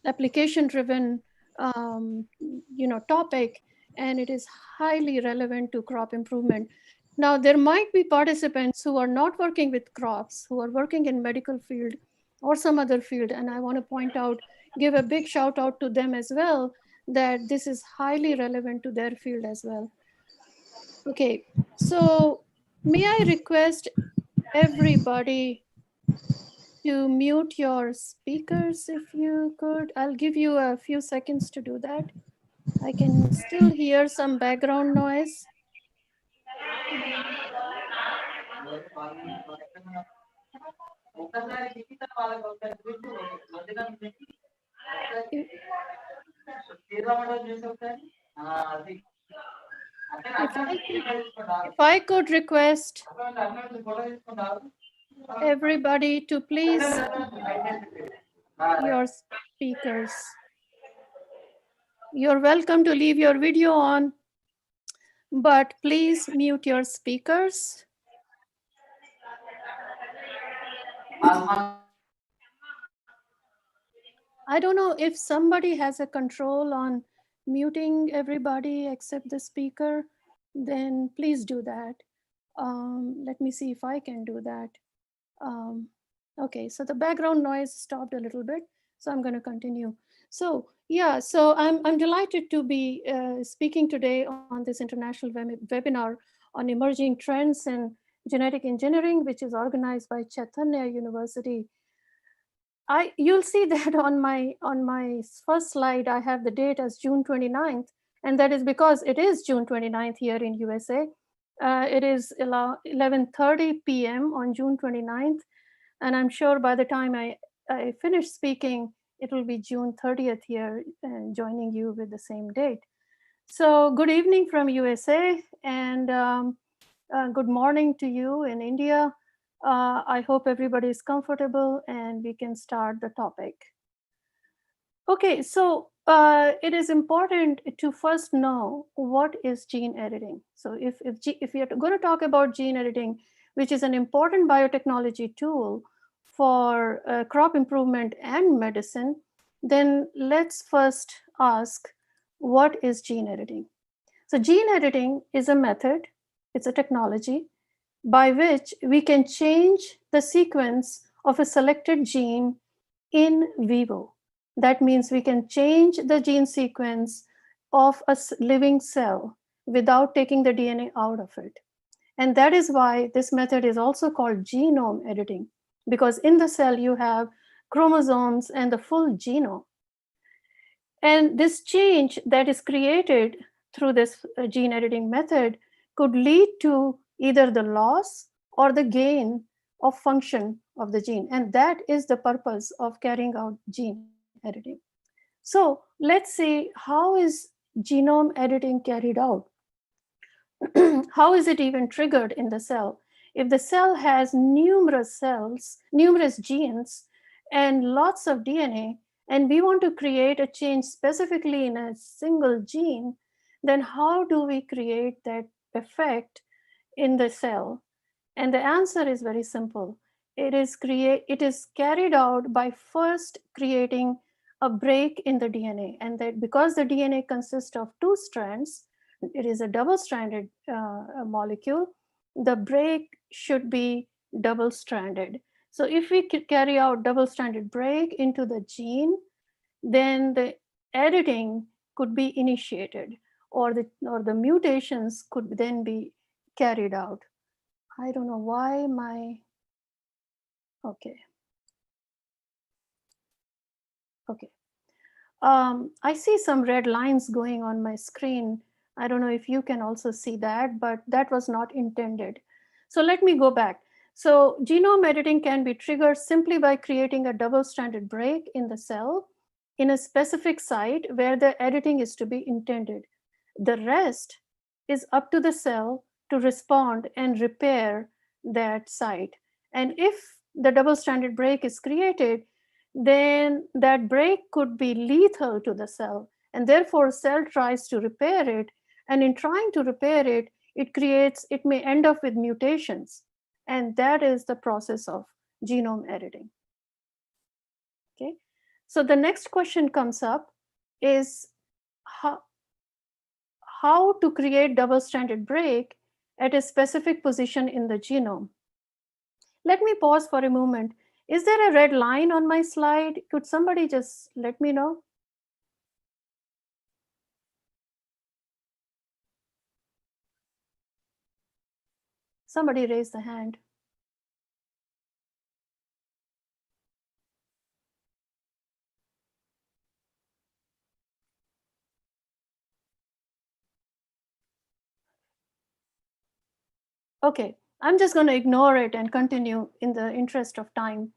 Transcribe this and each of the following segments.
application-driven topic, and it is highly relevant to crop improvement. Now, there might be participants who are not working with crops, who are working in medical field or some other field, and I want to point out, give a big shout out to them as well, that this is highly relevant to their field as well. Okay, so may I request everybody to mute your speakers if you could? I'll give you a few seconds to do that. I can still hear some background noise. If, if I could request everybody to please your speakers. You're welcome to leave your video on, but please mute your speakers. I don't know if somebody has a control on muting everybody except the speaker, then please do that. Let me see if I can do that. Okay, so the background noise stopped a little bit, so I'm going to continue. So yeah, so I'm delighted to be speaking today on this international webinar on emerging trends in genetic engineering, which is organized by Chaitanya University. You'll see that on my first slide, I have the date as June 29th, and that is because it is June 29th here in USA. It is 11:30 p.m. on June 29th, and I'm sure by the time I finish speaking, it will be June 30th here, joining you with the same date. So good evening from USA, and good morning to you in India. I hope everybody is comfortable and we can start the topic. Okay, so it is important to first know what is gene editing. So if we are going to talk about gene editing, which is an important biotechnology tool for crop improvement and medicine, then let's first ask, what is gene editing? So gene editing is a method, it's a technology by which we can change the sequence of a selected gene in vivo. That means we can change the gene sequence of a living cell without taking the DNA out of it. And that is why this method is also called genome editing, because in the cell you have chromosomes and the full genome. And this change that is created through this gene editing method could lead to either the loss or the gain of function of the gene. And that is the purpose of carrying out gene editing. So let's see, how is genome editing carried out? How is it even triggered in the cell? If the cell has numerous cells, numerous genes, and lots of DNA, and we want to create a change specifically in a single gene, then how do we create that effect in the cell? And the answer is very simple. It is carried out by first creating a break in the DNA, and that because the DNA consists of two strands, it is a double-stranded molecule, the break should be double-stranded. So if we carry out double-stranded break into the gene, then the editing could be initiated, or the mutations could then be carried out. I don't know why okay. I see some red lines going on my screen. I don't know if you can also see that, but that was not intended. So let me go back. So genome editing can be triggered simply by creating a double-stranded break in the cell in a specific site where the editing is to be intended. The rest is up to the cell to respond and repair that site. And if the double-stranded break is created, then that break could be lethal to the cell, and therefore cell tries to repair it, and in trying to repair it, it may end up with mutations, and that is the process of genome editing. Okay, So the next question comes up is how to create double-stranded break at a specific position in the genome. Let me pause for a moment. Is there a red line on my slide? Could somebody just let me know? Somebody raise the hand. Okay, I'm just going to ignore it and continue in the interest of time.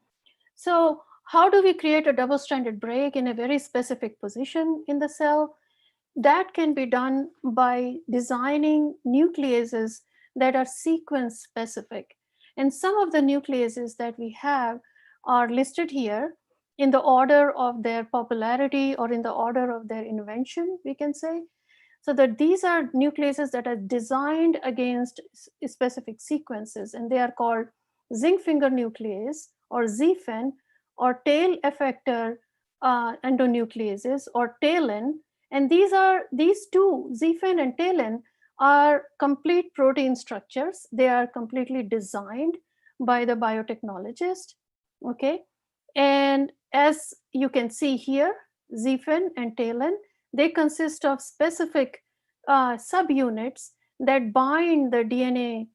So how do we create a double-stranded break in a very specific position in the cell? That can be done by designing nucleases that are sequence specific. And some of the nucleases that we have are listed here in the order of their popularity or in the order of their invention, we can say. So that these are nucleases that are designed against specific sequences, and they are called zinc finger nuclease or ZFIN or tail effector endonucleases or TALEN. And these two, ZFIN and TALEN, are complete protein structures. They are completely designed by the biotechnologist. Okay. And as you can see here, ZFIN and TALEN, they consist of specific subunits that bind the DNA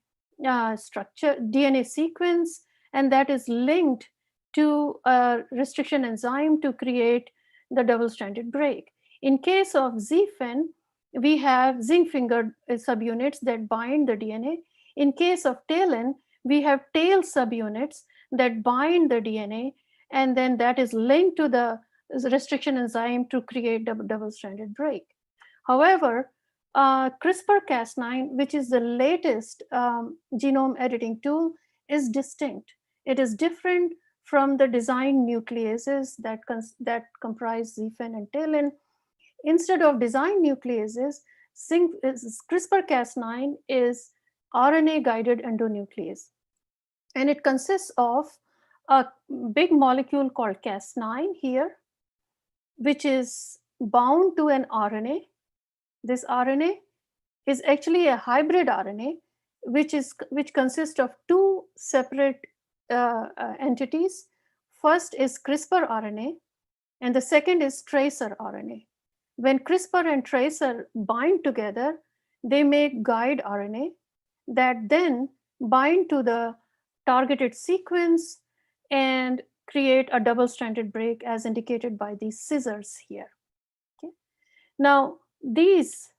structure, DNA sequence, and that is linked to a restriction enzyme to create the double-stranded break. In case of ZFIN, we have zinc finger subunits that bind the DNA. In case of TALEN, we have tail subunits that bind the DNA, and then that is linked to the restriction enzyme to create double-stranded break. However, CRISPR-Cas9, which is the latest genome editing tool, is distinct. It is different from the design nucleases that comprise ZFIN and TALEN. Instead of design nucleases, CRISPR-Cas9 is RNA-guided endonuclease. And it consists of a big molecule called Cas9 here, which is bound to an RNA. This RNA is actually a hybrid RNA, which consists of two separate entities. First is CRISPR RNA, and the second is tracer RNA. When CRISPR and tracer bind together, they make guide RNA that then bind to the targeted sequence and create a double-stranded break as indicated by these scissors here. Okay. Now, these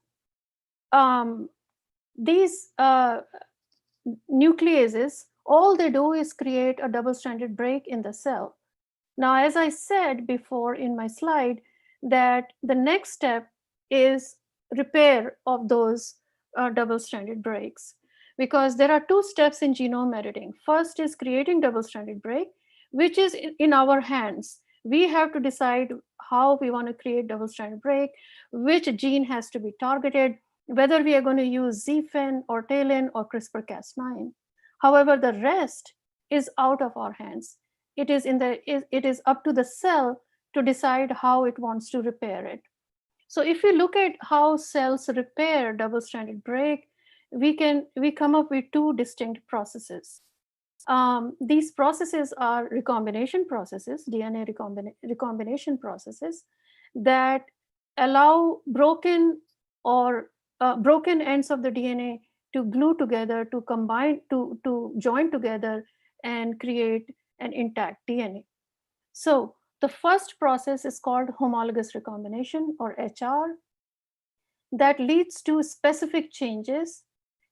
nucleases, all they do is create a double-stranded break in the cell. Now, as I said before in my slide, that the next step is repair of those double-stranded breaks, because there are two steps in genome editing. First is creating double-stranded break, which is in our hands. We have to decide how we want to create double-stranded break, which gene has to be targeted, whether we are going to use ZFIN or TALEN or CRISPR-Cas9. However, the rest is out of our hands. It is up to the cell to decide how it wants to repair it. So if we look at how cells repair double-stranded break, we come up with two distinct processes. These processes are recombination processes, DNA recombination processes that allow broken ends of the DNA to glue together, to combine, to join together and create an intact DNA. So the first process is called homologous recombination, or HR, that leads to specific changes.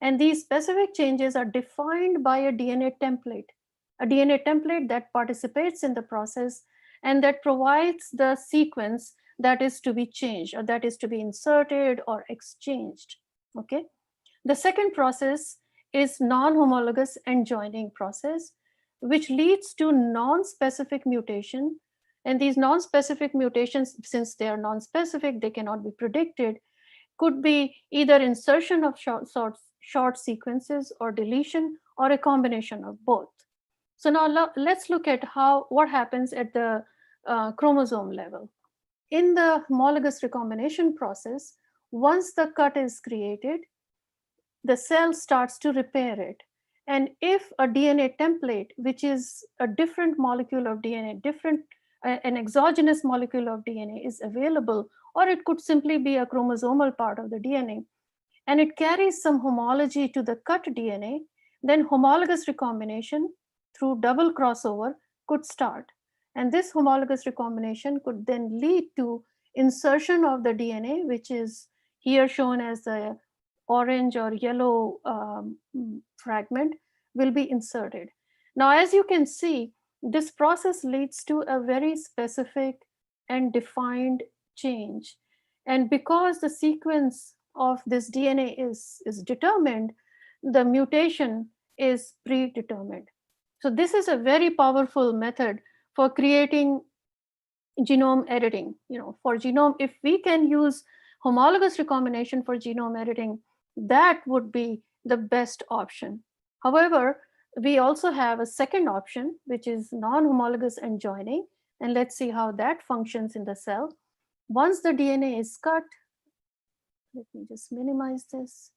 And these specific changes are defined by a DNA template that participates in the process and that provides the sequence that is to be changed or that is to be inserted or exchanged. Okay. The second process is non-homologous end joining process, which leads to non-specific mutation. And these non-specific mutations, since they are non-specific, they cannot be predicted, could be either insertion of short sequences or deletion or a combination of both. So now let's look at what happens at the chromosome level. In the homologous recombination process, once the cut is created, the cell starts to repair it. And if a DNA template, which is a different molecule of DNA, an exogenous molecule of DNA is available, or it could simply be a chromosomal part of the DNA, and it carries some homology to the cut DNA, then homologous recombination through double crossover could start. And this homologous recombination could then lead to insertion of the DNA, which is here shown as the orange or yellow fragment, will be inserted. Now, as you can see, this process leads to a very specific and defined change. And because the sequence of this DNA is determined, the mutation is predetermined. So this is a very powerful method for creating genome editing. For genome, if we can use homologous recombination for genome editing, that would be the best option. However, we also have a second option, which is non-homologous end joining, and let's see how that functions in the cell. Once the DNA is cut, let me just minimize this.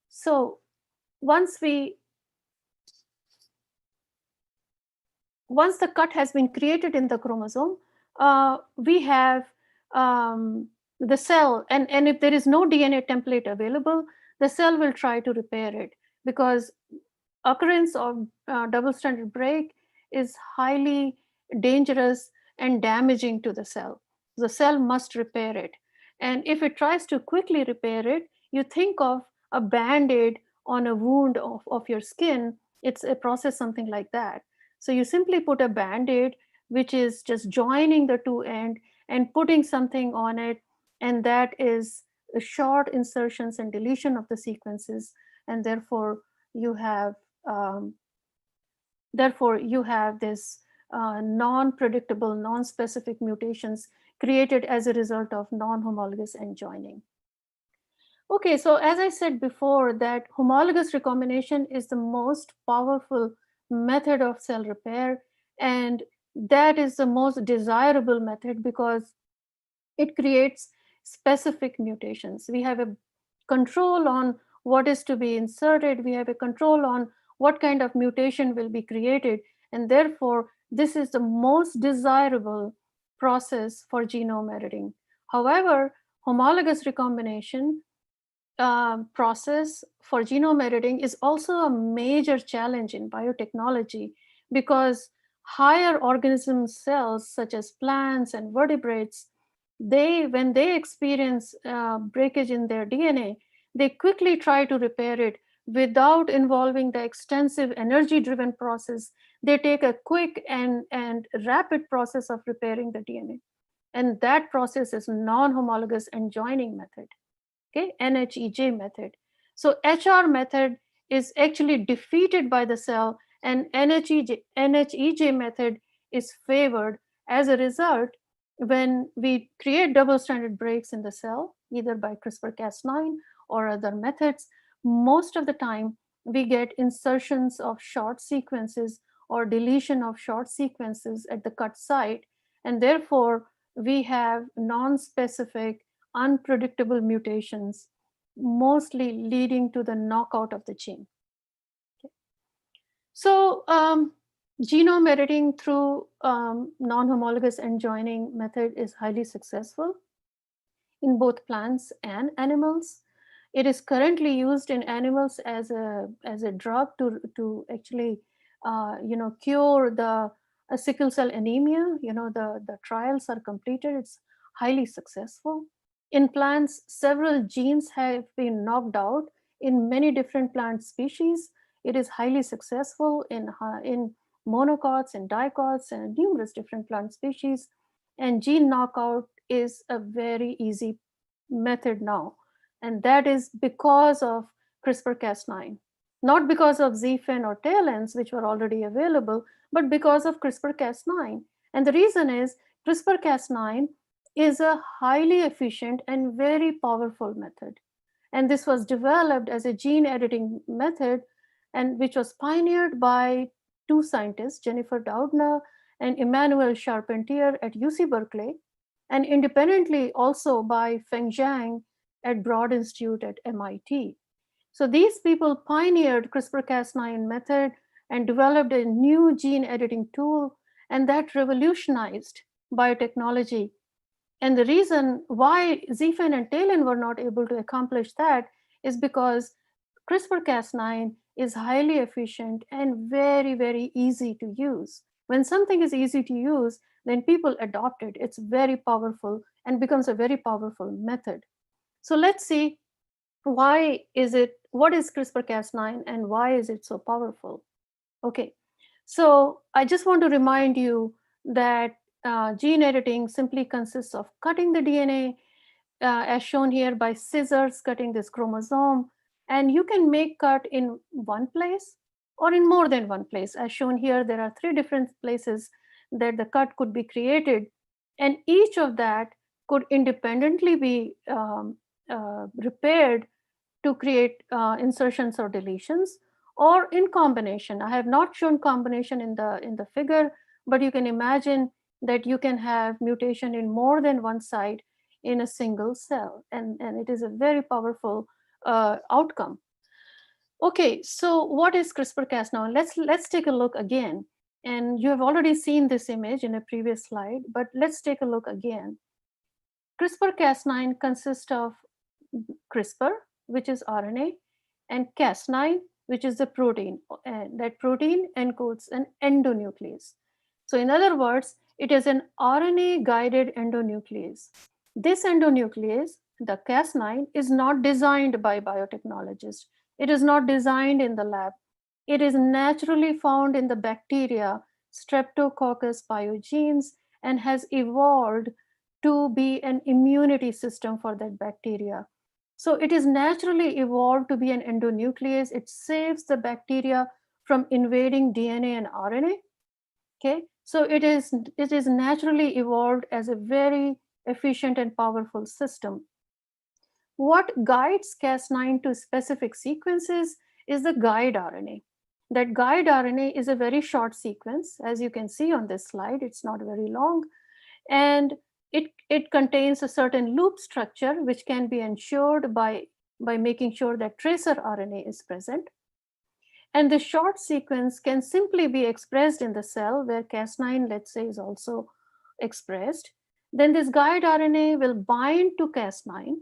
So once the cut has been created in the chromosome, we have the cell, and if there is no DNA template available, the cell will try to repair it, because occurrence of double-stranded break is highly dangerous and damaging to the cell. The cell must repair it. And if it tries to quickly repair it, you think of a Band-Aid on a wound of your skin. It's a process something like that. So you simply put a Band-Aid, which is just joining the two ends and putting something on it, and that is short insertions and deletion of the sequences, and therefore you have this non-predictable, non-specific mutations created as a result of non-homologous end joining. Okay, so as I said before, that homologous recombination is the most powerful method of cell repair, and that is the most desirable method because it creates specific mutations. We have a control on what is to be inserted, we have a control on what kind of mutation will be created, and therefore this is the most desirable process for genome editing. However, homologous recombination process for genome editing is also a major challenge in biotechnology, because higher organism cells such as plants and vertebrates, when they experience breakage in their DNA, they quickly try to repair it without involving the extensive energy driven process. They take a quick and rapid process of repairing the DNA, and that process is non-homologous end joining method. Okay, Nhej method. So HR method is actually defeated by the cell, and Nhej method is favored. As a result, when we create double-stranded breaks in the cell, either by CRISPR-Cas9 or other methods, most of the time we get insertions of short sequences or deletion of short sequences at the cut site, and therefore we have non-specific, unpredictable mutations, mostly leading to the knockout of the gene. Okay. So genome editing through non-homologous end joining method is highly successful in both plants and animals. It is currently used in animals as a drug to actually cure the sickle cell anemia. The trials are completed. It's highly successful. In plants, several genes have been knocked out in many different plant species. It is highly successful in monocots and dicots and numerous different plant species. And gene knockout is a very easy method now. And that is because of CRISPR-Cas9. Not because of ZFIN or TALENs, which were already available, but because of CRISPR-Cas9. And the reason is CRISPR-Cas9 is a highly efficient and very powerful method. And this was developed as a gene editing method, and which was pioneered by two scientists, Jennifer Doudna and Emmanuel Charpentier at UC Berkeley, and independently also by Feng Zhang at Broad Institute at MIT. So these people pioneered CRISPR-Cas9 method and developed a new gene editing tool, and that revolutionized biotechnology. And the reason why Zifen and Talon were not able to accomplish that is because CRISPR-Cas9 is highly efficient and very, very easy to use. When something is easy to use, then people adopt it. It's very powerful and becomes a very powerful method. So let's see, what is CRISPR-Cas9 and why is it so powerful? Okay, so I just want to remind you that gene editing simply consists of cutting the DNA, as shown here by scissors, cutting this chromosome, and you can make cut in one place or in more than one place. As shown here, there are 3 different places that the cut could be created, and each of that could independently be repaired to create insertions or deletions, or in combination. I have not shown combination in the figure, but you can imagine that you can have mutation in more than one site in a single cell, and it is a very powerful outcome. Okay, so what is CRISPR-Cas now? Let's take a look again. And you have already seen this image in a previous slide, but let's take a look again. CRISPR-Cas9 consists of CRISPR, which is RNA, and Cas9, which is the protein. And that protein encodes an endonuclease. So in other words, it is an RNA-guided endonuclease. This endonuclease, the Cas9, is not designed by biotechnologists. It is not designed in the lab. It is naturally found in the bacteria, Streptococcus pyogenes, and has evolved to be an immunity system for that bacteria. So it is naturally evolved to be an endonuclease. It saves the bacteria from invading DNA and RNA. Okay, so it is naturally evolved as a very efficient and powerful system. What guides Cas9 to specific sequences is the guide RNA. That guide RNA is a very short sequence, as you can see on this slide. It's not very long, and it contains a certain loop structure which can be ensured by making sure that tracer RNA is present. And the short sequence can simply be expressed in the cell where Cas9, let's say, is also expressed. Then this guide RNA will bind to Cas9,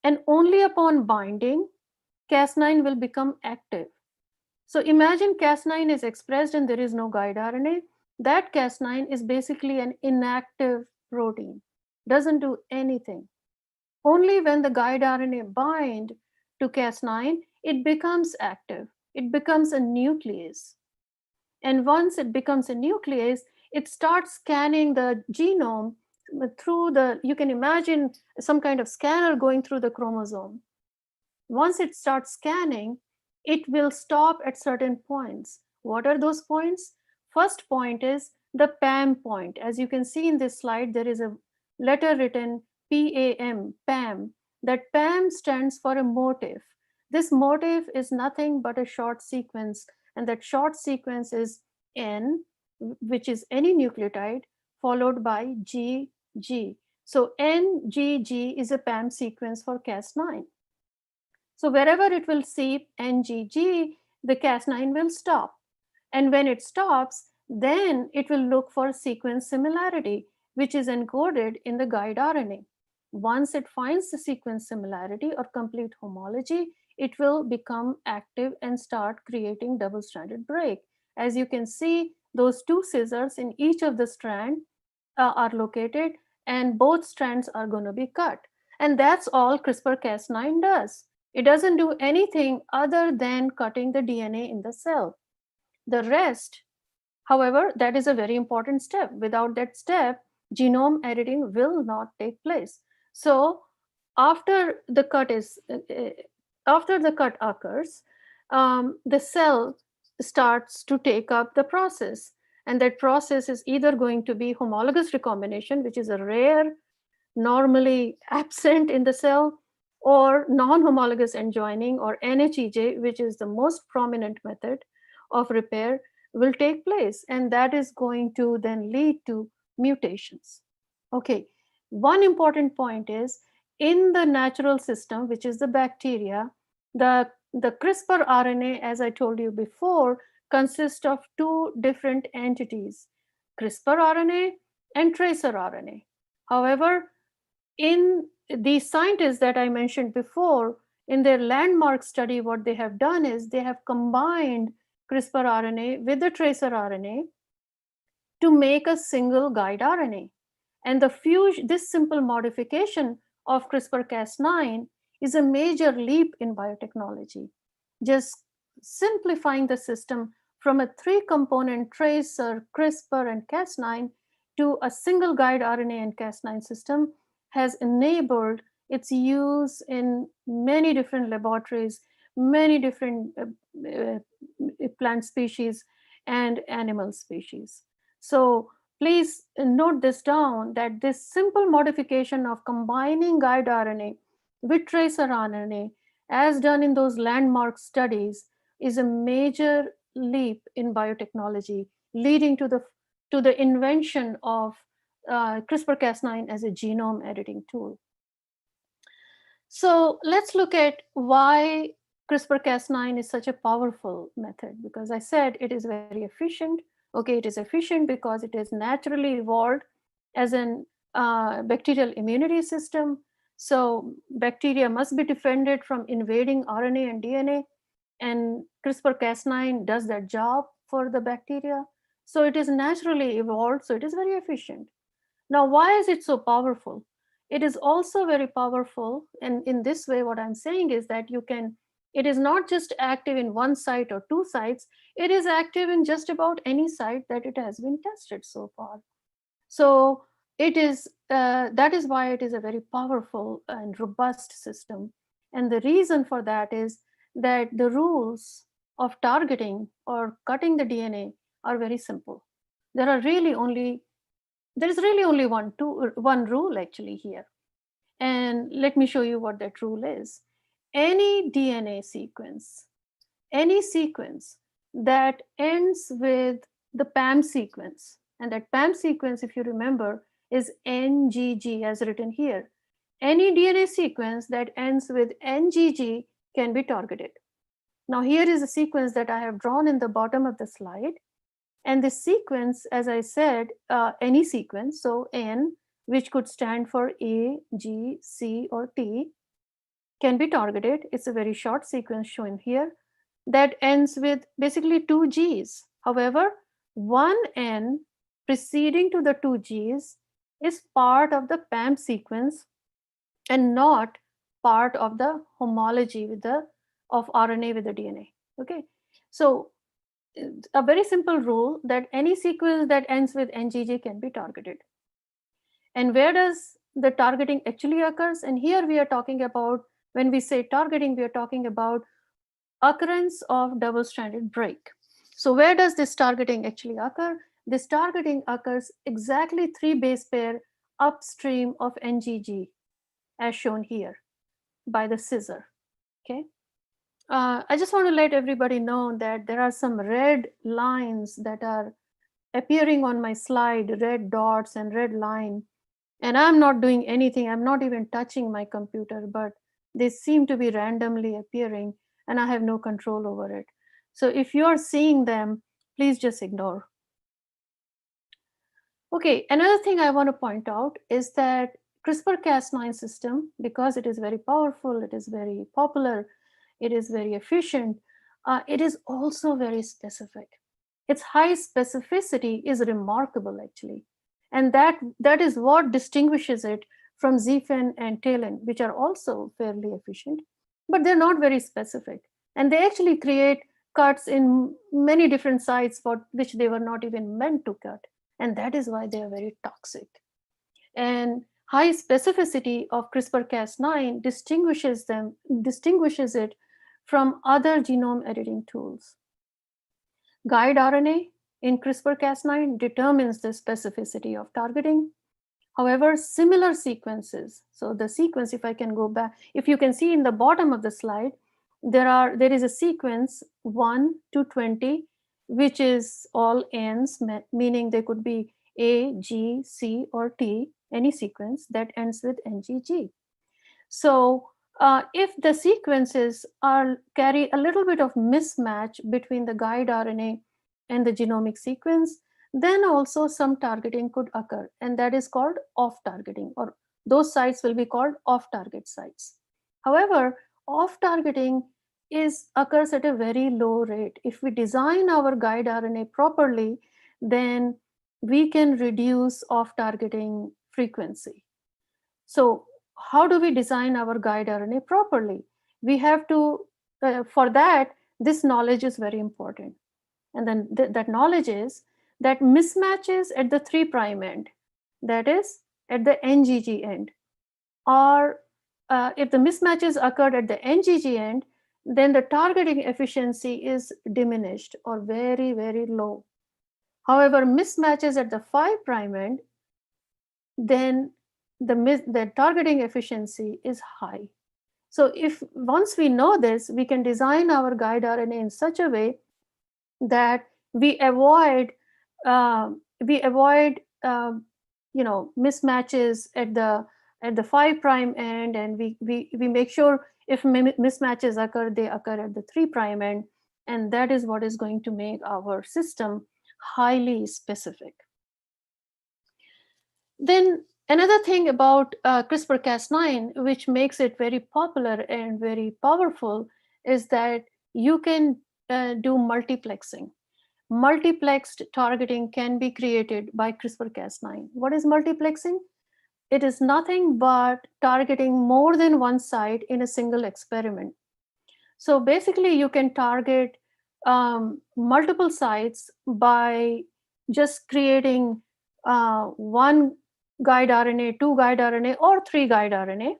and only upon binding, Cas9 will become active. So imagine Cas9 is expressed and there is no guide RNA. That Cas9 is basically an inactive protein, doesn't do anything. Only when the guide RNA bind to Cas9, it becomes active. It becomes a nuclease. And once it becomes a nuclease, it starts scanning the genome through you can imagine some kind of scanner going through the chromosome. Once it starts scanning, it will stop at certain points. What are those points? First point is the PAM point. As you can see in this slide, there is a letter written PAM, PAM. That PAM stands for a motif. This motif is nothing but a short sequence, and that short sequence is N, which is any nucleotide, followed by GG. So NGG is a PAM sequence for Cas9. So wherever it will see NGG, the Cas9 will stop. And when it stops, then it will look for sequence similarity, which is encoded in the guide RNA. Once it finds the sequence similarity or complete homology, it will become active and start creating double-stranded break. As you can see, those two scissors in each of the strand are located, and both strands are going to be cut. And that's all CRISPR-Cas9 does. It doesn't do anything other than cutting the DNA in the cell. The rest, however, that is a very important step. Without that step, genome editing will not take place. So after the cut occurs, the cell starts to take up the process, and that process is either going to be homologous recombination, which is a rare normally absent in the cell, or non-homologous enjoining, or NHEJ, which is the most prominent method of repair, will take place, and that is going to then lead to mutations. Okay, one important point is, in the natural system, which is the bacteria, the CRISPR RNA, as I told you before, consists of two different entities, CRISPR RNA and tracer RNA. However, in the scientists that I mentioned before, in their landmark study, what they have done is they have combined CRISPR RNA with the tracer RNA to make a single guide RNA. And this simple modification of CRISPR-Cas9 is a major leap in biotechnology, just simplifying the system from a three-component tracer, CRISPR, and Cas9 to a single guide RNA and Cas9 system has enabled its use in many different laboratories, many different plant species and animal species. So please note this down, that this simple modification of combining guide RNA with tracer RNA, as done in those landmark studies, is a major leap in biotechnology, leading to the invention of CRISPR-Cas9 as a genome editing tool. So let's look at why CRISPR-Cas9 is such a powerful method, because I said it is very efficient. Okay, it is efficient because it is naturally evolved as an bacterial immunity system. So bacteria must be defended from invading RNA and DNA, and CRISPR-Cas9 does that job for the bacteria. So it is naturally evolved, so it is very efficient. Now, why is it so powerful? It is also very powerful, and in this way, what I'm saying is that it is not just active in one site or two sites, it is active in just about any site that it has been tested so far. So that is why it is a very powerful and robust system. And the reason for that is that the rules of targeting or cutting the DNA are very simple. There is really only one rule actually here. And let me show you what that rule is. Any DNA sequence, any sequence that ends with the PAM sequence, and that PAM sequence, if you remember, is NGG as written here. Any DNA sequence that ends with NGG can be targeted. Now here is a sequence that I have drawn in the bottom of the slide. And this sequence, as I said, any sequence, so N, which could stand for A, G, C, or T, can be targeted. It's a very short sequence shown here that ends with basically two Gs. However, one N preceding to the two Gs is part of the PAM sequence and not part of the homology of RNA with the DNA. Okay, so a very simple rule that any sequence that ends with NGG can be targeted. And where does the targeting actually occurs? And here we are talking about, when we say targeting, we are talking about occurrence of double-stranded break. So where does this targeting actually occur? This targeting occurs exactly 3 base pair upstream of NGG, as shown here by the scissor. Okay. I just want to let everybody know that there are some red lines that are appearing on my slide, red dots and red line. And I'm not doing anything. I'm not even touching my computer, but they seem to be randomly appearing and I have no control over it. So if you're seeing them, please just ignore. Okay, another thing I want to point out is that CRISPR-Cas9 system, because it is very powerful, it is very popular, it is very efficient, it is also very specific. Its high specificity is remarkable actually. And that is what distinguishes it from ZFN and TALEN, which are also fairly efficient, but they're not very specific. And they actually create cuts in many different sites for which they were not even meant to cut. And that is why they are very toxic. And high specificity of CRISPR-Cas9 distinguishes it from other genome editing tools. Guide RNA in CRISPR-Cas9 determines the specificity of targeting. However, similar sequences, so the sequence, if I can go back, if you can see in the bottom of the slide, there is a sequence 1 to 20, which is all ends, meaning they could be A, G, C, or T, any sequence that ends with NGG. So if the sequences carry a little bit of mismatch between the guide RNA and the genomic sequence, then also some targeting could occur, and that is called off-targeting, or those sites will be called off-target sites. However, off-targeting occurs at a very low rate. If we design our guide RNA properly, then we can reduce off-targeting frequency. So how do we design our guide RNA properly? We have to, for that, this knowledge is very important. And then that knowledge is that mismatches at the 3' end, that is at the NGG end, or if the mismatches occurred at the NGG end, then the targeting efficiency is diminished or very, very low. However, mismatches at the 5' end, then the targeting efficiency is high. So if once we know this, we can design our guide RNA in such a way that we avoid mismatches at the 5' end, and we make sure if mismatches occur, they occur at the 3' end, and that is what is going to make our system highly specific. Then another thing about CRISPR-Cas9, which makes it very popular and very powerful, is that you can do multiplexing. Multiplexed targeting can be created by CRISPR-Cas9. What is multiplexing? It is nothing but targeting more than one site in a single experiment. So basically, you can target multiple sites by just creating one guide RNA, 2 guide RNA, or 3 guide RNA,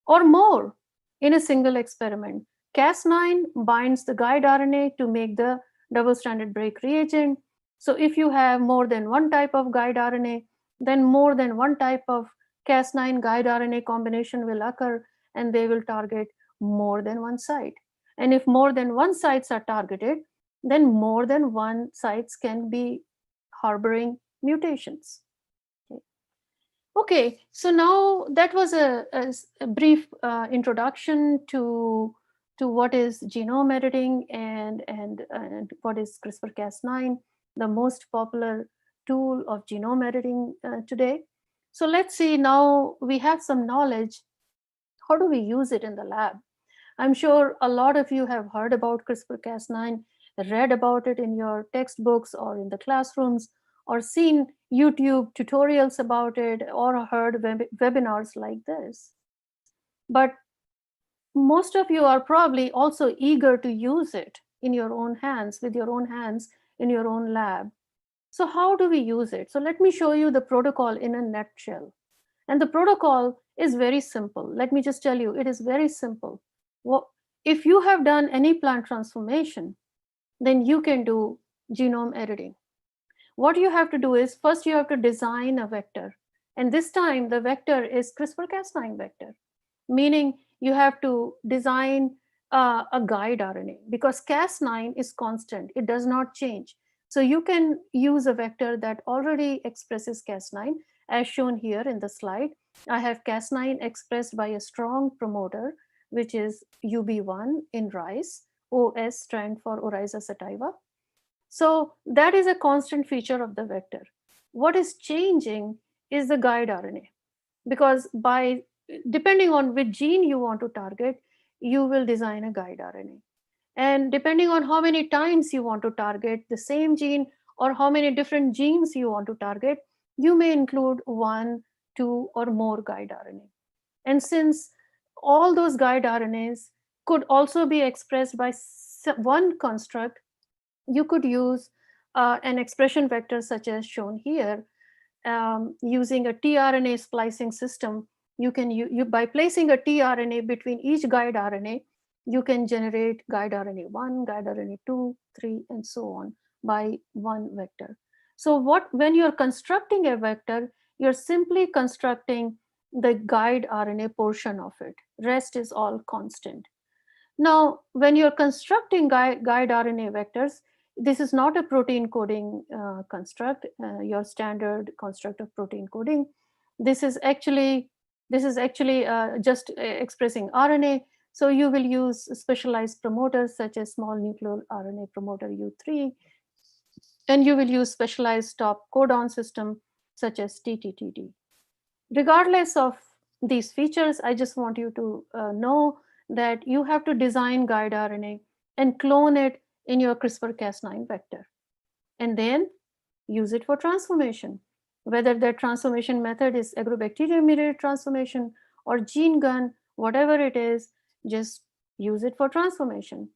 or more in a single experiment. Cas9 binds the guide RNA to make the double-stranded break reagent. So if you have more than one type of guide RNA, then more than one type of Cas9 guide RNA combination will occur, and they will target more than one site. And if more than one sites are targeted, then more than one sites can be harboring mutations. Okay, so now that was a brief introduction to what is genome editing and what is CRISPR-Cas9, the most popular tool of genome editing today. So let's see, now we have some knowledge. How do we use it in the lab? I'm sure a lot of you have heard about CRISPR-Cas9, read about it in your textbooks or in the classrooms, or seen YouTube tutorials about it, or heard webinars like this. But most of you are probably also eager to use it in your own hands, with your own hands in your own lab. So how do we use it? So let me show you the protocol in a nutshell. And the protocol is very simple. Let me just tell you, it is very simple. Well, if you have done any plant transformation, then you can do genome editing. What you have to do is, first you have to design a vector. And this time the vector is CRISPR-Cas9 vector, meaning you have to design a guide RNA, because Cas9 is constant, it does not change. So you can use a vector that already expresses Cas9, as shown here in the slide. I have Cas9 expressed by a strong promoter, which is UB1 in rice. OS stand for Oryza sativa. So that is a constant feature of the vector. What is changing is the guide RNA, because depending on which gene you want to target, you will design a guide RNA. And depending on how many times you want to target the same gene, or how many different genes you want to target, you may include 1, 2, or more guide RNA. And since all those guide RNAs could also be expressed by one construct, you could use an expression vector such as shown here. Using a tRNA splicing system, you can by placing a tRNA between each guide RNA, you can generate guide RNA1, guide RNA2, 3, and so on by one vector. So when you're constructing a vector, You're simply constructing the guide RNA portion of it. Rest is all constant. Now, when you're constructing guide RNA vectors, this is not a protein coding construct, your standard construct of protein coding. This is actually just expressing RNA. So you will use specialized promoters such as small nuclear RNA promoter U3, and you will use specialized stop codon system such as TTTD. Regardless of these features, I just want you to know that you have to design guide RNA and clone it in your CRISPR-Cas9 vector, and then use it for transformation. Whether that transformation method is agrobacterium-mediated transformation or gene gun, whatever it is, just use it for transformation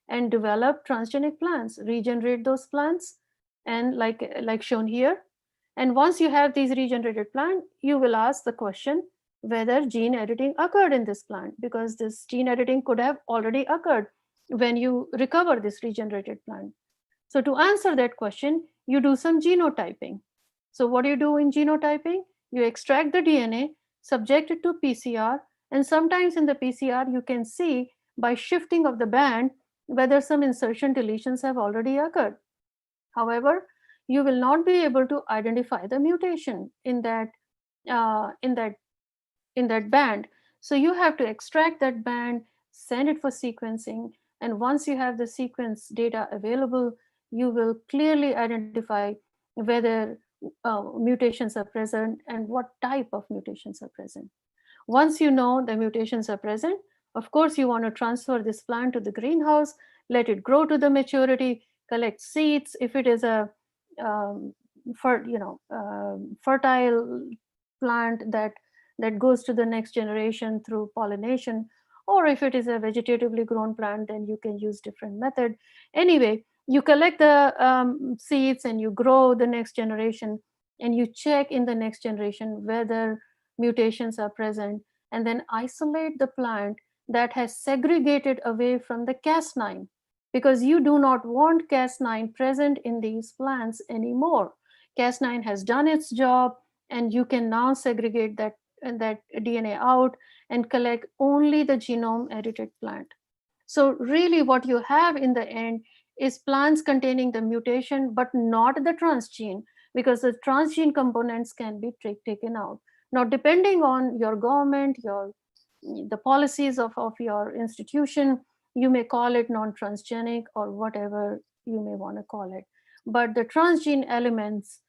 and develop transgenic plants, regenerate those plants, and like shown here. And once you have these regenerated plant, you will ask the question whether gene editing occurred in this plant, because this gene editing could have already occurred when you recover this regenerated plant. So to answer that question, you do some genotyping. So what do you do in genotyping? You extract the DNA, subject it to PCR, and sometimes in the PCR you can see by shifting of the band whether some insertion deletions have already occurred. However, you will not be able to identify the mutation in that band. So you have to extract that band, send it for sequencing, and once you have the sequence data available, you will clearly identify whether mutations are present and what type of mutations are present. Once you know the mutations are present, of course, you want to transfer this plant to the greenhouse, let it grow to the maturity, collect seeds. If it is a fertile plant that goes to the next generation through pollination, or if it is a vegetatively grown plant, then you can use different method. Anyway, you collect the seeds and you grow the next generation, and you check in the next generation whether mutations are present, and then isolate the plant that has segregated away from the Cas9, because you do not want Cas9 present in these plants anymore. Cas9 has done its job, and you can now segregate that DNA out and collect only the genome edited plant. So really what you have in the end is plants containing the mutation but not the transgene, because the transgene components can be taken out. Now, depending on your government, the policies of your institution, you may call it non-transgenic or whatever you may want to call it. But the transgene elements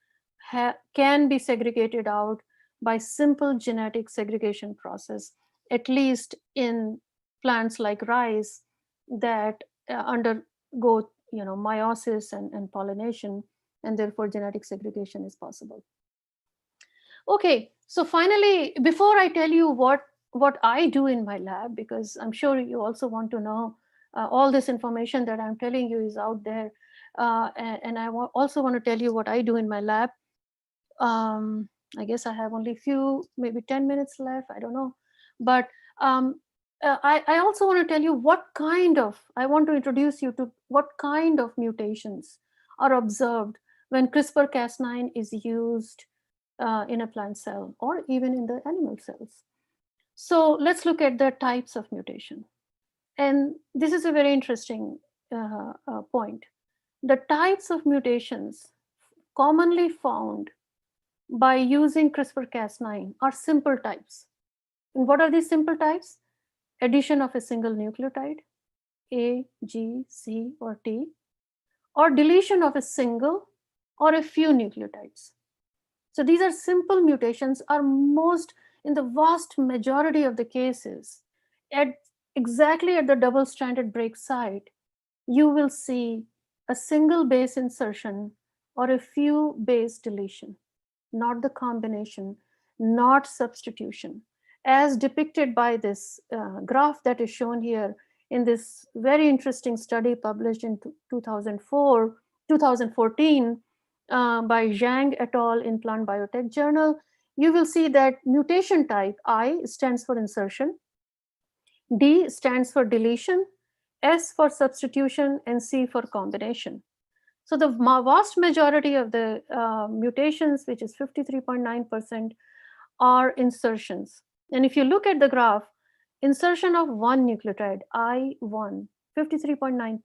can be segregated out by simple genetic segregation process, at least in plants like rice that undergo meiosis and pollination, and therefore genetic segregation is possible. Okay, so finally, before I tell you what I do in my lab, because I'm sure you also want to know all this information that I'm telling you is out there, and I also want to tell you what I do in my lab. I guess I have only maybe 10 minutes left, I don't know. But I also want to tell you I want to introduce you to what kind of mutations are observed when CRISPR-Cas9 is used in a plant cell or even in the animal cells. So let's look at the types of mutation. And this is a very interesting point. The types of mutations commonly found by using CRISPR-Cas9 are simple types. And what are these simple types? Addition of a single nucleotide, A, G, C, or T, or deletion of a single or a few nucleotides. So these are simple mutations, are in the vast majority of the cases, exactly at the double-stranded break site, you will see a single base insertion or a few base deletion, not the combination, not substitution, as depicted by this graph that is shown here in this very interesting study published in 2014 by Zhang et al. In Plant Biotech Journal. You will see that mutation type I stands for insertion, D stands for deletion, S for substitution, and C for combination. So the vast majority of the mutations, which is 53.9%, are insertions. And if you look at the graph, insertion of one nucleotide, I1, 53.9%.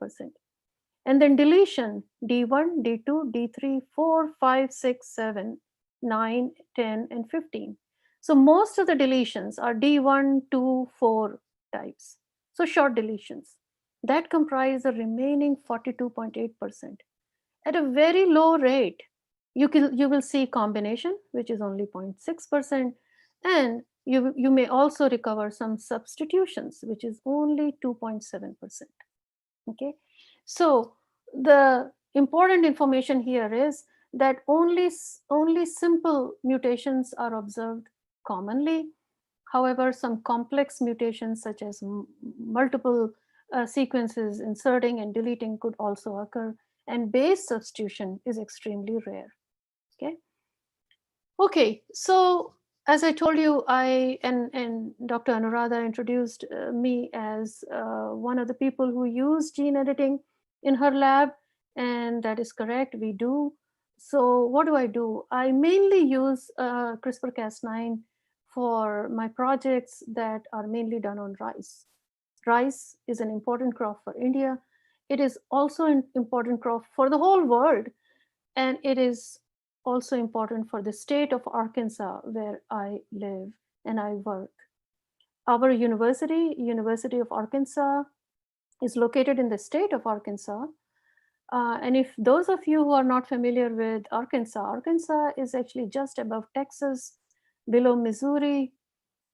And then deletion, D1, D2, D3, 4, 5, 6, 7, 9, 10, and 15. So most of the deletions are D1, 2, 4 types. So short deletions. That comprise the remaining 42.8%. At a very low rate, you will see combination, which is only 0.6%, and you may also recover some substitutions, which is only 2.7%. Okay, so the important information here is that only simple mutations are observed commonly. However, some complex mutations such as multiple sequences inserting and deleting could also occur, and base substitution is extremely rare. Okay. Okay, so as I told you, I and Dr. Anuradha introduced me as one of the people who use gene editing in her lab, and that is correct, we do. So what do I do? I mainly use CRISPR-Cas9 for my projects that are mainly done on rice. Rice is an important crop for India. It is also an important crop for the whole world, and it is also important for the state of Arkansas, where I live and I work. Our university, University of Arkansas, is located in the state of Arkansas. And if those of you who are not familiar with Arkansas, Arkansas is actually just above Texas, below Missouri,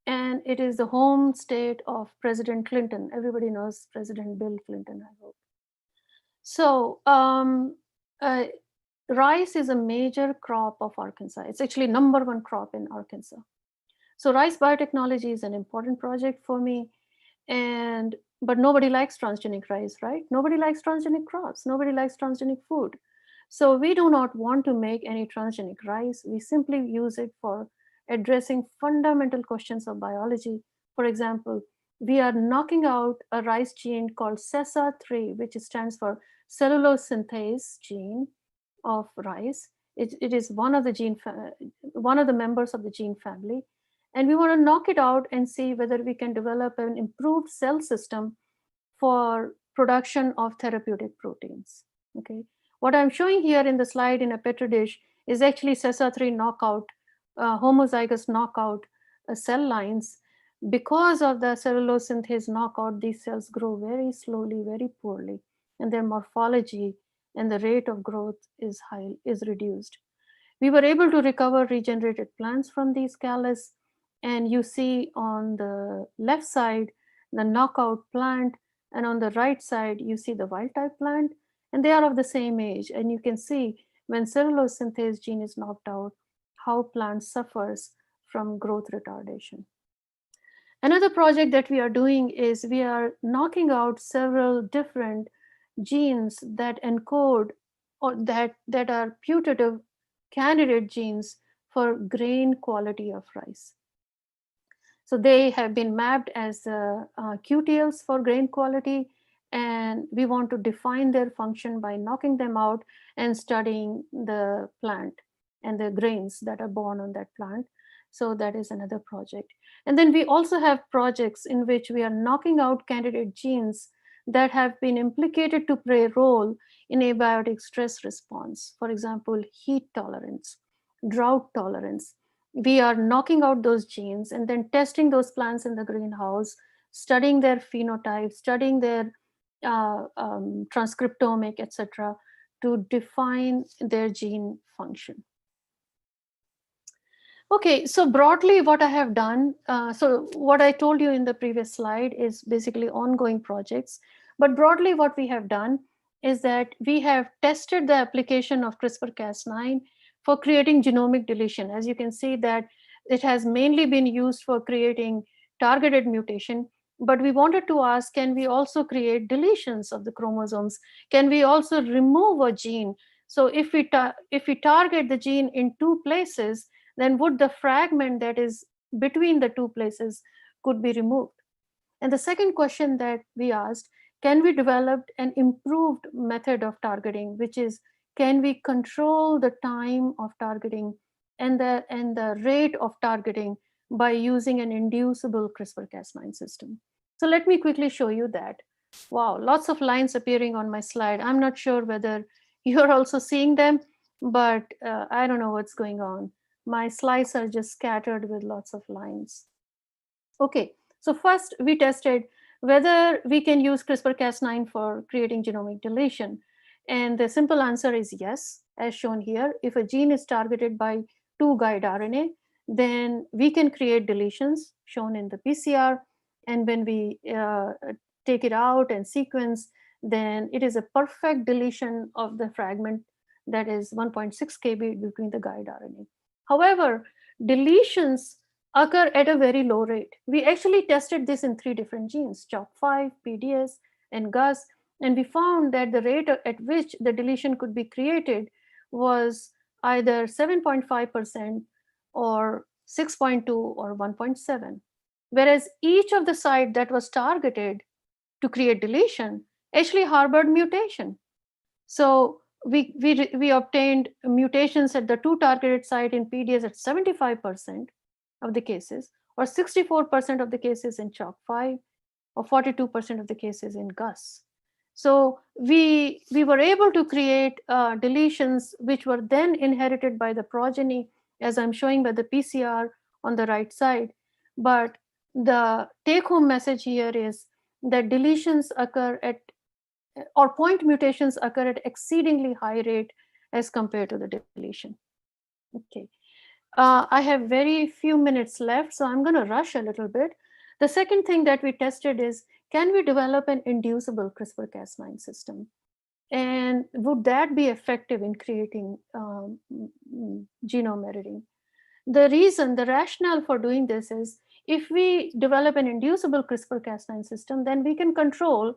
and it is the home state of President Clinton. Everybody knows President Bill Clinton, I hope. So uh, rice is a major crop of Arkansas. It's actually #1 crop in Arkansas. So rice biotechnology is an important project for me. And but nobody likes transgenic rice, right? Nobody likes transgenic crops. Nobody likes transgenic food. So we do not want to make any transgenic rice. We simply use it for addressing fundamental questions of biology. For example, we are knocking out a rice gene called SESA3, which stands for cellulose synthase gene of rice. It is one of the members of the gene family, and we want to knock it out and see whether we can develop an improved cell system for production of therapeutic proteins. Okay, what I'm showing here in the slide in a petri dish is actually SESA3 knockout, homozygous knockout cell lines. Because of the cellulose synthase knockout, these cells grow very slowly, very poorly, and their morphology and the rate of growth is reduced. We were able to recover regenerated plants from these callus, and you see on the left side the knockout plant, and on the right side you see the wild type plant, and they are of the same age. And you can see when cellulose synthase gene is knocked out, how plant suffers from growth retardation. Another project that we are doing is we are knocking out several different genes that encode or that are putative candidate genes for grain quality of rice. So they have been mapped as QTLs for grain quality, and we want to define their function by knocking them out and studying the plant and the grains that are born on that plant. So that is another project. And then we also have projects in which we are knocking out candidate genes that have been implicated to play a role in abiotic stress response. For example, heat tolerance, drought tolerance. We are knocking out those genes and then testing those plants in the greenhouse, studying their phenotype, studying their transcriptomic, etc., to define their gene function. Okay, so broadly what I have done, so what I told you in the previous slide is basically ongoing projects, but broadly what we have done is that we have tested the application of CRISPR-Cas9 for creating genomic deletion. As you can see that it has mainly been used for creating targeted mutation, but we wanted to ask, can we also create deletions of the chromosomes? Can we also remove a gene? So if we target the gene in 2 places, then would the fragment that is between the 2 places could be removed? And the second question that we asked, can we develop an improved method of targeting, which is can we control the time of targeting and the rate of targeting by using an inducible CRISPR-Cas9 system. So let me quickly show you that. Wow, lots of lines appearing on my slide. I'm not sure whether you're also seeing them, but I don't know what's going on. My slides are just scattered with lots of lines. Okay, so first we tested whether we can use CRISPR-Cas9 for creating genomic deletion. And the simple answer is yes, as shown here. If a gene is targeted by 2 guide RNA, then we can create deletions shown in the PCR. And when we take it out and sequence, then it is a perfect deletion of the fragment that is 1.6 kb between the guide RNA. However, deletions occur at a very low rate. We actually tested this in 3 different genes, CHOP5, PDS, and GUS, and we found that the rate at which the deletion could be created was either 7.5% or 6.2 or 1.7, whereas each of the site that was targeted to create deletion actually harbored mutation. So we obtained mutations at the 2 targeted site in PDS at 75% of the cases, or 64% of the cases in CHOP5, or 42% of the cases in GUS. So we were able to create deletions which were then inherited by the progeny, as I'm showing by the PCR on the right side. But the take-home message here is that deletions occur at, or point mutations occur at exceedingly high rate as compared to the deletion. Okay. I have very few minutes left, so I'm going to rush a little bit. The second thing that we tested is, can we develop an inducible CRISPR-Cas9 system? And would that be effective in creating genome editing? The rationale for doing this is, if we develop an inducible CRISPR-Cas9 system, then we can control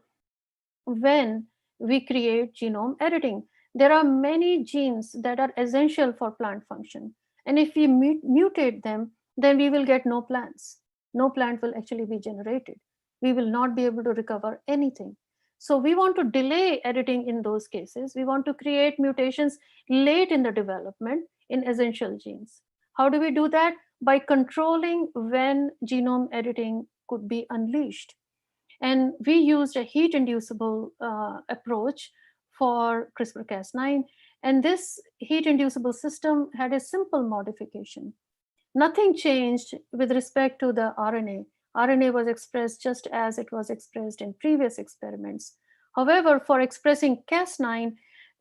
when we create genome editing. There are many genes that are essential for plant function. And if we mutate them, then we will get no plants. No plant will actually be generated. We will not be able to recover anything. So we want to delay editing in those cases. We want to create mutations late in the development in essential genes. How do we do that? By controlling when genome editing could be unleashed. And we used a heat inducible approach for CRISPR-Cas9. And this heat inducible system had a simple modification. Nothing changed with respect to the RNA. RNA was expressed just as it was expressed in previous experiments. However, for expressing Cas9,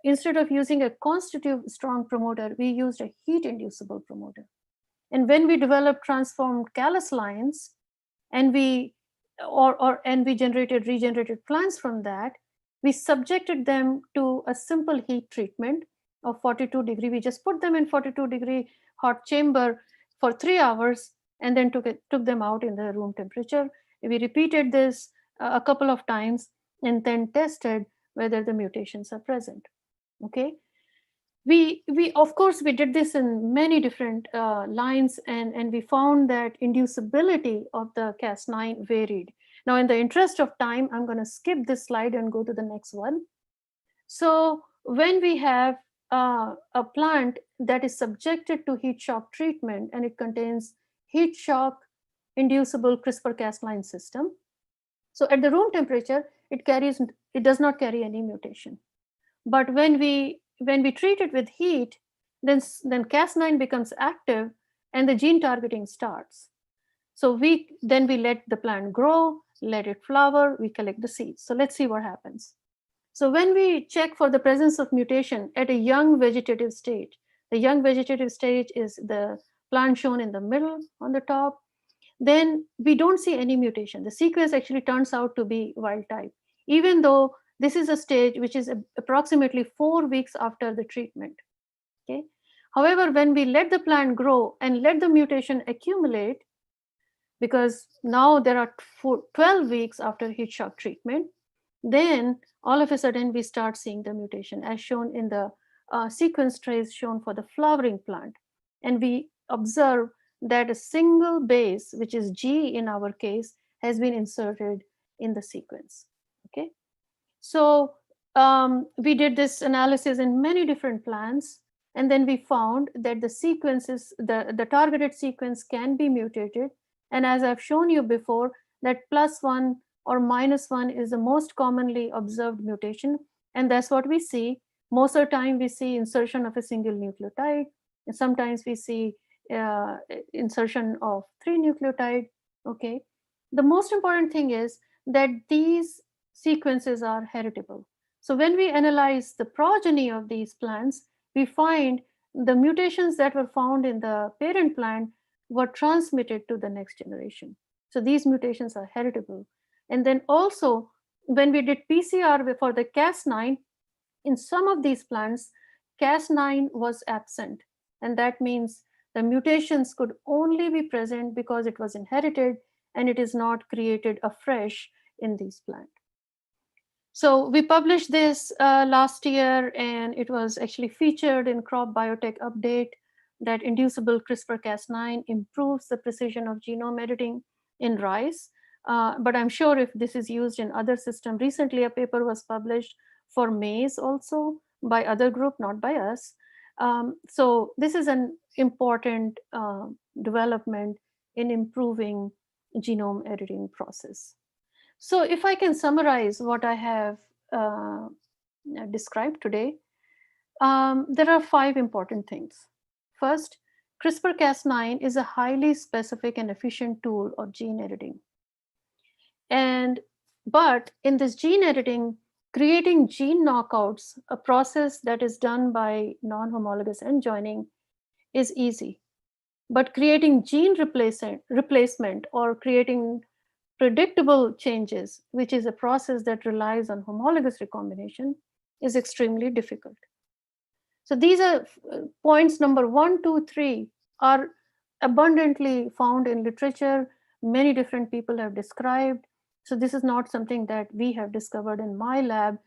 instead of using a constitutive strong promoter, we used a heat inducible promoter. And when we developed transformed callus lines, and we regenerated plants from that, we subjected them to a simple heat treatment of 42 degree. We just put them in 42 degree hot chamber for 3 hours and then took them out in the room temperature. We repeated this a couple of times and then tested whether the mutations are present. Okay. We of course we did this in many different lines, and we found that inducibility of the Cas9 varied. Now, in the interest of time, I'm going to skip this slide and go to the next one. So when we have a plant that is subjected to heat shock treatment and it contains heat shock inducible CRISPR-Cas9 system, so at the room temperature, it does not carry any mutation. But when we treat it with heat, then Cas9 becomes active and the gene targeting starts. So we let the plant grow, let it flower, we collect the seeds. So let's see what happens. So when we check for the presence of mutation at a young vegetative stage, the young vegetative stage is the plant shown in the middle on the top, then we don't see any mutation. The sequence actually turns out to be wild type, even though this is a stage which is approximately 4 weeks after the treatment. Okay. However, when we let the plant grow and let the mutation accumulate, because now there are 12 weeks after heat shock treatment, then all of a sudden we start seeing the mutation, as shown in the sequence trace shown for the flowering plant. And we observe that a single base, which is G in our case, has been inserted in the sequence. Okay. So we did this analysis in many different plants, and then we found that the sequences, the targeted sequence can be mutated. And as I've shown you before, that +1 or -1 is the most commonly observed mutation. And that's what we see. Most of the time we see insertion of a single nucleotide. And sometimes we see insertion of 3 nucleotide. Okay. The most important thing is that these sequences are heritable. So when we analyze the progeny of these plants, we find the mutations that were found in the parent plant were transmitted to the next generation. So these mutations are heritable. And then also, when we did PCR for the Cas9, in some of these plants, Cas9 was absent. And that means the mutations could only be present because it was inherited and it is not created afresh in these plants. So we published this last year, and it was actually featured in Crop Biotech Update that inducible CRISPR-Cas9 improves the precision of genome editing in rice. But I'm sure if this is used in other systems, recently a paper was published for maize also by other group, not by us. So this is an important development in improving genome editing process. So if I can summarize what I have described today, there are 5 important things. First, CRISPR-Cas9 is a highly specific and efficient tool of gene editing. But in this gene editing, creating gene knockouts, a process that is done by non-homologous end joining, is easy. But creating gene replacement or creating predictable changes, which is a process that relies on homologous recombination, is extremely difficult. So these are points number 1, 2, 3 are abundantly found in literature. Many different people have described. So this is not something that we have discovered in my lab.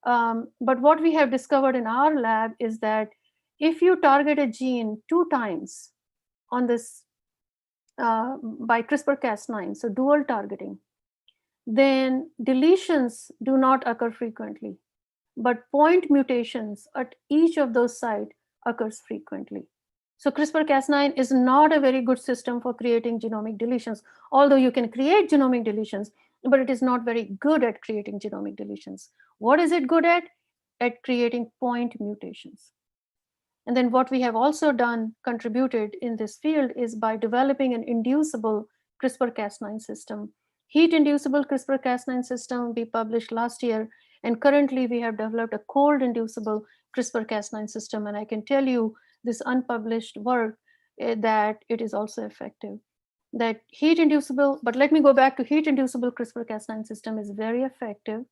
But what we have discovered in our lab is that if you target a gene 2 times on this by CRISPR-Cas9, so dual targeting, then deletions do not occur frequently, but point mutations at each of those sites occurs frequently. So CRISPR-Cas9 is not a very good system for creating genomic deletions, although you can create genomic deletions, but it is not very good at creating genomic deletions. What is it good at? At creating point mutations. And then what we have also done, contributed in this field, is by developing an inducible CRISPR-Cas9 system. Heat-inducible CRISPR-Cas9 system we published last year, and currently we have developed a cold-inducible CRISPR-Cas9 system, and I can tell you this unpublished work that it is also effective. That heat-inducible, but let me go back to heat-inducible CRISPR-Cas9 system is very effective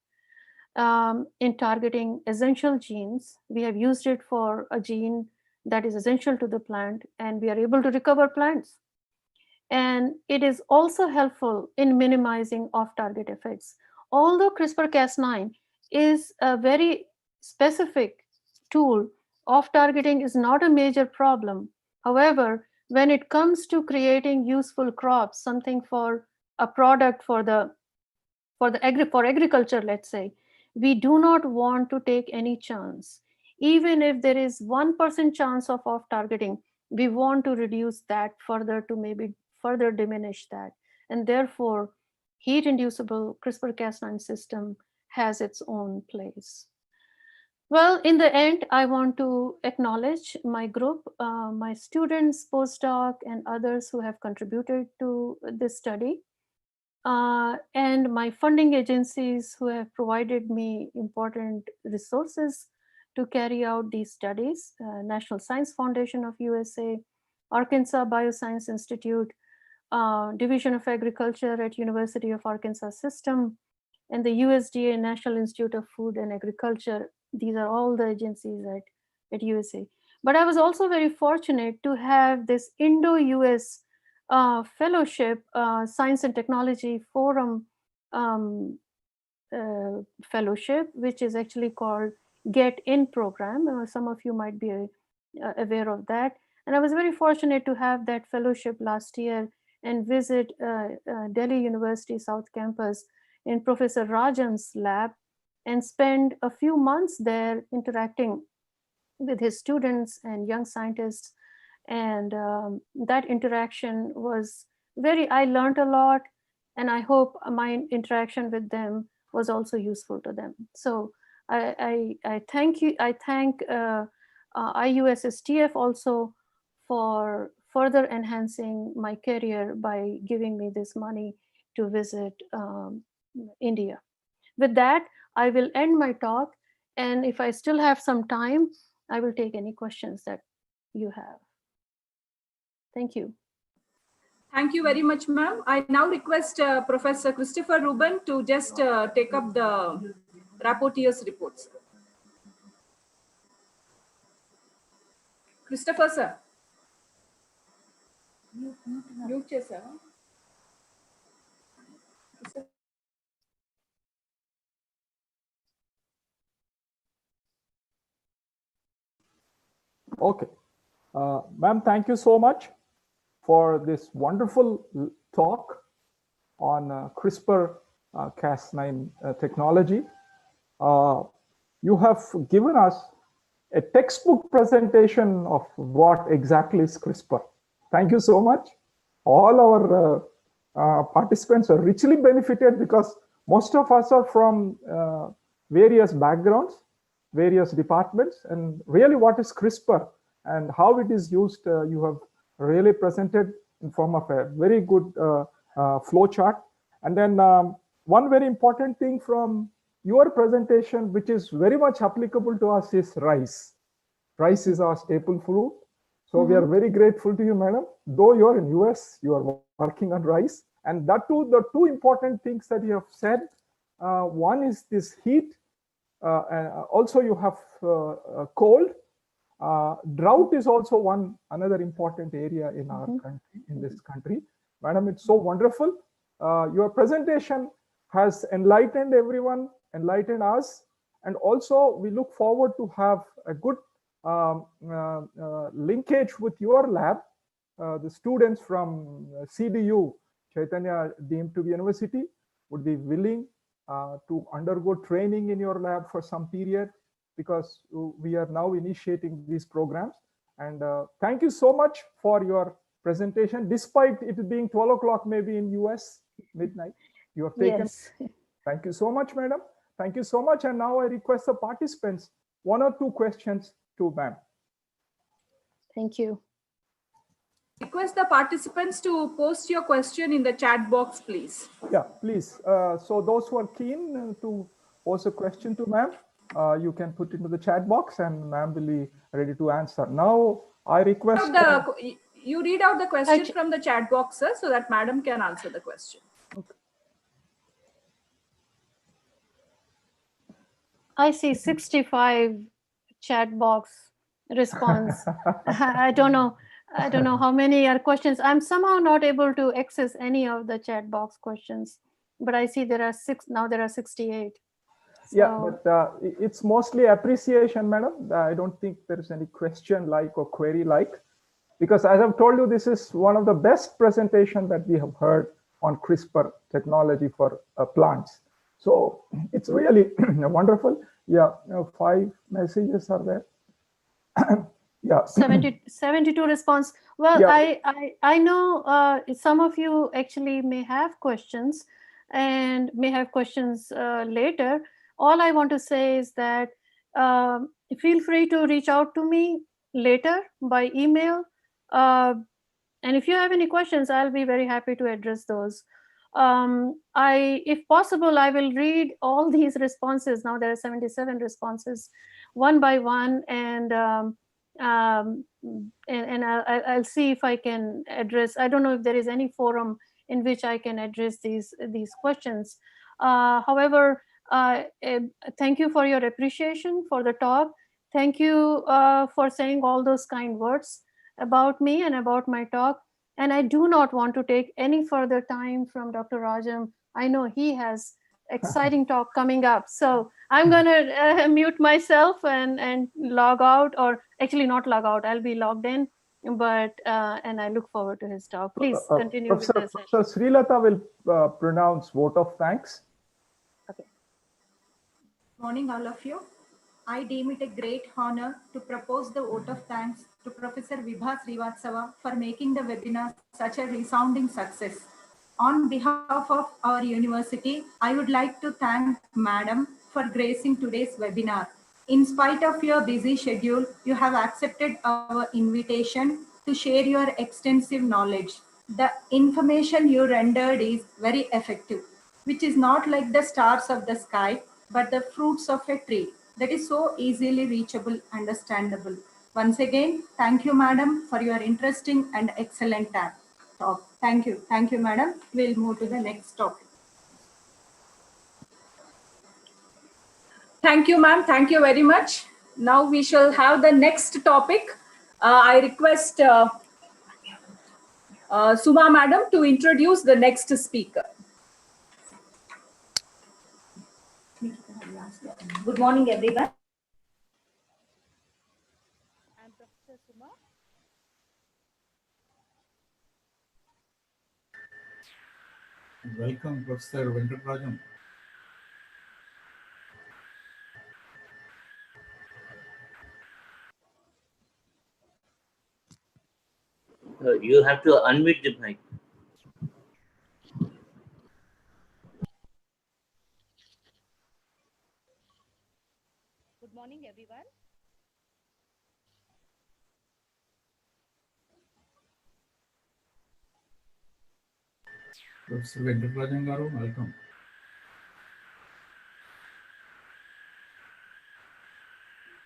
in targeting essential genes. We have used it for a gene that is essential to the plant, and we are able to recover plants. And it is also helpful in minimizing off-target effects. Although CRISPR-Cas9 is a very specific tool, off-targeting is not a major problem. However, when it comes to creating useful crops, something for a product for agriculture, let's say, we do not want to take any chance. Even if there is 1% chance of off-targeting, we want to reduce that further to maybe further diminish that. And therefore, heat-inducible CRISPR-Cas9 system has its own place. Well, in the end, I want to acknowledge my group, my students, postdoc, and others who have contributed to this study. And my funding agencies who have provided me important resources to carry out these studies, National Science Foundation of USA, Arkansas Bioscience Institute, Division of Agriculture at University of Arkansas System, and the USDA National Institute of Food and Agriculture. These are all the agencies at USA. But I was also very fortunate to have this Indo-US fellowship, Science and Technology Forum fellowship, which is actually called Get In program. Some of you might be aware of that. And I was very fortunate to have that fellowship last year and visit Delhi University South Campus in Professor Rajan's lab. and spend a few months there interacting with his students and young scientists. And that interaction was I learned a lot, and I hope my interaction with them was also useful to them. So I thank you. I thank IUSSTF also for further enhancing my career by giving me this money to visit India. With that, I will end my talk, and if I still have some time, I will take any questions that you have. Thank you. Thank you very much, ma'am. I now request Professor Christopher Rubin to just take up the rapporteur's reports. Christopher, sir. Mute చేసావా? Okay. Ma'am, thank you so much for this wonderful talk on CRISPR-Cas9 technology. You have given us a textbook presentation of what exactly is CRISPR. Thank you so much. All our participants are richly benefited because most of us are from various backgrounds, various departments, and really what is CRISPR and how it is used, you have really presented in form of a very good flow chart. And then one very important thing from your presentation, which is very much applicable to us, is rice. Rice is our staple food. So we are very grateful to you, madam. Though you are in US, you are working on rice. And that too, the two important things that you have said, one is this heat. Also you have cold. Drought is also another important area in our country, in this country. Madam, it's so wonderful. Your presentation has enlightened everyone, enlightened us, and also we look forward to have a good linkage with your lab. The students from CDU, Chaitanya deemed to be university, would be willing to undergo training in your lab for some period, because we are now initiating these programs. And thank you so much for your presentation, despite it being 12 o'clock maybe in US midnight. You have taken. Yes. Thank you so much, madam. Thank you so much. And now I request the participants, 1 or 2 questions to ma'am. Thank you. Request the participants to post your question in the chat box, please. Yeah, please. So those who are keen to pose a question to ma'am, you can put it into the chat box and ma'am will be ready to answer. Now I request you read out the question from the chat box, sir, so that madam can answer the question. Okay. I see 65 chat box response. I don't know how many are questions. I'm somehow not able to access any of the chat box questions, but I see there are 68. So, yeah, but it's mostly appreciation, madam. I don't think there's any question like or query like, because as I've told you, this is one of the best presentations that we have heard on CRISPR technology for plants. So it's really wonderful. Yeah, 5 messages are there. Yeah, 72 response. Well, yeah. I know some of you actually may have questions and may have questions later. All I want to say is that feel free to reach out to me later by email. And if you have any questions, I'll be very happy to address those. If possible, I will read all these responses. Now there are 77 responses, one by one, and I'll see if I can address. I don't know if there is any forum in which I can address these questions. However, thank you for your appreciation for the talk. Thank you for saying all those kind words about me and about my talk. And I do not want to take any further time from Dr. Rajam. I know he has exciting talk coming up. So I'm going to mute myself and log out, or actually not log out. I'll be logged in, but and I look forward to his talk. Please continue with this. Professor Srilata will pronounce vote of thanks. Okay. Morning, all of you. I deem it a great honor to propose the vote of thanks to Professor Vibha Srivatsava for making the webinar such a resounding success. On behalf of our university, I would like to thank Madam for gracing today's webinar. In spite of your busy schedule, you have accepted our invitation to share your extensive knowledge. The information you rendered is very effective, which is not like the stars of the sky, but the fruits of a tree that is so easily reachable, understandable. Once again, thank you, Madam, for your interesting and excellent talk. Thank you. Thank you, Madam. We'll move to the next topic. Thank you, ma'am. Thank you very much. Now we shall have the next topic. I request Suma madam to introduce the next speaker. Good morning, everyone. I'm Professor Suma. Welcome, Professor Venkatrajam. You have to unmute the mic. Good morning, everyone. Professor Venkatrajam garu, welcome.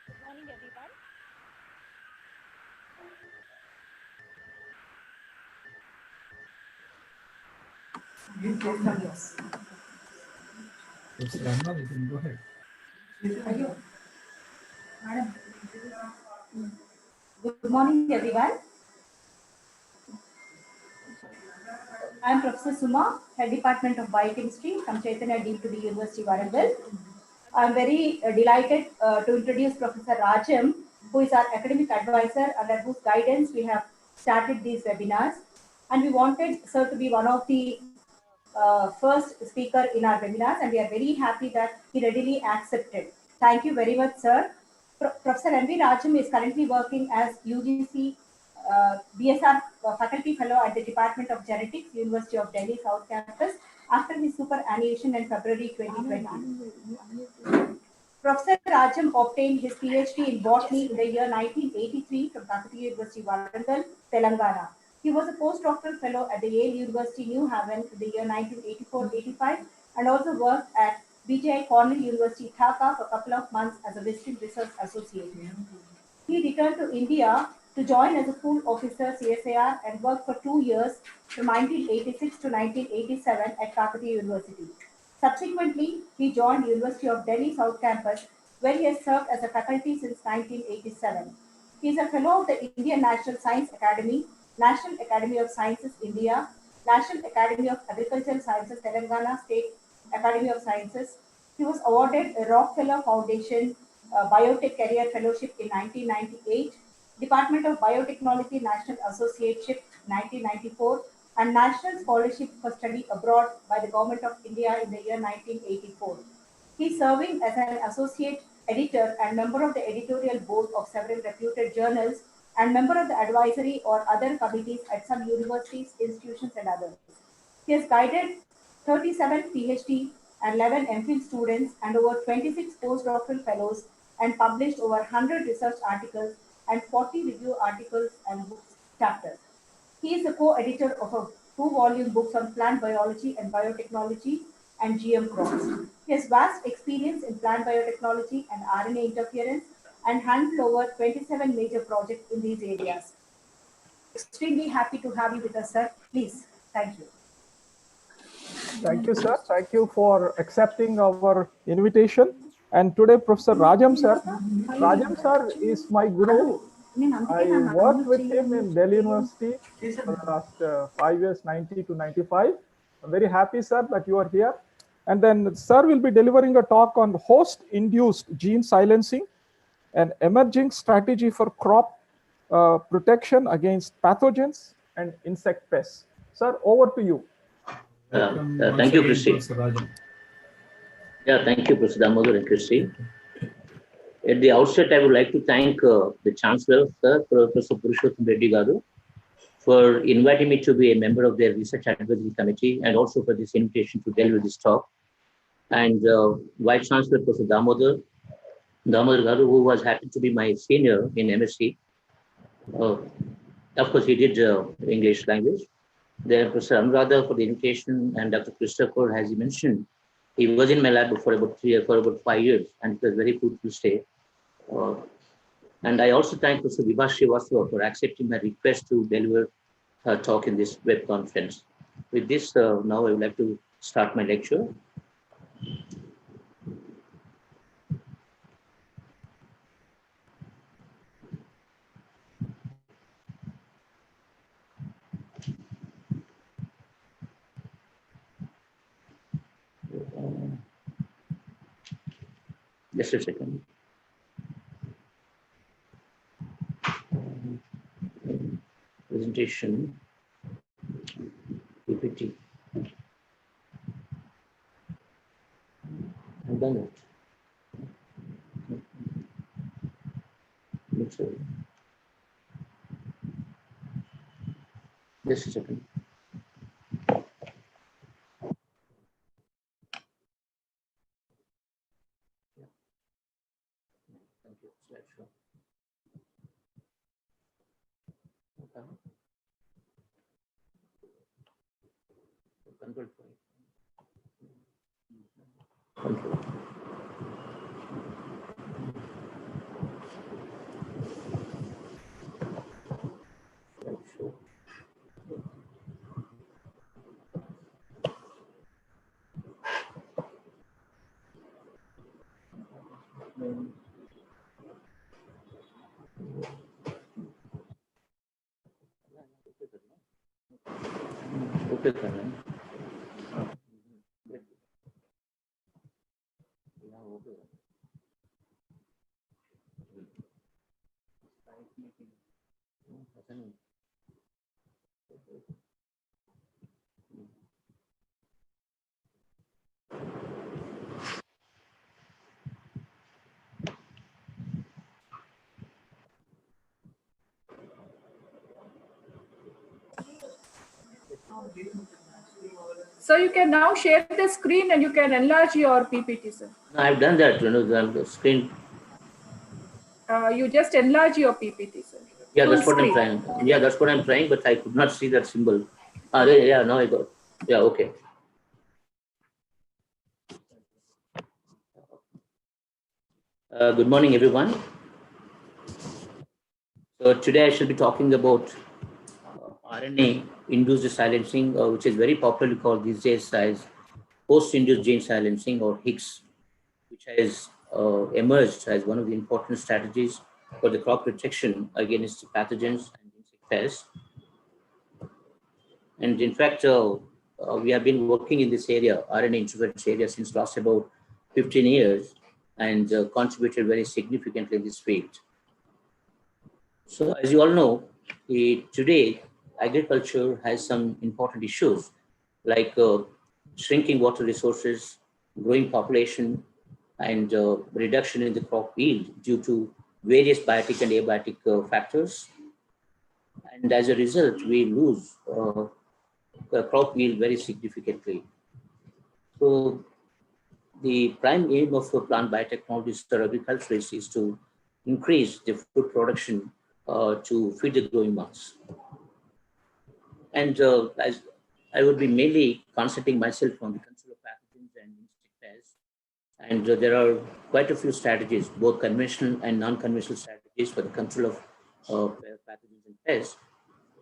Good morning, everyone. Professor Rna, you can go ahead. Good morning, everyone. I'm Professor Suma, Head Department of Biochemistry from Chaitanya Deep to the University Warangal. I'm very delighted to introduce Professor Rajam, who is our academic advisor, under whose guidance we have started these webinars. And we wanted Sir to be one of the first speaker in our webinars, and we are very happy that he readily accepted. Thank you very much, sir. Professor M.V. Rajam is currently working as UGC BSR faculty fellow at the Department of Genetics, University of Delhi South Campus, after his superannuation in February 2020. Professor Rajam obtained his PhD in botany in the year 1983 from Kakatiya University, Warangal, Telangana. He was a postdoctoral fellow at the Yale University, New Haven in the year 1984-85 and also worked at BJI Cornell University, Dhaka for a couple of months as a visiting research associate. He returned to India to join as a school officer CSIR and worked for 2 years from 1986 to 1987 at Kakatiya University. Subsequently, he joined University of Delhi South Campus, where he has served as a faculty since 1987. He is a fellow of the Indian National Science Academy, National Academy of Sciences India, National Academy of Agricultural Sciences Telangana State Academy of Sciences. He was awarded a Rockefeller Foundation Biotech Career Fellowship in 1998, Department of Biotechnology National Associateship 1994, and National Scholarship for Study Abroad by the Government of India in the year 1984. He is serving as an associate editor and member of the editorial board of several reputed journals and member of the advisory or other committees at some universities, institutions, and others. He has guided 37 PhD and 11 MPhil students and over 26 postdoctoral fellows and published over 100 research articles and 40 review articles and books chapters. He is the co-editor of a 2-volume book on plant biology and biotechnology and GM crops. He has vast experience in plant biotechnology and RNA interference and handled over 27 major projects in these areas. Extremely happy to have you with us, sir. Please, thank you. Thank you, sir. Thank you for accepting our invitation. And today, Professor Rajam, sir. Rajam, sir, is my guru. I worked with him in Delhi University for the last 5 years, 90 to 95. I'm very happy, sir, that you are here. And then, sir will be delivering a talk on host-induced gene silencing, an emerging strategy for crop protection against pathogens and insect pests. Sir, over to you. Welcome thank once you, again, Christy. Professor Rajam. Yeah, thank you, Professor Damodar and Christy. At the outset, I would like to thank the Chancellor, Sir, Professor Purushottam Reddy Garu, for inviting me to be a member of their Research Advisory Committee and also for this invitation to deliver this talk. And Vice Chancellor, Professor Damodar Garu, who was happened to be my senior in MSc. Of course, he did English language. Then Professor Anuradha for the invitation, and Dr. Christopher, as he mentioned, he was in my lab for about 5 years, and it was very fruitful stay. Uh, and I also thank Professor Vibha Srivastava for accepting my request to deliver a talk in this web conference. With this, now I would like to start my lecture. Just a second. Presentation, PPT. I've done it. Sorry. Just a second. Thank you. Slideshow. Okay. Control point. Thank you. Slideshow. Okay, Karan. Yeah, okay. So you can now share the screen and you can enlarge your PPT, sir. No, I've done that. The screen. You just enlarge your PPT, sir. Yeah, Full that's what screen. I'm trying. Yeah, that's what I'm trying, but I could not see that symbol. Yeah, now I got. Yeah, okay. Good morning, everyone. So today I shall be talking about RNA induced silencing, which is very popularly called these days as post-induced gene silencing, or HIGS, which has emerged as one of the important strategies for the crop protection against pathogens and insect pests. And in fact, we have been working in this area, RNA interference area, since last about 15 years, and contributed very significantly in this field. So as you all know, today agriculture has some important issues like shrinking water resources, growing population, and reduction in the crop yield due to various biotic and abiotic factors. And as a result, we lose crop yield very significantly. So the prime aim of plant biotechnology or agriculturists is to increase the food production to feed the growing mass. And as I would be mainly concentrating myself on the control of pathogens and insect pests. And there are quite a few strategies, both conventional and non-conventional strategies for the control of pathogens and pests.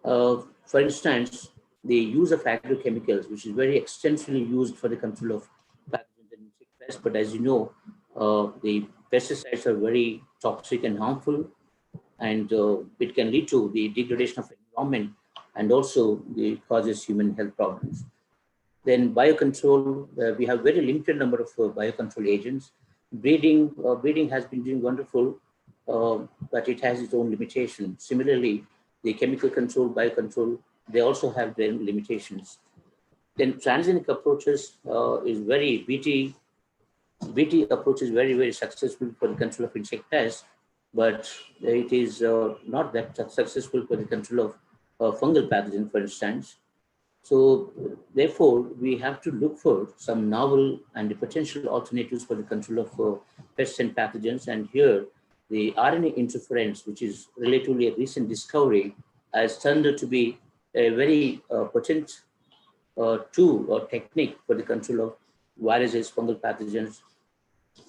For instance, the use of agrochemicals, which is very extensively used for the control of pathogens and insect pests. But as you know, the pesticides are very toxic and harmful, and it can lead to the degradation of environment, and also it causes human health problems. Then biocontrol, we have very limited number of biocontrol agents. Breeding has been doing wonderful, but it has its own limitations. Similarly, the chemical control, biocontrol, they also have their limitations. Then transgenic approaches is very witty BT approach is very, very successful for the control of insect pests, but it is not that successful for the control of fungal pathogen, for instance. So therefore, we have to look for some novel and potential alternatives for the control of pests and pathogens. And here, the RNA interference, which is relatively a recent discovery, has turned out to be a very potent tool or technique for the control of viruses, fungal pathogens,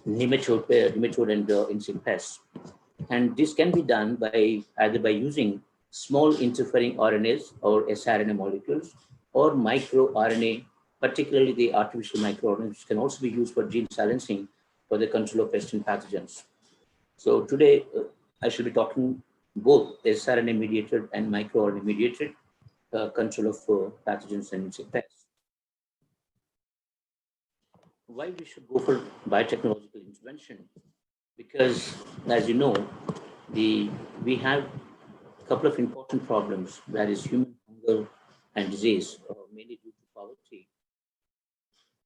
nematode and insect pests. And this can be done by either by using small interfering RNAs or siRNA molecules or microRNA, particularly the artificial microRNA, which can also be used for gene silencing for the control of pests and pathogens. So today I shall be talking both siRNA mediated and microRNA mediated control of pathogens and insect pests. Why we should go for biotechnological intervention? Because, as you know, we have a couple of important problems, that is human hunger and disease, mainly due to poverty.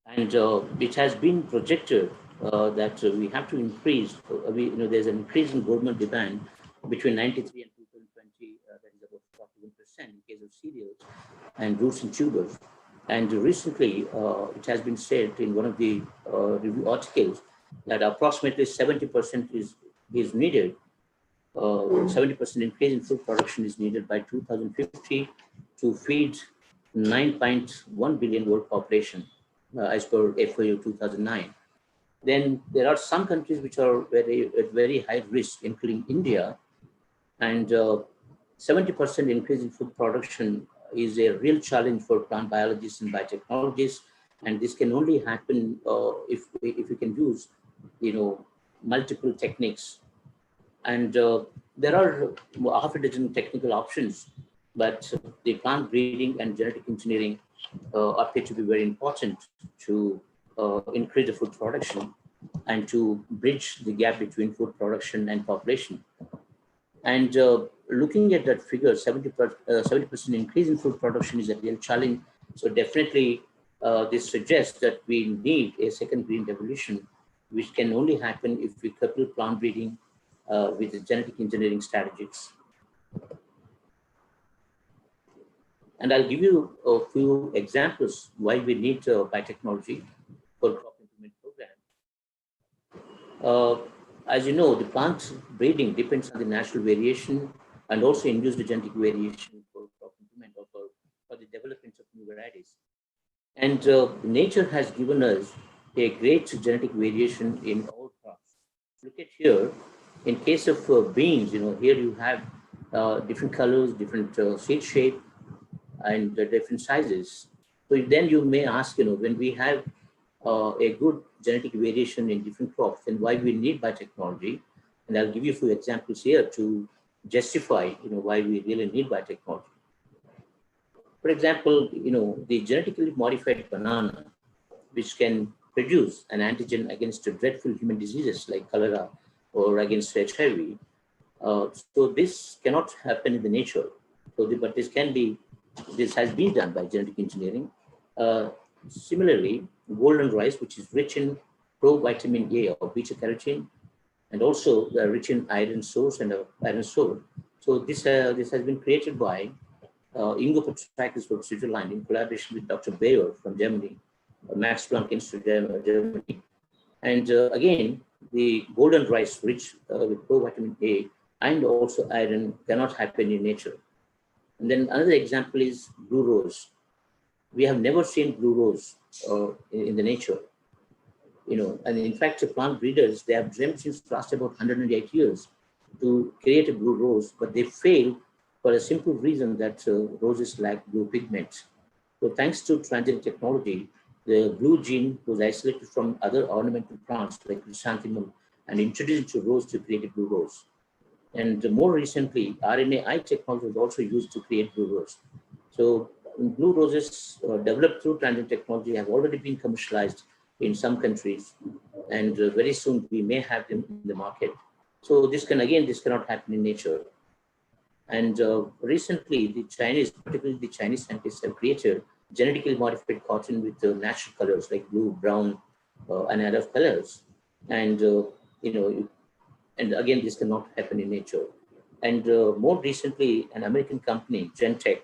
And it has been projected that we have to increase, there's an increase in government demand between 93 and 2020, that is about 41% in case of cereals and roots and tubers. And recently, it has been said in one of the review articles that approximately 70% is needed. 70% increase in food production is needed by 2050 to feed 9.1 billion world population, as per FAO 2009. Then there are some countries which are at very high risk, including India, and 70% increase in food production is a real challenge for plant biologists and biotechnologists, and this can only happen if we can use, multiple techniques. And there are half a dozen technical options, but the plant breeding and genetic engineering appear to be very important to increase the food production and to bridge the gap between food production and population. And looking at that figure, 70% increase in food production is a real challenge. So definitely this suggests that we need a second green revolution, which can only happen if we couple plant breeding with the genetic engineering strategies. And I'll give you a few examples why we need biotechnology for crop improvement program. As you know, the plant breeding depends on the natural variation and also induced genetic variation for crop improvement or for the development of new varieties. And nature has given us a great genetic variation in all crops. Look at here, in case of beans, here you have different colors, different seed shape, and different sizes. So then you may ask, when we have a good genetic variation in different crops, then why we need biotechnology? And I'll give you a few examples here to justify, why we really need biotechnology. For example, the genetically modified banana, which can produce an antigen against dreadful human diseases like cholera or against HIV. So this cannot happen in the nature. But this has been done by genetic engineering. Similarly, golden rice, which is rich in provitamin A or beta carotene, and also rich in iron source and iron salt. So this has been created by Ingo Petrakis from Switzerland in collaboration with Dr. Bayer from Germany, Max Planck Institute Germany. And again, the golden rice rich with provitamin A and also iron cannot happen in nature. And then another example is blue rose. We have never seen blue rose in the nature. And in fact, the plant breeders, they have dreamt since last about 108 years to create a blue rose, but they failed for a simple reason that roses lack blue pigments. So thanks to transgenic technology, the blue gene was isolated from other ornamental plants like chrysanthemum and introduced into rose to create a blue rose. And more recently, Rna technology was also used to create blue rose. So blue roses developed through transgenic technology have already been commercialized in some countries, and very soon we may have them in the market. So this cannot happen in nature. And recently, particularly the Chinese scientists have created genetically modified cotton with natural colors like blue, brown, an array of colors. And, and again, this cannot happen in nature. And more recently, an American company, Genentech,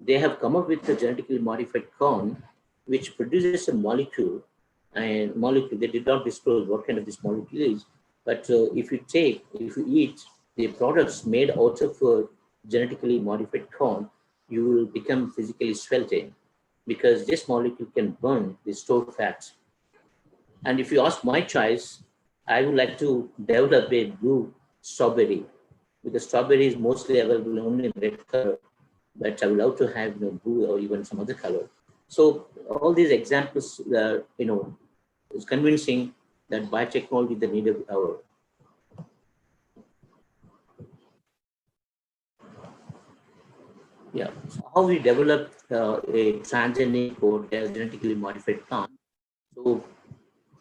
they have come up with a genetically modified corn, which produces a molecule, and they did not disclose what kind of this molecule is, but if you eat the products made out of genetically modified corn, you will become physically svelte, because this molecule can burn the stored fats. And if you ask my choice, I would like to develop a blue strawberry, because strawberry is mostly available only in red color, but I would love to have blue or even some other color. So all these examples, is convincing that biotechnology is the need of the hour. Yeah, so how we develop a transgenic or genetically modified plant. So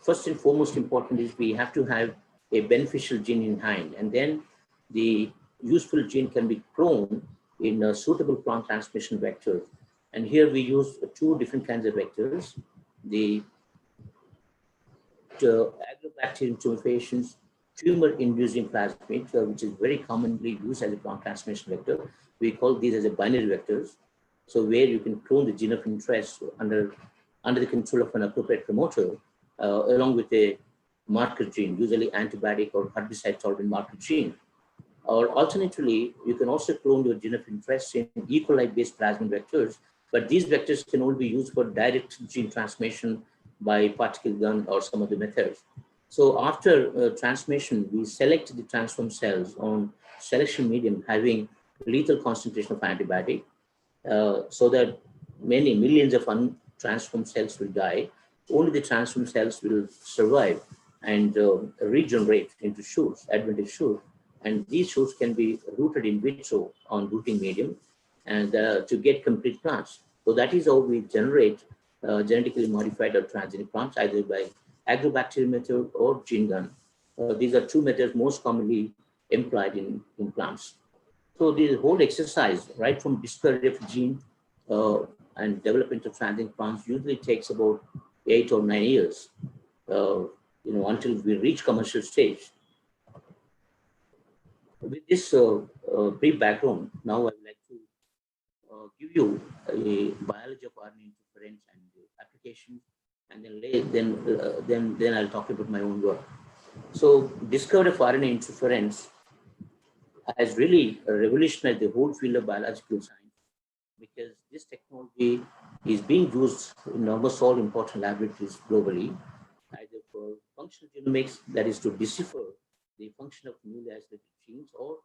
first and foremost important is we have to have a beneficial gene in hand, and then the useful gene can be cloned in a suitable plant transmission vector. And here we use two different kinds of vectors, the agrobacterium tumefacient tumor-inducing plasmid, which is very commonly used as a plant transmission vector. We call these as a binary vectors. So where you can clone the gene of interest under the control of an appropriate promoter, along with a marker gene, usually antibiotic or herbicide-tolerant marker gene. Or alternatively, you can also clone your gene of interest in E. coli-based plasmid vectors, but these vectors can only be used for direct gene transmission by particle gun or some other methods. So after transmission, we select the transformed cells on selection medium having lethal concentration of antibiotic, so that many millions of untransformed cells will die. Only the transformed cells will survive and regenerate into shoots, adventitious shoots. And these shoots can be rooted in vitro on rooting medium and to get complete plants. So that is how we generate genetically modified or transgenic plants, either by agrobacterial method or gene gun. These are two methods most commonly employed in plants. So the whole exercise, right from discovery of gene and development of transgenic plants, usually takes about 8 or 9 years, until we reach commercial stage. With this brief background, now I would like to give you a biology of RNA interference and applications, and then I'll talk about my own work. So, discovery of RNA interference has really revolutionized the whole field of biological science, because this technology is being used in almost all important laboratories globally, either for functional genomics, that is to decipher the function of newly isolated genes, or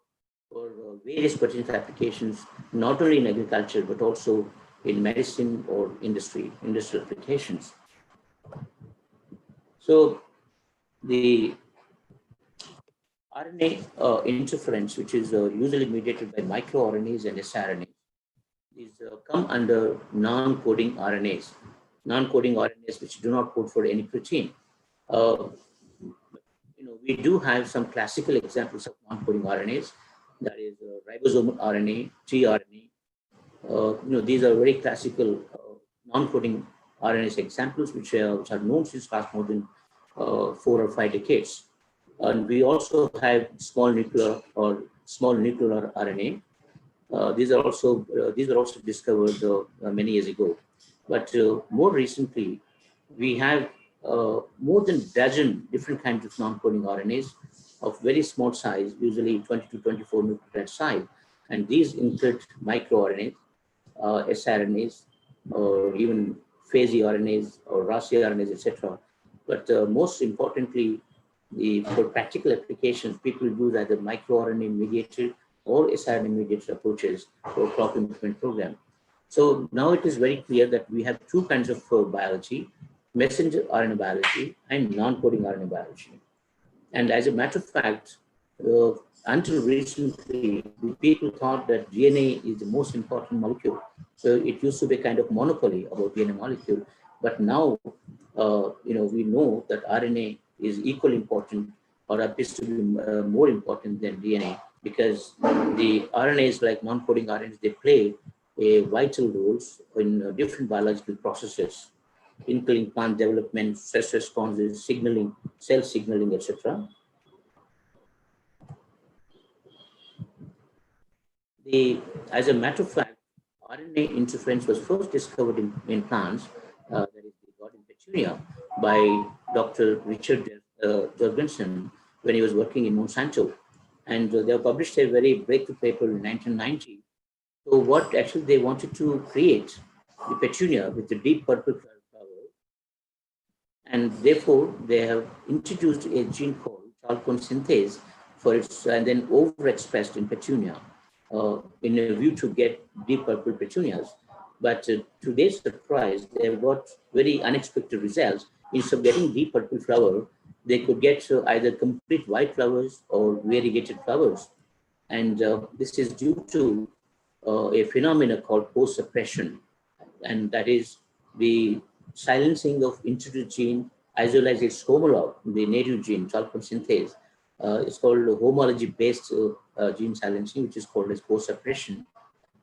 for various potential applications, not only in agriculture, but also in medicine or industrial applications. So the RNA interference, which is usually mediated by microRNAs and siRNAs, is come under non-coding RNAs. Non-coding RNAs which do not code for any protein. We do have some classical examples of non-coding RNAs, that is ribosomal RNA, tRNA. These are very classical non-coding RNAs examples, which are known since past more than 4 or 5 decades. And we also have small nuclear RNA. These are also discovered many years ago. But more recently, we have more than a dozen different kinds of non-coding RNAs of very small size, usually 20 to 24 nucleotide size. And these include microRNAs, siRNAs, or even phasey RNAs or RNAs, etc. But most importantly, for practical applications, people use either microRNA mediated or siRNA mediated approaches for crop improvement program. So now it is very clear that we have two kinds of biology: messenger RNA biology and non-coding RNA biology. And as a matter of fact, until recently, people thought that DNA is the most important molecule. So it used to be a kind of monopoly about DNA molecule. But now, we know that RNA is equally important, or appears to be more important than DNA, because the RNAs, like non-coding RNAs, they play a vital roles in different biological processes. including plant development, stress responses, signaling, cell signaling, etc. As a matter of fact, RNA interference was first discovered in plants, that is, the garden petunia, by Dr. Richard Jorgensen when he was working in Monsanto. And they published a very breakthrough paper in 1990. So what actually they wanted to create the petunia with the deep purple flower, and therefore they have introduced a gene called chalcone synthase for its, and then overexpressed in petunia in a view to get deep purple petunias. But to their surprise, they have got very unexpected results. Instead of getting deep purple flower, they could get either complete white flowers or variegated flowers. And this is due to a phenomena called post-suppression, and that is the silencing of introduced gene as well as its homologue, the native gene, chalcone synthase. It's called homology-based gene silencing, which is called as post-suppression.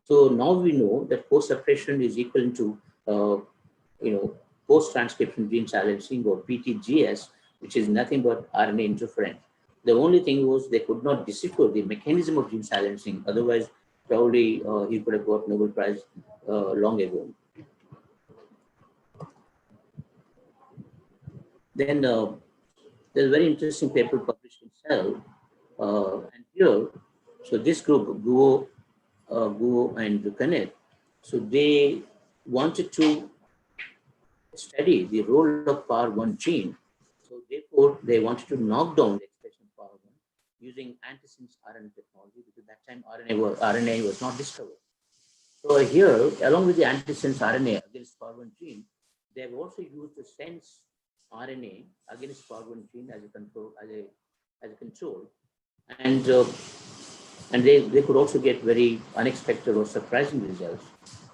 So now we know that post-suppression is equal to, post-transcription gene silencing, or PTGS, which is nothing but RNA interference. The only thing was they could not decipher the mechanism of gene silencing. Otherwise, probably he could have got Nobel Prize long ago. Then there's a very interesting paper published in Cell, and here, so this group, Guo and Kenneth, so they wanted to study the role of PAR1 gene. So therefore, they wanted to knock down the expression of PAR1 using antisense RNA technology, because at that time RNA was not discovered. So here, along with the antisense RNA against PAR1 gene, they have also used the sense RNA against PAR1 gene as a control, and they could also get very unexpected or surprising results.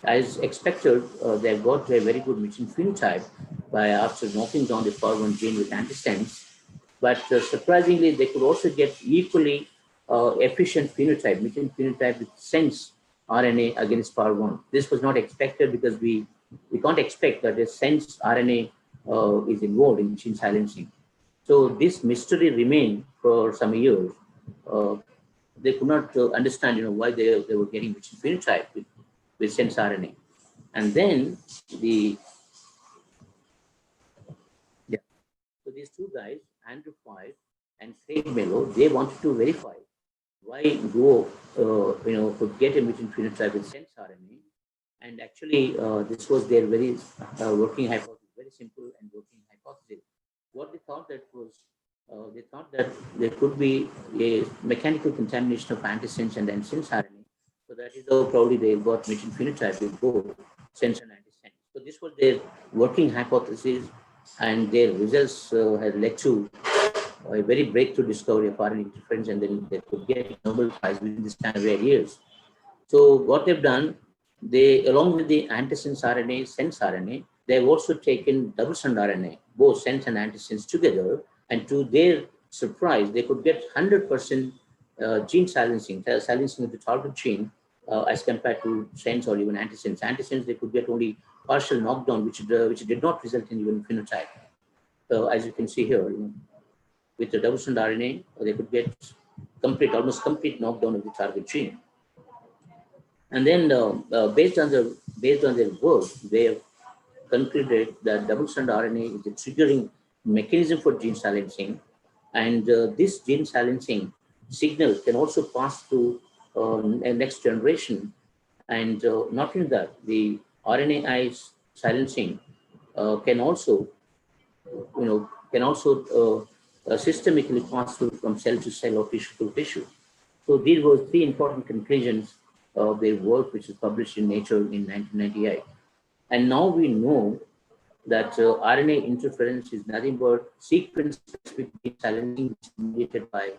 As expected, they got a very good mutant phenotype by after knocking down the PAR1 gene with antisense. But surprisingly, they could also get equally efficient phenotype, mutant phenotype with sense RNA against PAR1. This was not expected because we can't expect that a sense RNA is involved in gene silencing. So this mystery remained for some years. They could not understand, why they were getting mutant phenotype with sense RNA. And then so these two guys, Andrew Five and Craig Mello, they wanted to verify why Go, could get a mutant phenotype with sense RNA. And actually, this was their very working hypothesis, very simple and working hypothesis. What they thought that was, they thought that there could be a mechanical contamination of antisense and then sense RNA. So that is how probably they got mutant phenotype with both sense and antisense. So this was their working hypothesis, and their results had led to a very breakthrough discovery of RNA interference, and then they could get Nobel Prize within this time of 8 years. So what they've done, they, along with the antisense RNA, sense RNA, they've also taken double-strand RNA, both sense and antisense together, and to their surprise, they could get 100% gene silencing of the target gene as compared to sense or even antisense. Antisense, they could get only partial knockdown, which did not result in even phenotype. So as you can see here, with the double-strand RNA, they could get almost complete knockdown of the target gene. And then based on their work, they have concluded that double-strand RNA is the triggering mechanism for gene silencing, and this gene silencing signal can also pass to a next generation. And not only that, the RNAi silencing can also, systemically pass through from cell to cell or tissue to tissue. So these were three important conclusions of their work, which was published in Nature in 1998. And now we know that RNA interference is nothing but sequence-specific silencing mediated by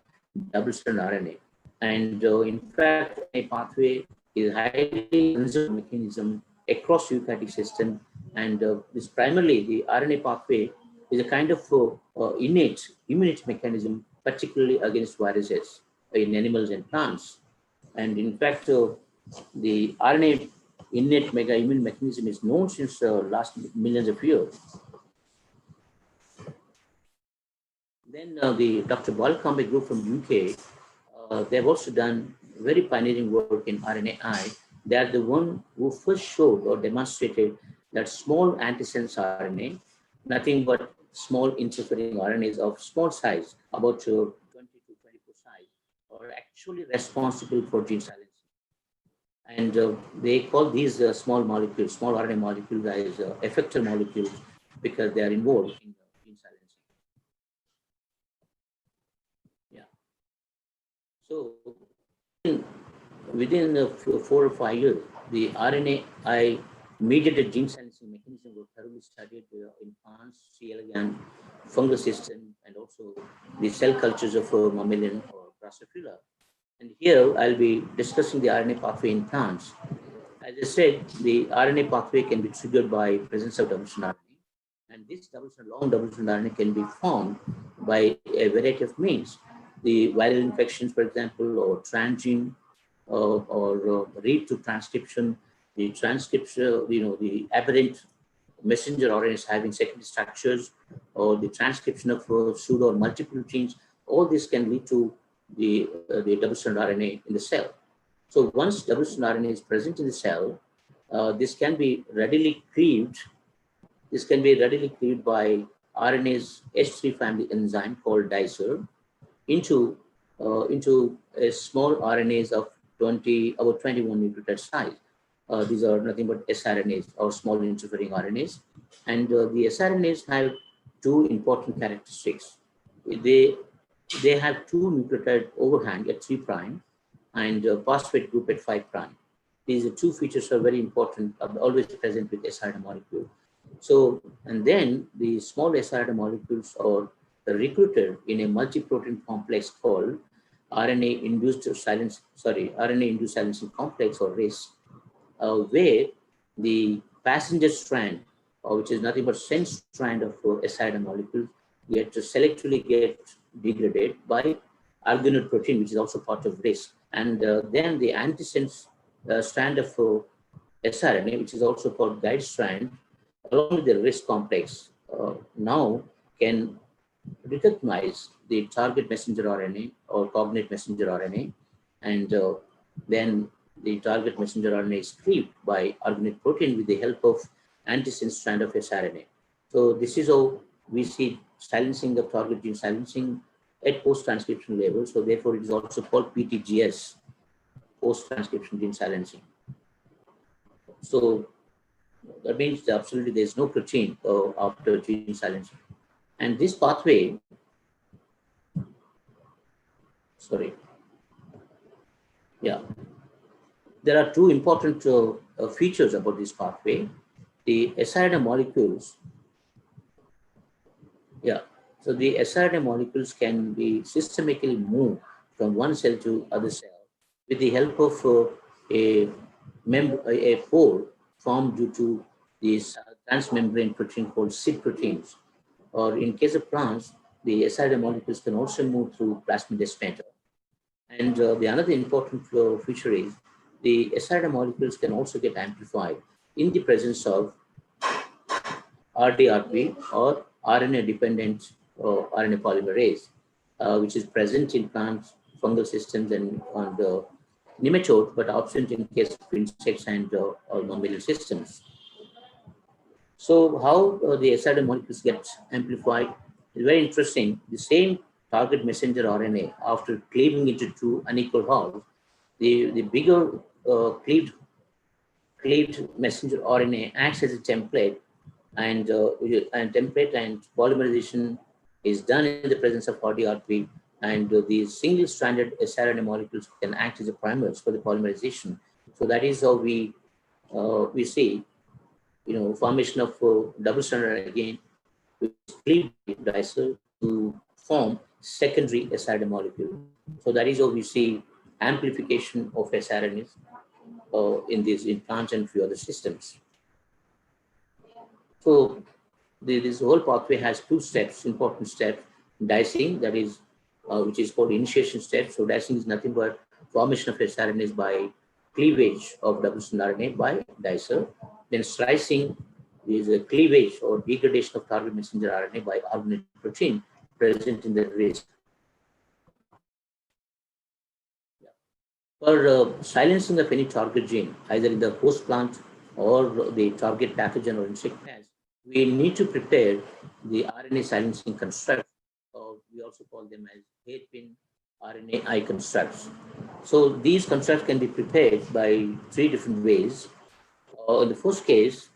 double-strand RNA. And in fact, a pathway is a highly conserved mechanism across eukaryotic system, and this primarily the RNA pathway is a kind of innate immunity mechanism, particularly against viruses in animals and plants. And in fact, the RNA innate mega immune mechanism is known since last millions of years. Then the Dr. Balkambe group from UK, they've also done very pioneering work in RNAi. They are the one who first showed or demonstrated that small antisense RNA, nothing but small interfering RNAs of small size, about 20 to 24 size, are actually responsible for gene silencing. And they call these small molecules, small RNA molecules, as effector molecules because they are involved in gene silencing. Yeah. So within 4 or 5 years, the RNAi mediated gene silencing mechanism was thoroughly studied in plants, C. elegans, fungal system, and also the cell cultures of mammalian or Drosophila. And here I'll be discussing the RNA pathway in plants. As I said, the RNA pathway can be triggered by presence of double-strand RNA. And this long double-strand RNA can be formed by a variety of means. The viral infections, for example, or transgene, or read to transcription, the transcription, the aberrant messenger RNAs having secondary structures, or the transcription of pseudo or multiple genes. All this can lead to the double-strand RNA in the cell. So once double-strand RNA is present in the cell, this can be readily cleaved. This can be readily cleaved by RNA's H3 family enzyme called dicer into a small RNAs of about 21 nucleotide size. These are nothing but sRNAs or small interfering RNAs. And the sRNAs have two important characteristics. They have two nucleotide overhang at 3' and phosphate group at 5'. These two features are very important, are always present with sRNA molecule. So, and then the small sRNA molecules are recruited in a multi-protein complex called Rna Induced Silencing complex, or RIS, where the passenger strand, which is nothing but sense strand of sRNA molecules, selectively get degraded by arginine protein, which is also part of RIS. And then the antisense strand of sRNA, which is also called guide strand, along with the RIS complex, now can recognize the target messenger RNA or cognate messenger RNA, and then the target messenger RNA is cleaved by arginine protein with the help of antisense strand of sRNA. So this is how we see silencing of target gene silencing at post-transcription level. So therefore, it is also called PTGS, post-transcription gene silencing. So that means that absolutely there is no protein after gene silencing. And this pathway, there are two important features about this pathway. The sRNA molecules, so the sRNA molecules can be systemically moved from one cell to other cell with the help of a pore formed due to these transmembrane protein called SID proteins. Or in case of plants, the sRNA molecules can also move through plasmidesmator. And the another important feature is the sRNA molecules can also get amplified in the presence of RDRP, or RNA-dependent RNA polymerase, which is present in plants, fungal systems, and on the nematode, but absent in case of insects and or mammalian systems. So how the sRNA molecules get amplified is very interesting. The same target messenger RNA, after cleaving into two unequal halves, the bigger cleaved messenger RNA acts as a template, and template and polymerization is done in the presence of RDRP, and these single-stranded sRNA molecules can act as a primers for the polymerization. So that is how we see, formation of double-stranded again, which cleave dicer to form secondary sRNA molecule. So that is how we see amplification of sRNAs in plants and few other systems. So this whole pathway has two steps, important steps: dicing, that is, which is called initiation step. So dicing is nothing but formation of sRNAs by cleavage of double-stranded RNA by dicer. Then splicing is a cleavage or degradation of target messenger RNA by organic protein present in the wrist. For silencing of any target gene, either in the host plant or the target pathogen or insect pest, we need to prepare the RNA silencing constructs, or we also call them as hairpin RNAi constructs. So these constructs can be prepared by 3 different ways. In the first case,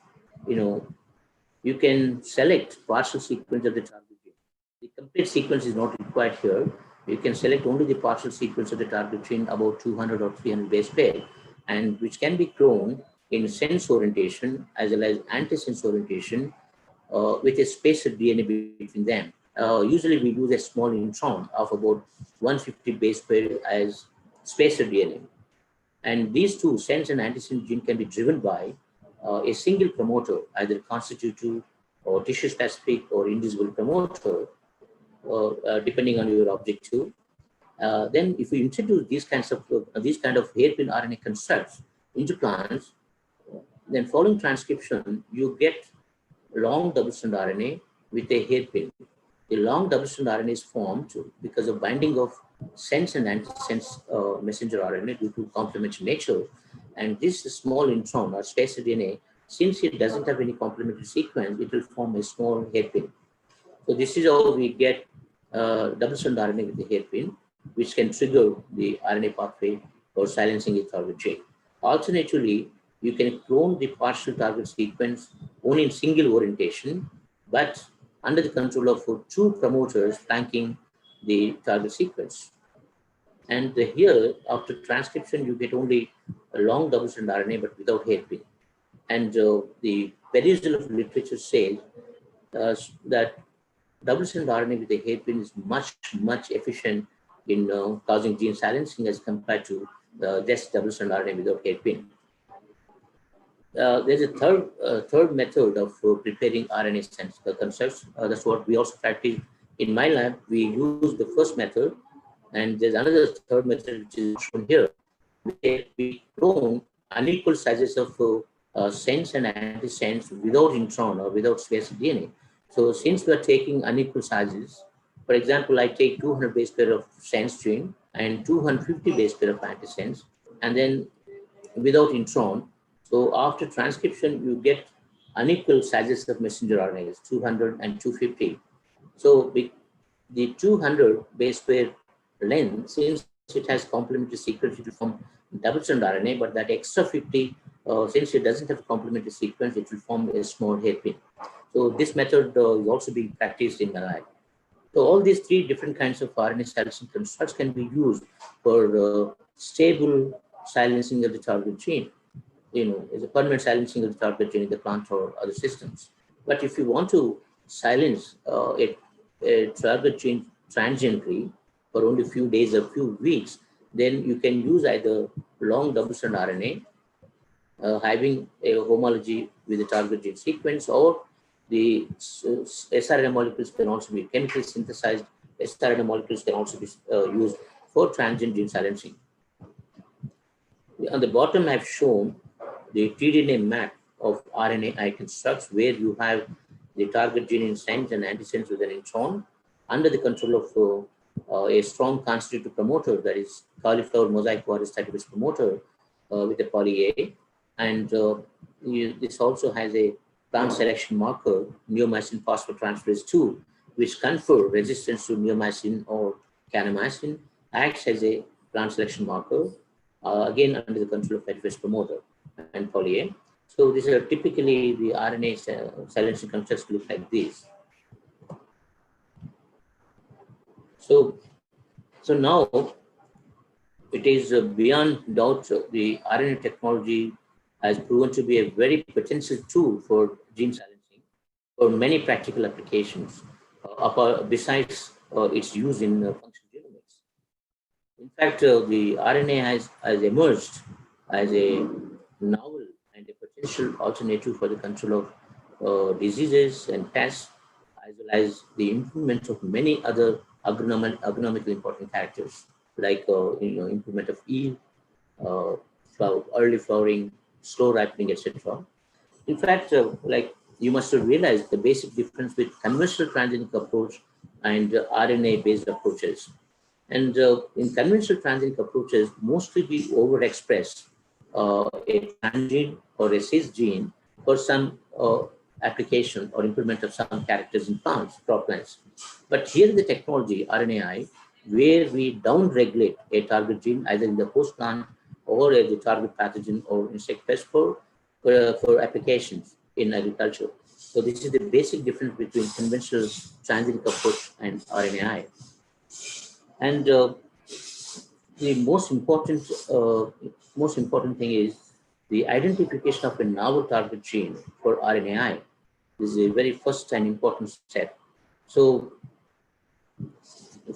you can select partial sequence of the target gene. The complete sequence is not required here. You can select only the partial sequence of the target gene, about 200 or 300 base pair, and which can be cloned in sense orientation as well as antisense orientation with a spacer DNA between them. Usually we use a small intron of about 150 base pair as spacer DNA. And these two, sense and antisense gene, can be driven by a single promoter, either constitutive or tissue specific or indivisible promoter, depending on your objective. Then if we introduce these kind of hairpin RNA constructs into plants, then following transcription, you get long double-strand RNA with a hairpin. The long double-strand RNA is formed because of binding of sense and antisense messenger RNA due to complementary nature. And this small intron or spacer DNA, since it doesn't have any complementary sequence, it will form a small hairpin. So this is how we get double-strand RNA with the hairpin, which can trigger the RNA pathway for silencing a target gene. Alternatively, you can clone the partial target sequence only in single orientation, but under the control of 2 promoters flanking the target sequence. And here, after transcription, you get only a long double-strand RNA, but without hairpin. And the perusal of literature says that double-strand RNA with a hairpin is much efficient in causing gene silencing as compared to just double-strand RNA without hairpin. There's a third method of preparing RNA constructs. That's what we also practice in my lab. We use the first method, and there's another third method which is shown here, where we clone unequal sizes of sense and antisense without intron or without spacer DNA. So since we're taking unequal sizes, for example, I take 200 base pair of sense gene and 250 base pair of antisense, and then without intron. So after transcription, you get unequal sizes of messenger RNAs, 200 and 250. So the 200 base pair length, since it has complementary sequence, it will form double-strand RNA, but that extra 50, since it doesn't have complementary sequence, it will form a small hairpin. So this method is also being practiced in the lab. So all these 3 different kinds of RNA silencing constructs can be used for stable silencing of the target gene. As a permanent silencing of the target gene in the plant or other systems. But if you want to silence a target gene transiently for only a few days or few weeks, then you can use either long double-strand RNA having a homology with the target gene sequence, or the sRNA molecules can also be chemically synthesized. sRNA molecules can also be used for transient gene silencing. On the bottom, I've shown the tDNA map of RNAi constructs, where you have the target gene in sense and antisense with an intron under the control of a strong constitutive promoter, that is cauliflower mosaic virus type of promoter with a poly A. And this also has a plant selection marker, neomycin phosphotransferase 2, which confer resistance to neomycin or kanamycin, acts as a plant selection marker, again under the control of heterophase promoter and poly A. So these are typically the RNA silencing constructs look like this. So now it is beyond doubt the RNA technology has proven to be a very potential tool for gene silencing for many practical applications, besides its use in functional genomics. In fact, the RNA has emerged as a novel and a potential alternative for the control of diseases and pests, as well as the improvement of many other agronomically important factors, like improvement of yield, early flowering, slow ripening, etc. In fact, like you must have realized the basic difference with conventional transgenic approach and RNA-based approaches. And in conventional transgenic approaches, mostly we overexpress a transgene or a cisgene for some application or implement of some characters in plants, crop plants. But here in the technology, RNAi, where we downregulate a target gene either in the host plant or the target pathogen or insect pest for applications in agriculture. So this is the basic difference between conventional transgenic approach and RNAi. And the most important thing is the identification of a novel target gene for RNAi. This is a very first and important step. So,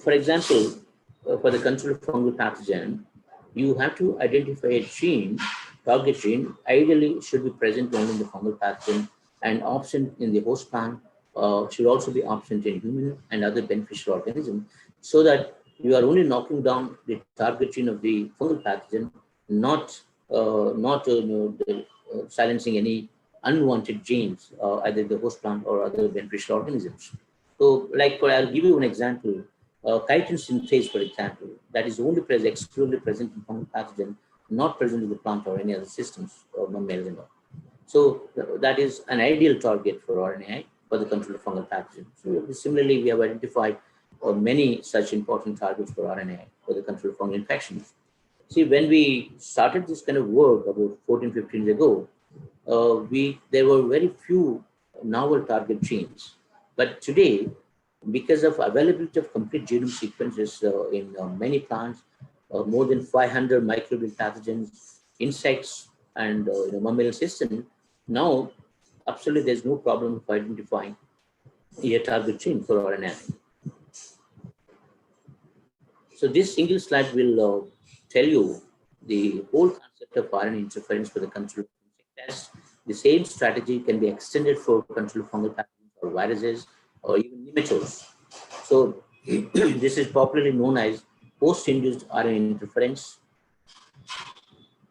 for example, for the control of fungal pathogen, you have to identify a gene, target gene, ideally should be present only in the fungal pathogen and absent in the host plant, should also be absent in human and other beneficial organisms, so that you are only knocking down the target gene of the fungal pathogen, not silencing any unwanted genes, either the host plant or other beneficial organisms. So, like I'll give you an example. Chitin synthase, for example, that is only exclusively present in fungal pathogen, not present in the plant or any other systems or mammalian. So that is an ideal target for RNAi for the control of fungal pathogen. So similarly, we have identified many such important targets for RNAi for the control of fungal infections. See, when we started this kind of work about 14, 15 years ago, there were very few novel target genes. But today, because of availability of complete genome sequences in many plants, more than 500 microbial pathogens, insects, and mammalian system, now absolutely there's no problem of identifying a target gene for RNA. So this single slide will tell you the whole concept of RNA interference for the control of insect pests. The same strategy can be extended for control of fungal pathogens or viruses or even nematodes. So this is popularly known as host-induced RNA interference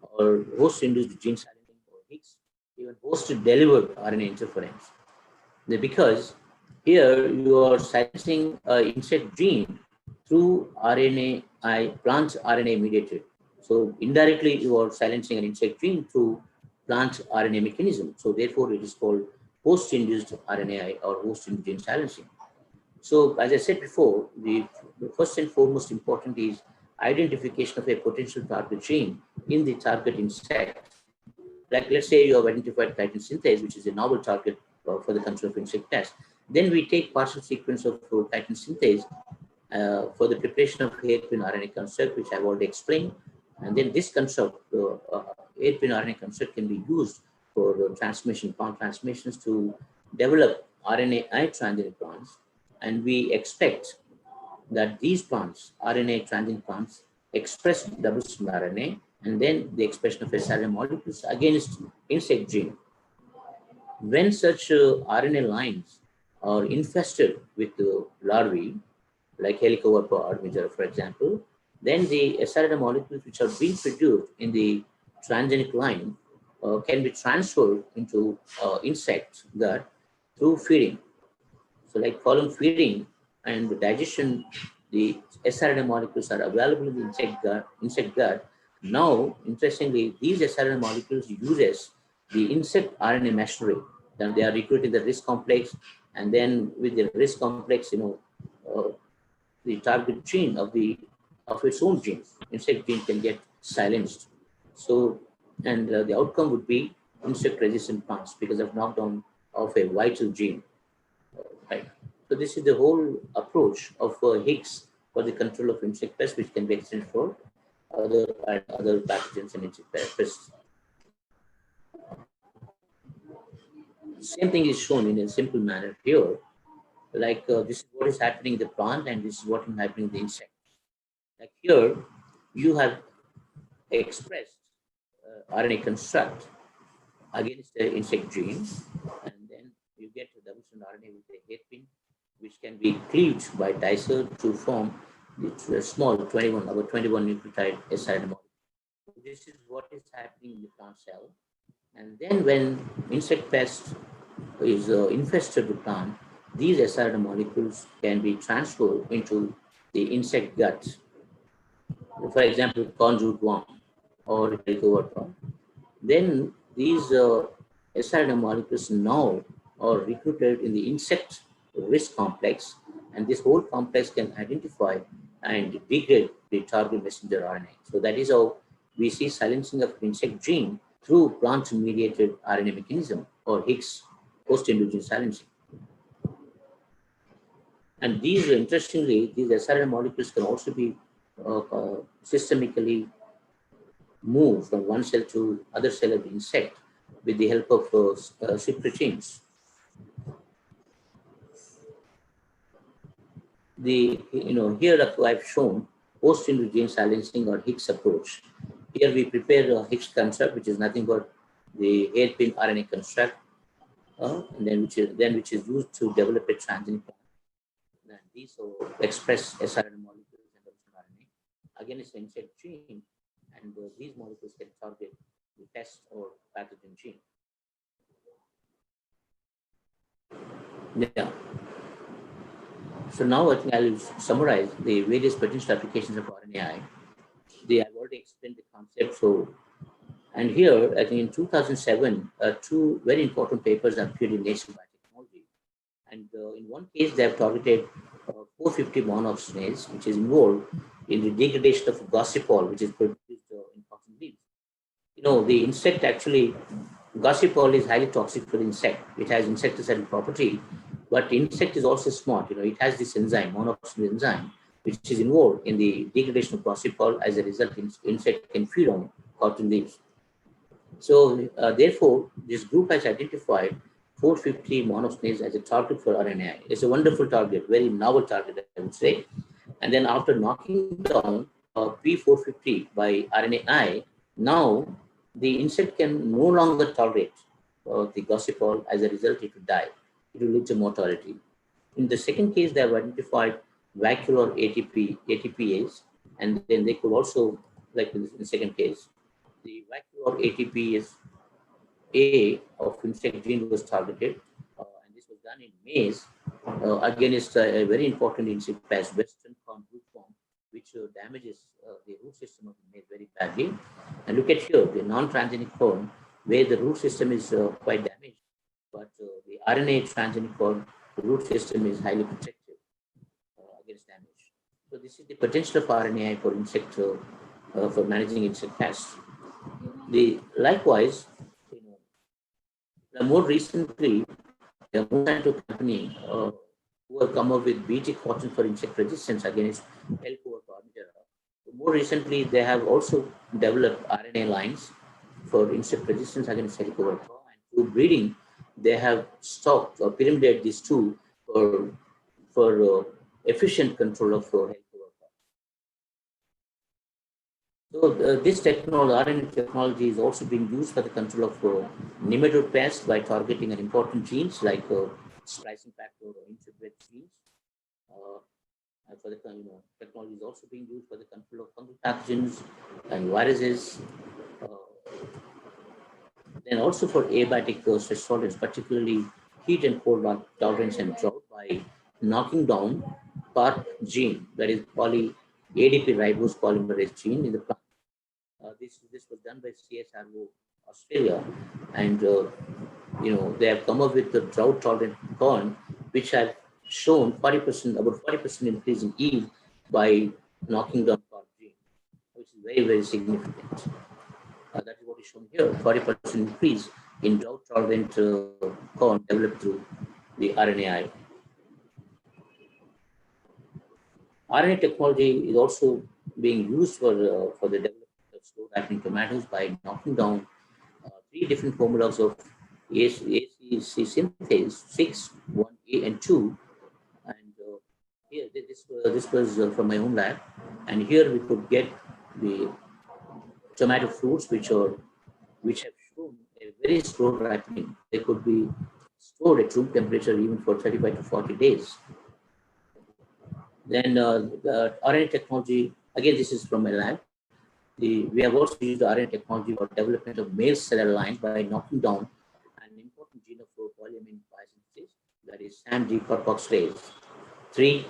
or host-induced gene silencing or HIGS, even host-delivered RNA interference. Because here you are silencing an insect gene through plant RNA mediated. So indirectly you are silencing an insect gene through plant RNA mechanism. So therefore it is called host-induced RNAi or host-induced gene silencing. So as I said before, the first and foremost important is identification of a potential target gene in the target insect. Like let's say you have identified chitin synthase, which is a novel target for the control of insect pests. Then we take partial sequence of chitin synthase for the preparation of hairpin RNA construct, which I've already explained. And then this construct, hairpin RNA construct, can be used for transmission, plant transmissions to develop RNAi transgenic plants. And we expect that these plants, RNA transgenic plants, express double-strand RNA and then the expression of siRNA molecules against insect gene. When such RNA lines are infested with larvae, like Helicobacter pyogenes, for example, then the siRNA molecules which are being produced in the transgenic line can be transferred into insect gut through feeding. So like following feeding and the digestion, the siRNA molecules are available in the insect gut. Now, interestingly, these siRNA molecules uses the insect RNA machinery. Then they are recruiting the RISC complex, and then with the RISC complex, the target gene of its own gene, insect gene, can get silenced. So, and the outcome would be insect-resistant plants because of knockdown of a vital gene. Right. So this is the whole approach of HIGS for the control of insect pests, which can be extended for other pathogens and insect pests. Same thing is shown in a simple manner here. Like this is what is happening in the plant, and this is what is happening in the insect. Like here, you have expressed RNA construct against the insect gene, and then you get a double-strand RNA with a hairpin, which can be cleaved by dicer to form the small 21 nucleotide siRNA molecule. this is what is happening in the plant cell. And then when insect pest is infested the plant, these siRNA molecules can be transferred into the insect gut. For example, corn root worm or helicobacter worm. Then these siRNA molecules now are recruited in the insect risk complex, and this whole complex can identify and degrade the target messenger RNA. So that is how we see silencing of insect gene through plant-mediated RNA mechanism, or Higgs post-induced silencing. And these, interestingly, these siRNA molecules can also be systemically moved from one cell to other cell of the insect with the help of secretins. Here I've shown post-induced gene silencing or Higgs approach. Here we prepare a Higgs construct, which is nothing but the hairpin RNA construct, and then which is used to develop a transgenic plant. And these express siRNA molecules and RNA. Again, it's an insect gene, and these molecules can target the pest or pathogen gene. Yeah. So now I think I'll summarize the various potential applications of RNAi. I've already explained the concept. So, and here I think in 2007, two very important papers appeared in Nature Biotechnology. And in one case, they have targeted 450 monoxidase, which is involved in the degradation of gossypol, which is produced in cotton leaves. The insect actually, gossypol is highly toxic for the insect. It has insecticidal property, but the insect is also smart. It has this enzyme, monoxidase enzyme, which is involved in the degradation of gossypol. As a result, insect can feed on cotton leaves. So therefore, this group has identified 450 monoxidase as a target for RNAi. It's a wonderful target, very novel target, I would say. And then after knocking down P450 by RNAi, now the insect can no longer tolerate the gossypol. As a result, it will die. It will lead to mortality. In the second case, they have identified vacuolar ATPase, and then they could also, like in the second case, the vacuolar ATPase A of insect gene was targeted, and this was done in maize against a very important insect pest, western corn rootworm, which damages the root system of the maize very badly. And look at here, the non-transgenic corn, where the root system is quite damaged, but the RNA transgenic corn, the root system is highly protected against damage. So this is the potential of RNAi for insect, for managing insect pests. Likewise, more recently, a Monsanto company who have come up with BT cotton for insect resistance against Helicobacter pylori. More recently, they have also developed RNA lines for insect resistance against Helicobacter, and through breeding, they have stocked or pyramided these two for efficient control of Helicobacter. So this technology, RNA technology, is also being used for the control of nematode pests by targeting an important genes like splicing factor or integrate genes. And for the technology is also being used for the control of fungal pathogens and viruses. Then also for abiotic stress tolerance, particularly heat and cold tolerance and drought, by knocking down PARP gene, that is ADP ribose polymerase gene in the plant. This was done by CSIRO Australia, and they have come up with the drought tolerant corn, which have shown about 40% increase in yield by knocking down PARP gene, which is very, very significant. That is what is shown here: 40% increase in drought tolerant corn developed through the RNAi. RNA technology is also being used for the development of slow ripening tomatoes by knocking down 3 different homologs of ACC synthase 6, 1A, and 2. And here, this was from my own lab, and here we could get the tomato fruits which have shown a very slow ripening. They could be stored at room temperature even for 35 to 40 days. Then the RNA technology, again, this is from my lab. We have also used the Rna technology for development of male cell lines by knocking down an important gene of polyamine biosynthesis, that is SAM-D carboxylase. 3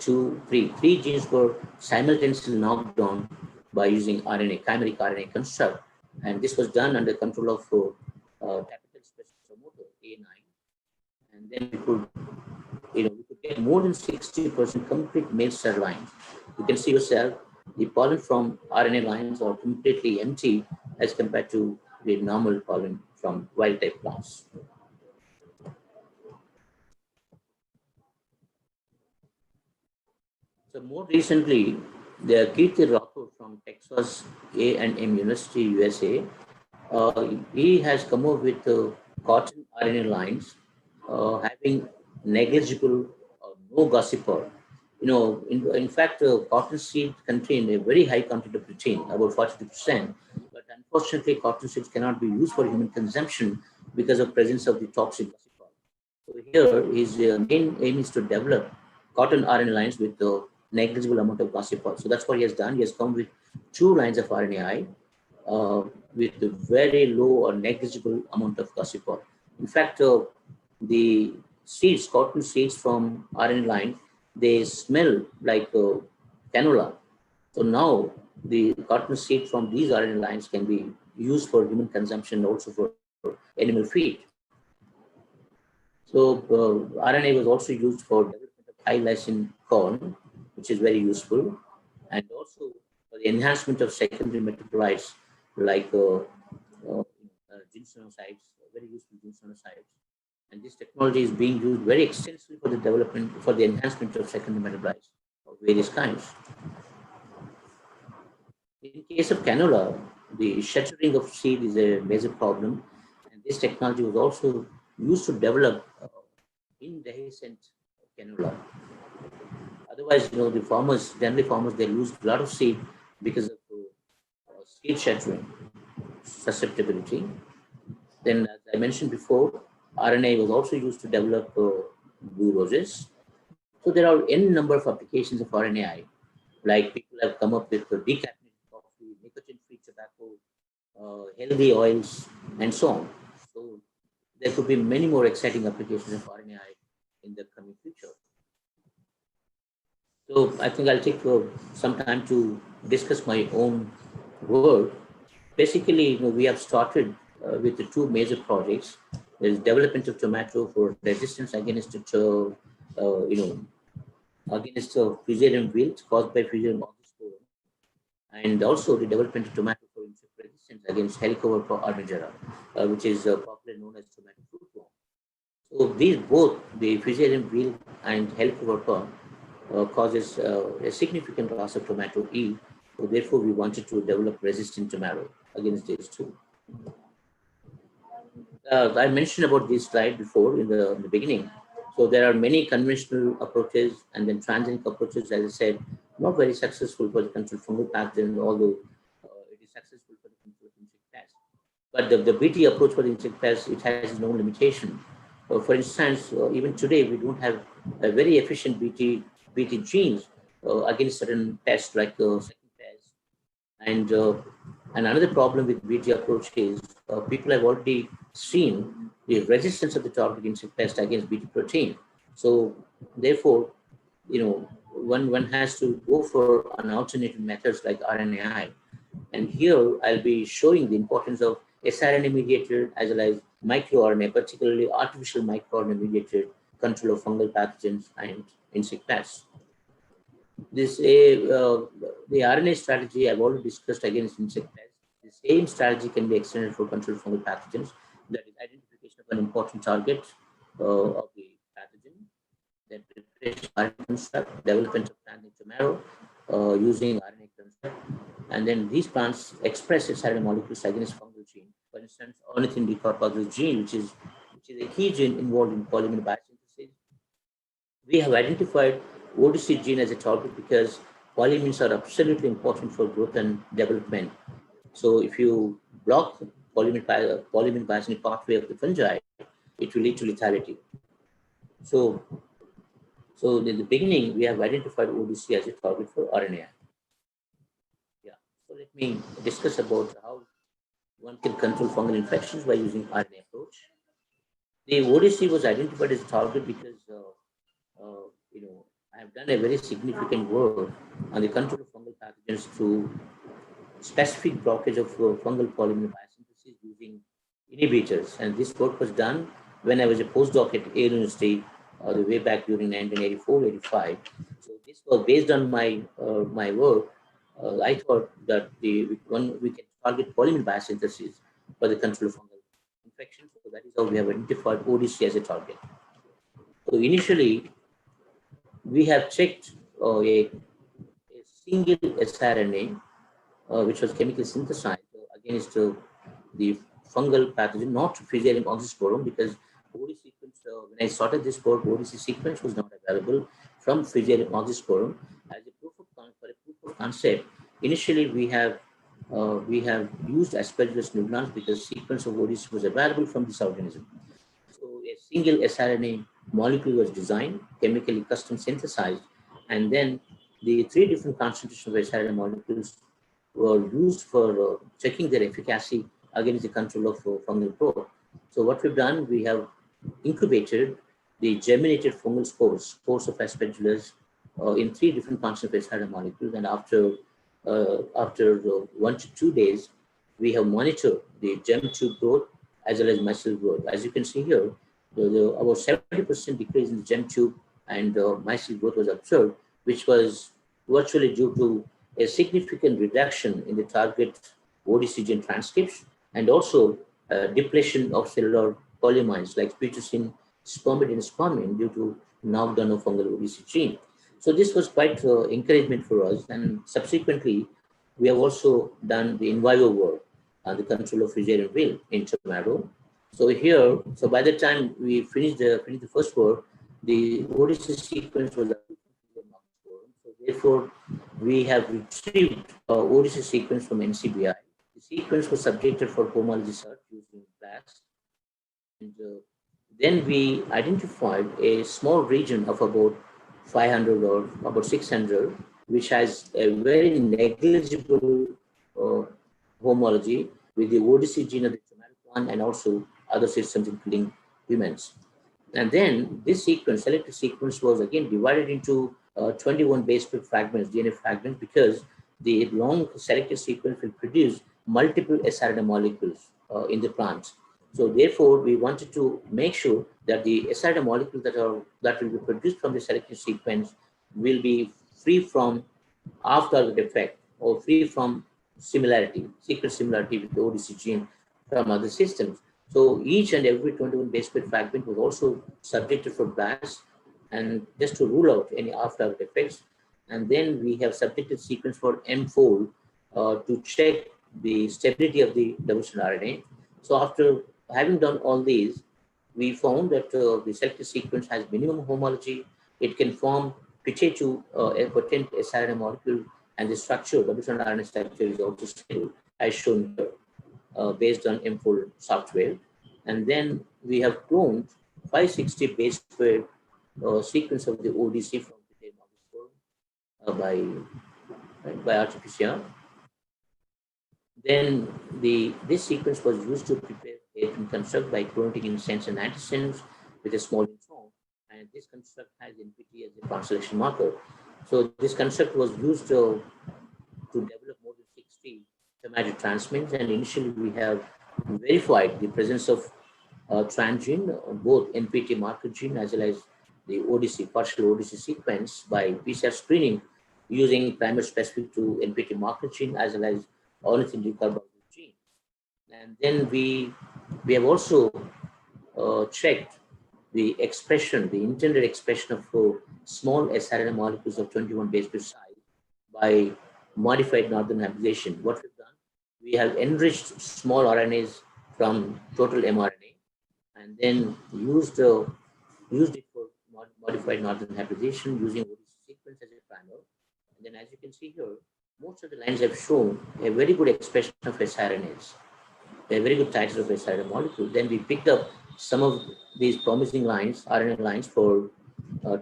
genes were simultaneously knocked down by using chimeric RNA construct, and this was done under control of capital special promoter A9, and then we could get more than 60% complete male cell lines. You can see yourself, the pollen from RNA lines are completely empty as compared to the normal pollen from wild type plants. So more recently, the Kirti Rathore from Texas A&M University, USA, he has come up with cotton RNA lines having negligible or no gossypol. In fact, cotton seeds contain a very high content of protein, about 42%. But unfortunately, cotton seeds cannot be used for human consumption because of presence of the toxic gossypol. So here, his main aim is to develop cotton RNA lines with the negligible amount of gossypol. So that's what he has done. He has come with 2 lines of RNAi with a very low or negligible amount of gossypol. In fact, the seeds, cotton seeds from RNA line, they smell like canola. So now the cotton seed from these RNA lines can be used for human consumption, also for animal feed. So RNA was also used for development of high lysine corn, which is very useful, and also for the enhancement of secondary metabolites like ginsenosides, very useful ginsenosides. And this technology is being used very extensively for the development, for the enhancement of secondary metabolites of various kinds. In case of canola, the shattering of seed is a major problem, and this technology was also used to develop indehiscent canola. Otherwise, the farmers, they lose a lot of seed because of seed shattering susceptibility. Then, as I mentioned before, RNA was also used to develop blue roses. So there are n number of applications of RNAi, like people have come up with decaffeinated coffee, nicotine-free tobacco, healthy oils, and so on. So there could be many more exciting applications of RNAi in the coming future. So I think I'll take some time to discuss my own work. Basically, we have started with the 2 major projects. There is development of tomato for resistance against against Fusarium wilt caused by Fusarium oxysporum, and also the development of tomato for insect resistance against Helicobacter armigera, which is popularly known as tomato fruitworm. So these both, the Fusarium wilt and Helicobacter, causes a significant loss of tomato yield. So therefore, we wanted to develop resistant tomato against these 2. I mentioned about this slide before in the beginning. So there are many conventional approaches and then transgenic approaches, as I said, not very successful for the control of fungal pathogens, although it is successful for the control of insect pests. But the BT approach for the insect pests, it has its own limitation. For instance, even today, we don't have a very efficient BT genes against certain pests like second pests. And another problem with BT approach is people have already seen the resistance of the target insect pest against BT protein. So therefore, one has to go for an alternative methods like RNAi. And here I'll be showing the importance of siRNA mediated as well as microRNA, particularly artificial microRNA mediated control of fungal pathogens and insect pests. The RNA strategy I've already discussed against insect pests. The same strategy can be extended for control of fungal pathogens. That is identification of an important target of the pathogen, then preparation of RNA construct, development of plant tomato using RNA construct, and then these plants express siRNA molecules against fungal gene. For instance, ornithine decarboxylase gene, which is a key gene involved in polyamine biosynthesis. We have identified ODC gene as a target because polyamines are absolutely important for growth and development. So if you block polyamine biosynthesis pathway of the fungi, it will lead to lethality. So in the beginning, we have identified ODC as a target for RNA. Yeah. So let me discuss about how one can control fungal infections by using RNA approach. The ODC was identified as a target because I have done a very significant work on the control of fungal pathogens through specific blockage of fungal polymer biosynthesis using inhibitors. And this work was done when I was a postdoc at Yale University the way back during 1984-85. So this was based on my work. I thought that we can target polymer biosynthesis for the control of fungal infection. So that is how we have identified ODC as a target. So initially, we have checked a single siRNA, which was chemically synthesized against the fungal pathogen, not Fusarium oxysporum, because OD sequence, when I started this work, ODC sequence was not available from Fusarium oxysporum. As a proof of concept, initially we have used Aspergillus nigrans because sequence of ODC was available from this organism. So a single siRNA molecule was designed, chemically custom synthesized, and then the 3 different concentrations of siRNA molecules were used for checking their efficacy against the control of fungal probe. So what we've done, we have incubated the germinated fungal spores of Aspergillus in 3 different concentrated siRNA molecules, and after 1 to 2 days, we have monitored the germ tube growth as well as mycel growth. As you can see here, about 70% decrease in the germ tube and mycel growth was observed, which was virtually due to a significant reduction in the target ODC gene transcripts and also depletion of cellular polyamines like sputucin, spermidine, and spermine due to knockdown of fungal ODC gene. So this was quite encouragement for us, and subsequently we have also done the in vivo work on the control of Fusarium wilt in tomato. So here, so by the time we finished the first work, the ODC sequence was so therefore we have retrieved ODC sequence from NCBI. The sequence was subjected for homology search using BLAST, and then we identified a small region of about 500 or about 600, which has a very negligible homology with the ODC gene of the tomato plant and also other systems, including humans. And then this sequence, selected sequence, was again divided into 21 base pair fragments, DNA fragments, because the long selected sequence will produce multiple siRNA molecules in the plants. So therefore, we wanted to make sure that the siRNA molecules that will be produced from the selected sequence will be free from off-target effect or free from similarity, sequence similarity with the ODC gene from other systems. So each and every 21 base pair fragment was also subjected for blast, and just to rule out any off-target effects. And then we have subjected sequence for M-fold to check the stability of the double-stranded RNA. So after having done all these, we found that the selected sequence has minimum homology. It can form pitch to a potent siRNA molecule, and the structure, double-stranded RNA structure, is also stable, as shown here, based on M-fold software. And then we have cloned 560 base pair sequence of the ODC from the by RT-PCR. Then this sequence was used to prepare a construct by cloning in sense and antisense with a small intron, and this construct has NPT as a translation marker. So this construct was used to develop more than 60 somatic transmins, and initially we have verified the presence of transgene, both NPT marker gene as well as the ODC, partial ODC sequence by PCR screening using primer specific to NPT marker gene as well as ornithine decarboxylase gene. And then we have also checked the expression, the intended expression of small siRNA molecules of 21 base pair size by modified northern hybridization. What we've done, we have enriched small RNAs from total mRNA and then used it for modified northern hybridization using ODC sequence as a primer. And then as you can see here, most of the lines have shown a very good expression of siRNAs, a very good titers of siRNA molecule. Then we picked up some of these promising lines, RNA lines, for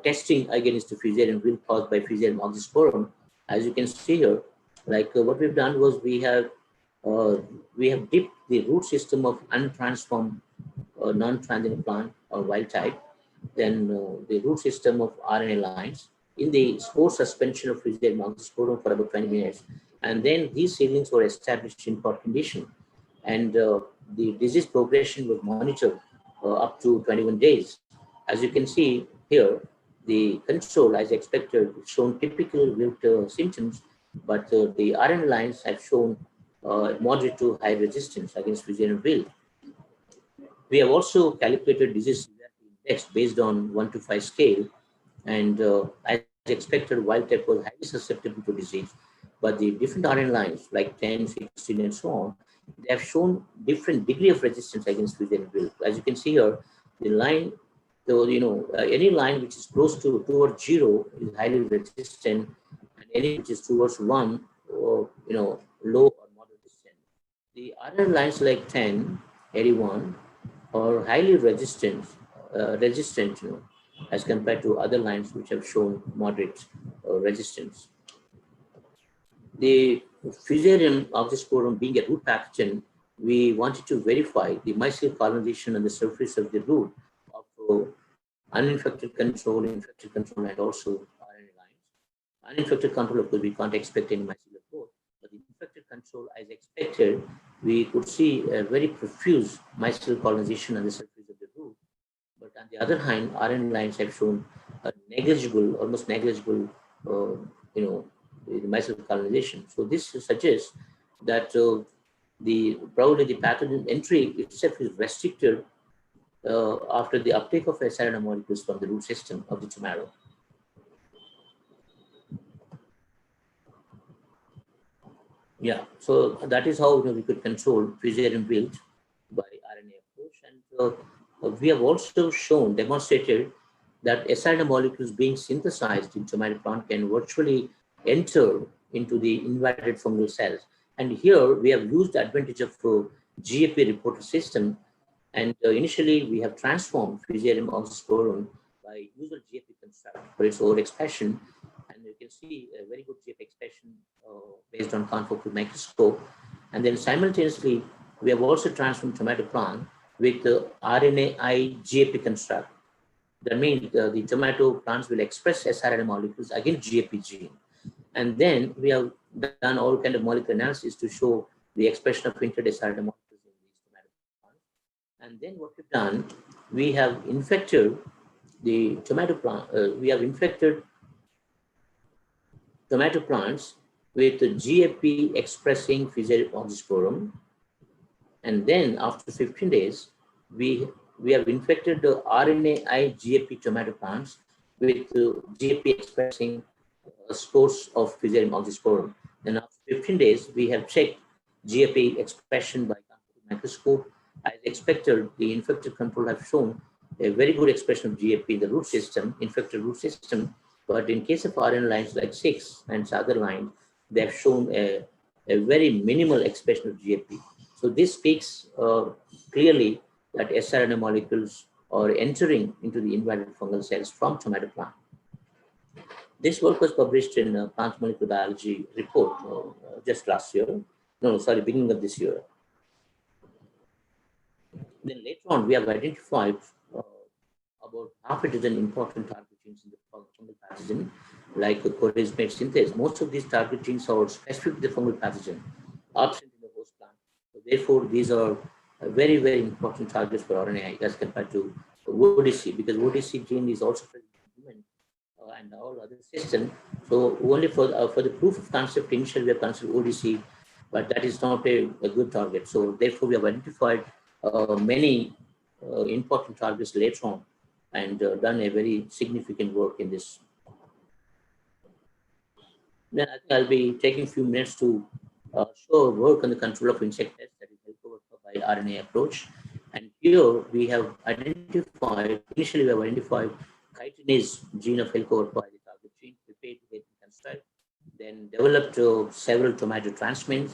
testing against the Fusarium wilt caused by Fusarium oxysporum. As you can see here, Like what we've done was we have dipped the root system of untransformed non-transgenic plant or wild type, then the root system of RNA lines in the spore suspension of Fusarium oxysporum for about 20 minutes. And then these seedlings were established in pot condition. And the disease progression was monitored up to 21 days. As you can see here, the control, as expected, shown typical wilt symptoms, but the RNA lines have shown moderate to high resistance against Fusarium wilt. We have also calculated disease severity index based on 1 to 5 scale, and as expected, wild type was highly susceptible to disease. But the different RNA lines, like 10, 16, and so on, they have shown different degree of resistance against Fusarium wilt. As you can see here, the line, so any line which is close to towards 0 is highly resistant, and any which is towards 1, or low or moderate resistant. The RNA lines like 10, 81, are highly resistant, as compared to other lines which have shown moderate resistance. The Fusarium oxysporum being a root pathogen, we wanted to verify the micelle colonization on the surface of the root of uninfected control, infected control, and also RNA lines. Uninfected control, of course, we can't expect any micellar growth, but the infected control, as expected, we could see a very profuse micelle colonization on the surface of the root. But on the other hand, RNA lines have shown a negligible, almost negligible, the micelle colonization. So this suggests that probably the pathogen entry itself is restricted after the uptake of siRNA molecules from the root system of the tomato. Yeah, so that is how we could control Fusarium wilt by RNA approach, and we have also demonstrated that siRNA molecules being synthesized in tomato plant can virtually enter into the invaded fungal cells. And here we have used the advantage of GAP reporter system, and initially we have transformed Fusarium oxysporum by usual GAP construct for its overexpression, and you can see a very good GAP expression based on confocal microscope. And then simultaneously, we have also transformed tomato plant with the Rnai GAP construct. That means the tomato plants will express siRNA molecules against GAP gene. And then we have done all kind of molecular analysis to show the expression of printed siRNA molecules in these tomato plants. And then what we've done, we have infected the tomato plant, we have infected tomato plants with GAP expressing Fusarium oxysporum. And then after 15 days, we have infected the Rnai GAP tomato plants with GAP expressing spores of Fusarium oxysporum. Then after 15 days, we have checked GAP expression by microscope. As expected, the infected control have shown a very good expression of GAP in the root system, infected root system. But in case of RNA lines like 6 and other lines, they have shown a very minimal expression of GAP. So this speaks clearly that siRNA molecules are entering into the invaded fungal cells from tomato plant. This work was published in Plant Molecular Biology report just last year. No, sorry, beginning of this year. Then later on, we have identified about half a dozen important target genes in the fungal pathogen, like coordinate synthase. Most of these target genes are specific to the fungal pathogen, absent in the host plant. So therefore, these are very, very important targets for RNA as compared to ODC, because ODC gene is also present in human and all other systems. So only for the proof of concept, initially we have considered ODC, but that is not a good target. So therefore, we have identified many important targets later on, and done a very significant work in this. Then I think I'll be taking a few minutes to show work on the control of insect pests that is helped by RNA approach. And here we have identified, initially we have identified chitinase gene of Helicobacter pylori, the target gene, prepared to get construct, then developed several tomato transmins.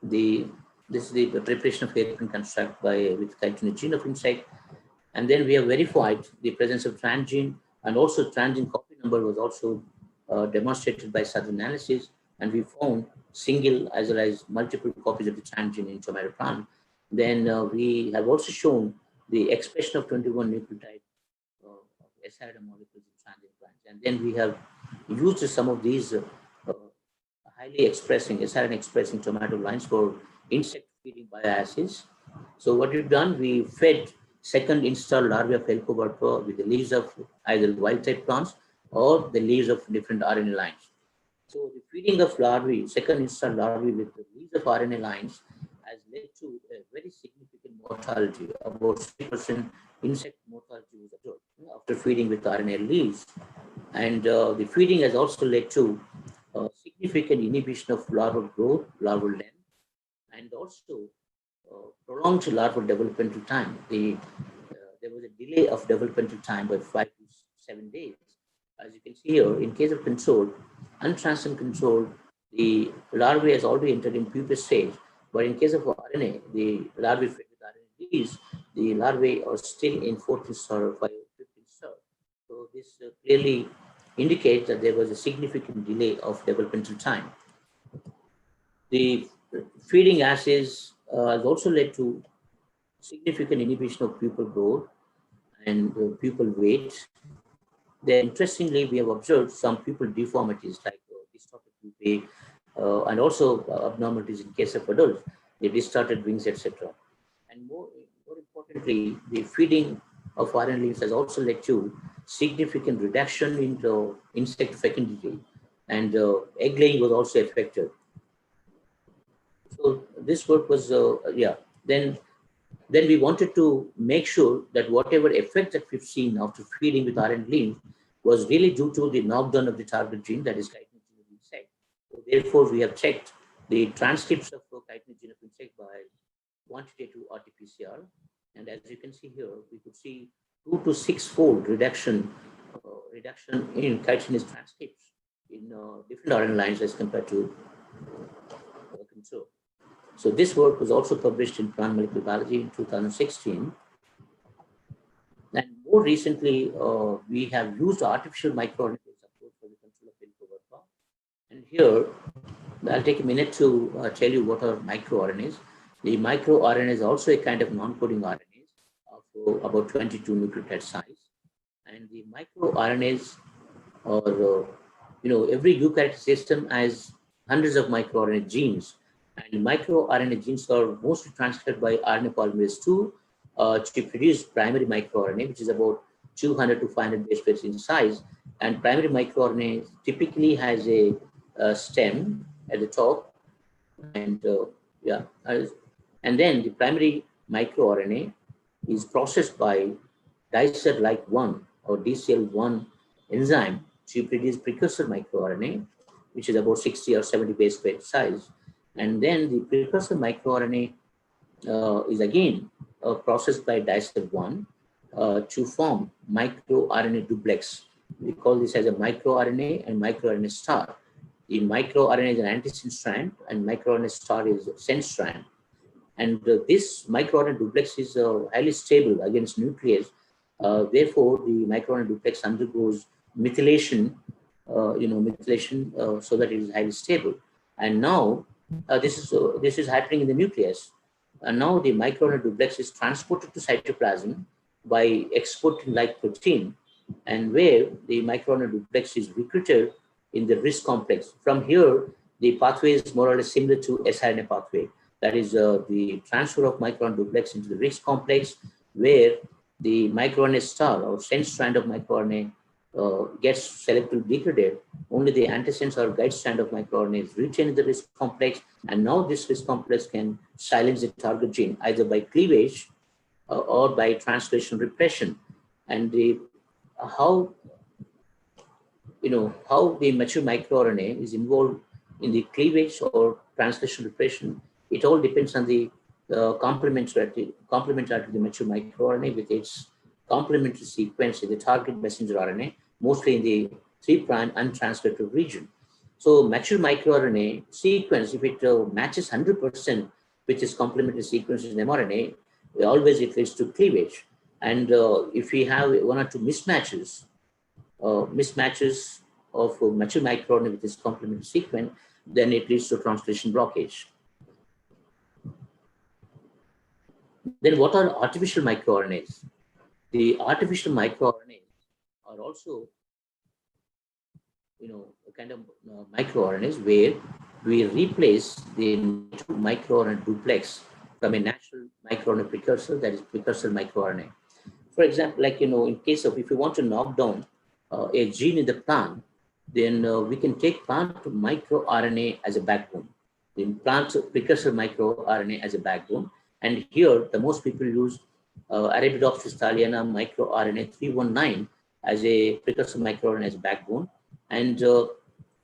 This is the preparation of hairpin construct with chitinase gene of insect. And then we have verified the presence of transgene, and also transgene copy number was also demonstrated by such analysis. and we found single as well as multiple copies of the transgene in tomato plant. Then we have also shown the expression of 21 nucleotide of siRNA molecules in transgenic plants. And then we have used some of these highly expressing, siRNA expressing tomato lines for insect feeding bioassays. So what we've done, we fed second installed larvae of Helicobacter with the leaves of either wild type plants or the leaves of different RNA lines. So the feeding of larvae, second installed larvae with the leaves of RNA lines has led to a very significant mortality. About 3% insect mortality was observed after feeding with RNA leaves. And the feeding has also led to significant inhibition of larval growth, larval length, and also prolonged larval developmental time. There was a delay of developmental time by 5 to 7 days. As you can see here, in case of control, untransient control, the larvae has already entered in pupa stage. But in case of RNA, the larvae fed with RNA leaves, the larvae are still in 14th star or 15th star. So this clearly indicates that there was a significant delay of developmental time. The feeding assays has also led to significant inhibition of pupil growth and pupil weight. Then, interestingly, we have observed some pupil deformities like distorted pupae and also abnormalities in case of adults, the distorted wings, etc. And more importantly, the feeding of RNA leaves has also led to significant reduction in the insect fecundity, and egg laying was also affected. So this work was, Then we wanted to make sure that whatever effect that we've seen after feeding with RNA leaves was really due to the knockdown of the target gene, that is chitin gene of insect. So therefore, we have checked the transcripts of chitin gene of insect by quantitative RT-PCR. And as you can see here, we could see 2 to 6-fold reduction in chitinase transcripts in different RNA lines as compared to control. So this work was also published in Plant Molecular Biology in 2016. And more recently, we have used artificial microRNA approach for the control of Helicobacter. And here, I'll take a minute to tell you what are microRNAs. The microRNA is also a kind of non-coding RNAs of about 22 nucleotide size. And the microRNAs are, every eukaryotic system has hundreds of microRNA genes. And microRNA genes are mostly transcribed by RNA polymerase II to produce primary microRNA, which is about 200 to 500 base pairs in size. And primary microRNA typically has a stem at the top, and and then the primary microRNA is processed by dicer-like 1 or DCL1 enzyme to produce precursor microRNA, which is about 60 or 70 base pair size. And then the precursor microRNA is again processed by dicer-1 to form microRNA duplex. We call this as a microRNA and microRNA star. The microRNA is an antisense strand and microRNA star is a sense strand. And this microRNA duplex is highly stable against nuclease. Therefore, the microRNA duplex undergoes methylation, so that it is highly stable. And now this is happening in the nucleus. And now the microRNA duplex is transported to cytoplasm by export-like protein, and where the microRNA duplex is recruited in the RISC complex. From here, the pathway is more or less similar to siRNA pathway. That is the transfer of microRNA duplex into the RISC complex, where the microRNA star or sense strand of microRNA gets selectively degraded. Only the antisense or guide strand of microRNA is retained in the RISC complex, and now this RISC complex can silence the target gene either by cleavage or by translation repression. And how the mature microRNA is involved in the cleavage or translation repression, it all depends on the complementarity of the mature microRNA with its complementary sequence in the target messenger RNA, mostly in the 3' untranslated region. So mature microRNA sequence, if it matches 100% with its complementary sequences in mRNA, always it leads to cleavage. And if we have 1 or 2 mismatches of mature microRNA with this complementary sequence, then it leads to translation blockage. Then what are artificial microRNAs? The artificial microRNAs are also, a kind of microRNAs where we replace the microRNA duplex from a natural microRNA precursor, that is precursor microRNA. For example, like, in case of, if you want to knock down a gene in the plant, then we can take plant microRNA as a backbone, the plant precursor microRNA as a backbone. And here, the most people use Arabidopsis thaliana microRNA 319 as a precursor microRNA as a backbone. And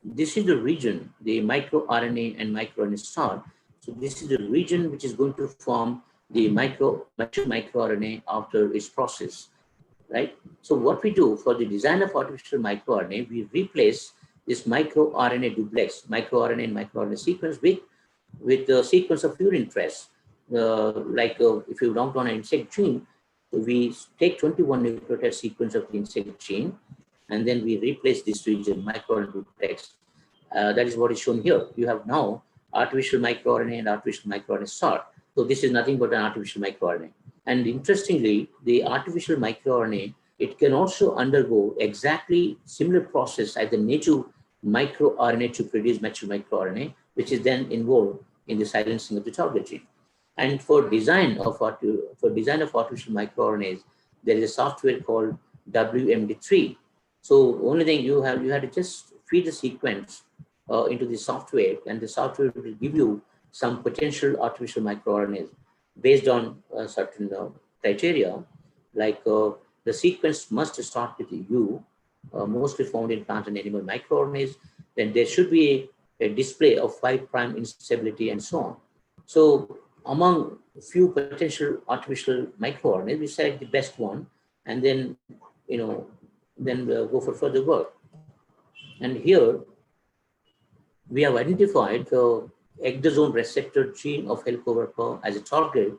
this is the region, the microRNA and microRNA start. So this is the region which is going to form the mature microRNA after its process, right? So what we do for the design of artificial microRNA, we replace this microRNA duplex, microRNA and microRNA sequence with the sequence of your interest. If you knock down an insect gene, we take 21 nucleotide sequence of the insect gene, and then we replace this region, microRNA duplex. That is what is shown here. You have now artificial microRNA and artificial microRNA start. So this is nothing but an artificial microRNA. And interestingly, the artificial microRNA, it can also undergo exactly similar process as the native microRNA to produce mature microRNA, which is then involved in the silencing of the target gene. And for design of artificial microRNAs, there is a software called WMD3. So only thing you have to just feed the sequence into the software, and the software will give you some potential artificial microRNAs based on certain criteria, like the sequence must start with U, mostly found in plant and animal microRNAs. Then there should be a display of 5' instability and so on. So among a few potential artificial microRNAs, we select the best one, and then go for further work. And here we have identified the ecdysone receptor gene of Helicobacter as a target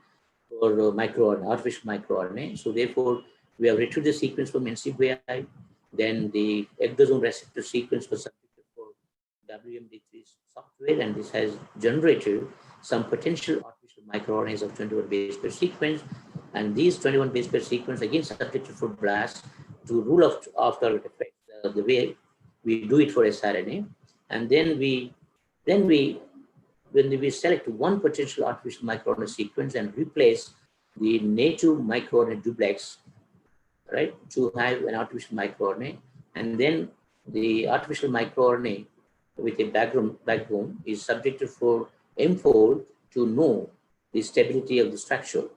for microRNA, artificial microRNA. So therefore, we have retrieved the sequence from NCBI. Then the ecdysone receptor sequence was submitted for WMD3 software, and this has generated some potential artificial microRNAs of 21 base pair sequence. And these 21 base pair sequence again subjected for blast to rule out after effect, the way we do it for siRNA. And then when we select one potential artificial microRNA sequence and replace the native microRNA duplex, right, to have an artificial microRNA, and then the artificial microRNA with a backbone is subjected for M-fold to know the stability of the structure.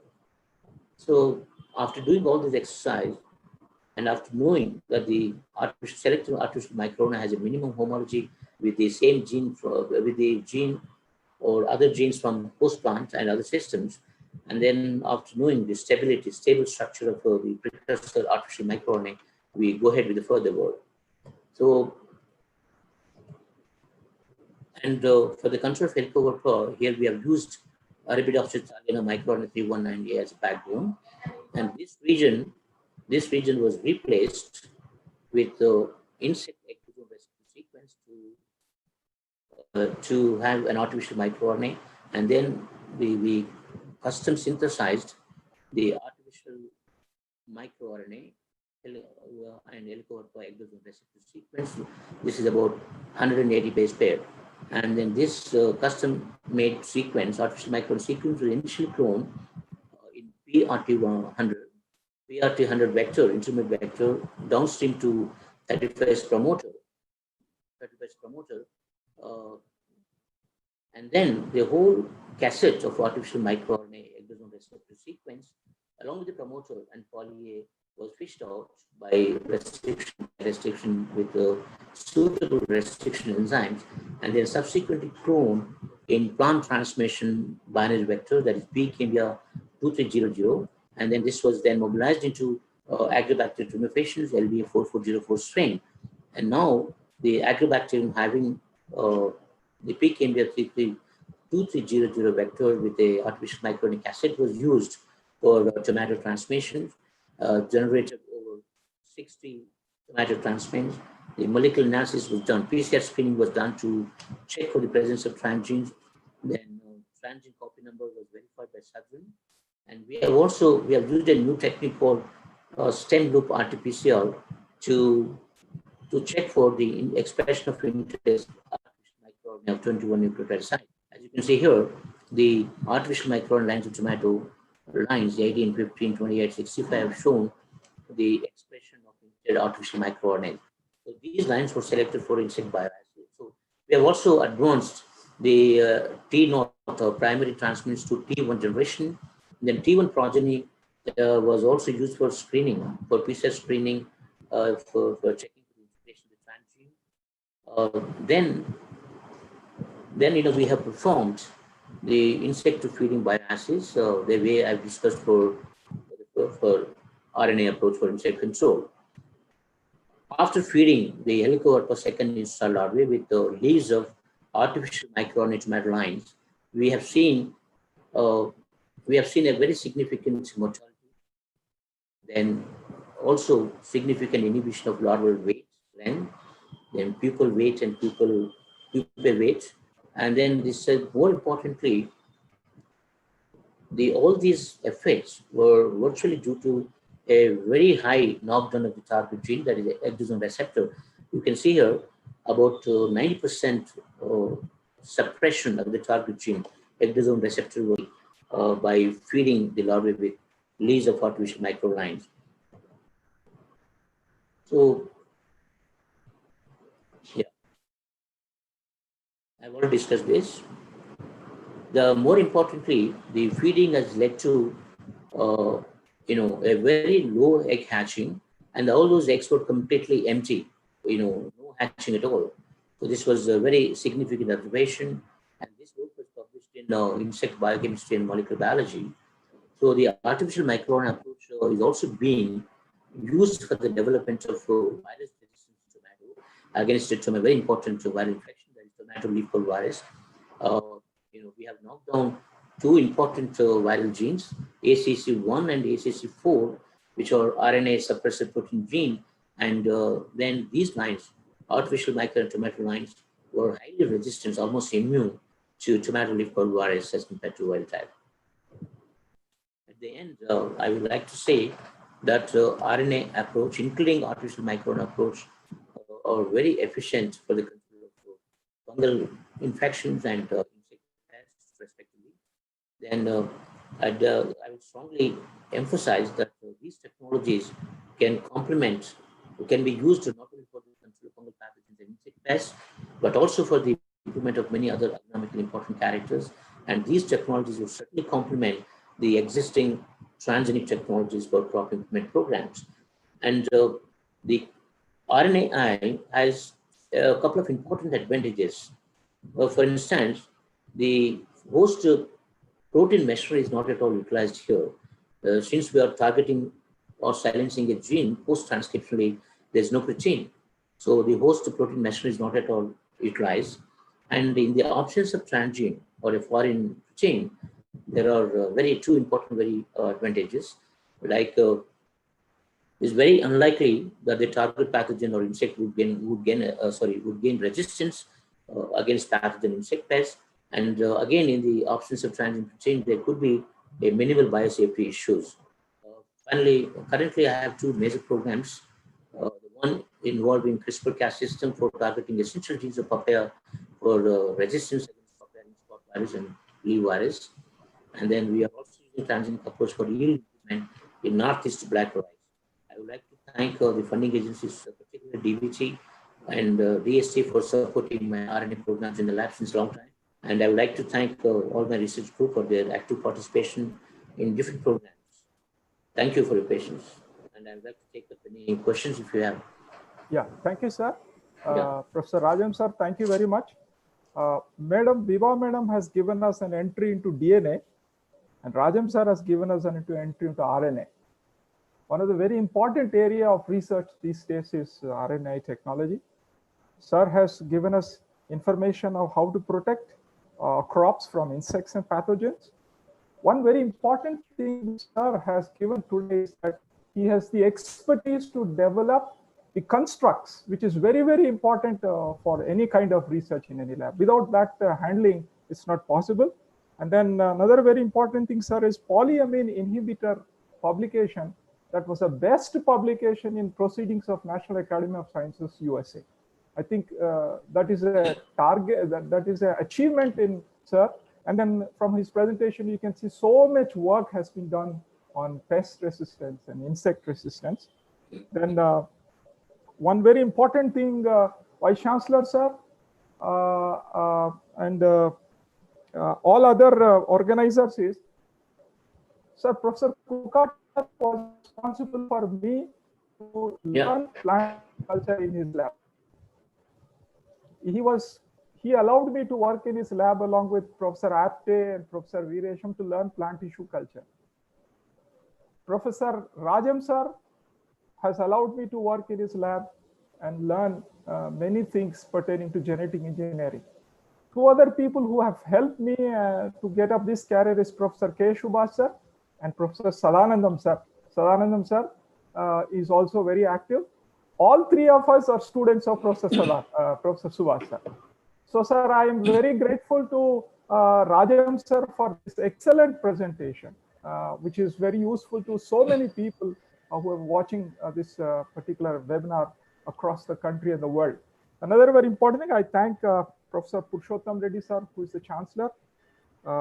So after doing all this exercise, and after knowing that the selected artificial microRNA has a minimum homology with the same gene, with the gene or other genes from host plants and other systems, and then after knowing the stable structure of the precursor artificial microRNA, we go ahead with the further work. So, and for the control of Helicobacter, here we have used Arabidopsis thaliana microRNA 319A as a backbone, and this region was replaced with the insect ecdysone receptor sequence to have an artificial microRNA, and then we custom synthesized the artificial microRNA and Helicobacter ecdysone receptor sequence. This is about 180 base pair, and then this custom-made sequence, artificial microRNA sequence, was initially cloned in PRT100 vector, intermediate vector, downstream to 35S promoter. And then the whole cassette of artificial microRNA ecdysone receptor sequence, along with the promoter and poly-A, was fished out by restriction with suitable restriction enzymes, and then subsequently cloned in plant transmission binary vector, that is P-Cambia 2300, and then this was then mobilized into Agrobacterium tumefaciens LBA4404 strain. And now the Agrobacterium having the P-Cambia 2300 vector with a artificial microRNA cassette was used for tomato transmission, generated over 60 tomato transplants. The molecular analysis was done. PCR screening was done to check for the presence of transgenes. Then transgene copy number was verified by Southern. And we have used a new technique called stem loop RT-PCR to check for the expression of interest microRNA of 21 nucleotide sites. As you can see here, the artificial microRNA lines of tomato lines, the 18, 15, 28, 65, have shown the expression of artificial microRNA. So these lines were selected for insect bioassays. So we have also advanced the T0 primary transmitters to T1 generation. Then T1 progeny was also used for screening, for PCR screening, for checking for the integration of the transgene. Then we have performed the insect to feeding bioassays, the way I've discussed for RNA approach for insect control. After feeding the helicobacter per second instar larvae with the leaves of artificial microRNA tomato lines, we have seen a very significant mortality. Then also significant inhibition of larval weight, length, then pupil weight and pupil weight, and then this more importantly, all these effects were virtually due to a very high knockdown of the target gene, that is the exosome receptor. You can see here about 90% suppression of the target gene, exosome receptor, by feeding the larvae with leaves of artificial microlines. So, yeah, I've already discussed this. More importantly, the feeding has led to a very low egg hatching, and all those eggs were completely empty, no hatching at all. So this was a very significant observation, and this work was published in Insect Biochemistry and Molecular Biology. So the artificial microRNA approach is also being used for the development of virus resistance to tomato against a very important viral infection, that is tomato leaf curl virus. We have knocked down two important viral genes, ACC1 and ACC4, which are RNA suppressor protein gene. And then these lines, artificial micro tomato lines, were highly resistant, almost immune to tomato leaf curl virus as compared to wild type. At the end, I would like to say that RNA approach, including artificial microRNA approach, are very efficient for the control of fungal infections and insect pests, respectively. Then I would strongly emphasize that these technologies can be used not only for the control of fungal pathogens and insect pests, but also for the improvement of many other economically important characters. And these technologies will certainly complement the existing transgenic technologies for crop improvement programs. And the RNAi has a couple of important advantages. For instance, the host protein messenger is not at all utilized here. Since we are targeting or silencing a gene post-transcriptionally, there's no protein. So the host protein messenger is not at all utilized. And in the absence of transgene or a foreign protein, there are two important advantages. Like it's very unlikely that the target pathogen or insect would gain resistance against pathogen insect pests. And again, in the absence of transgene protein, there could be a minimal biosafety issues. Finally, currently I have two major programs. The one involving CRISPR-Cas system for targeting essential genes of papaya for resistance against papaya spot virus and leaf virus. And then we are also using transgenic approach for yield improvement in Northeast black rice. I would like to thank the funding agencies, particularly DBT and DST, for supporting my RNA programs in the lab since a long time. And I would like to thank all my research group for their active participation in different programs. Thank you for your patience. And I would like to take up any questions if you have. Yeah, thank you, sir. Professor Rajam, sir, thank you very much. Madam Vibha Madam has given us an entry into DNA, and Rajam sir has given us an entry into RNA. One of the very important area of research these days is RNA technology. Sir has given us information of how to protect crops from insects and pathogens. One very important thing Sir has given today is that he has the expertise to develop the constructs, which is very, very important for any kind of research in any lab. Without that handling, it's not possible. And then another very important thing, sir, is polyamine inhibitor publication. That was the best publication in Proceedings of National Academy of Sciences, USA. I think that is a target, that is an achievement in sir. And then from his presentation, you can see so much work has been done on pest resistance and insect resistance. Then one very important thing, Vice Chancellor, sir, and all other organizers is, sir, Professor Kukat was responsible for me to learn plant culture in his lab. He allowed me to work in his lab along with Professor Apte and Professor Veeresham to learn plant tissue culture. Professor Rajam, sir, has allowed me to work in his lab and learn many things pertaining to genetic engineering. Two other people who have helped me to get up this career is Professor K. Subhash, sir, and Professor Sadanandam, sir. Sadanandam, sir, is also very active. All three of us are students of Professor Subhash, sir. So, sir, I am very grateful to Rajam, sir, for this excellent presentation, which is very useful to so many people who are watching this particular webinar across the country and the world. Another very important thing, I thank Professor Purushottam Reddy, sir, who is the Chancellor,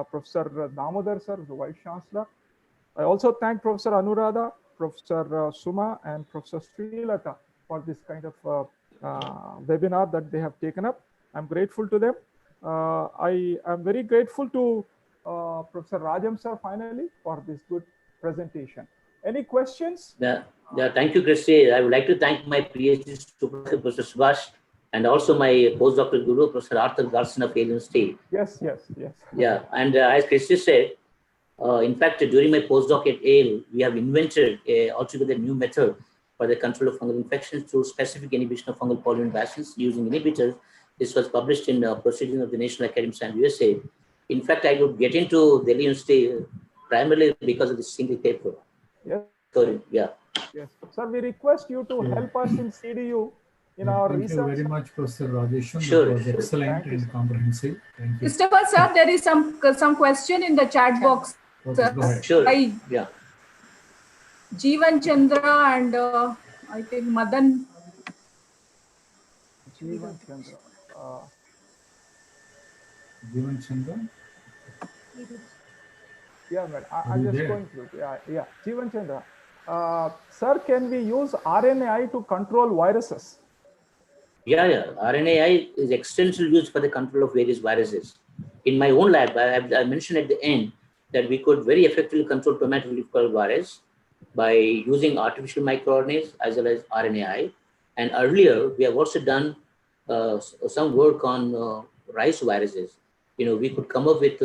Professor Damodar, sir, the Vice Chancellor. I also thank Professor Anuradha, Professor Suma, and Professor Srilata for this kind of webinar that they have taken up. I'm grateful to them. I am very grateful to Professor Rajam, sir, finally, for this good presentation. Any questions? Yeah, thank you, Christy. I would like to thank my PhD student, Professor Subhash, and also my postdoctoral guru, Professor Arthur Garson of Alien State. Yes. Yeah, and as Christy said, in fact, during my postdoc at Yale, we have invented a altogether new method for the control of fungal infections through specific inhibition of fungal pollen basins using inhibitors. This was published in Proceedings of the National Academy of Sciences, USA. In fact, I could get into Delhi University primarily because of this single paper. Yes. Sorry, yeah. Yes. Sir, we request you to help us in CDU in our Thank research. you very much, Professor Rajeshan. Sure. That was excellent and comprehensive. Thank you. Christopher, sir, there is some question in the chat box. Okay, go ahead. Sure. By Yeah. Jeevan Chandra and I think Madan. Jeevan Chandra. Jeevan Chandra. Yeah, man. I'm just going through. Yeah. Jeevan Chandra. Sir, can we use RNAi to control viruses? Yeah. RNAi is extensively used for the control of various viruses. In my own lab, I mentioned at the end that we could very effectively control tomato leaf curl virus by using artificial microRNAs as well as RNAi. And earlier, we have also done some work on rice viruses. We could come up with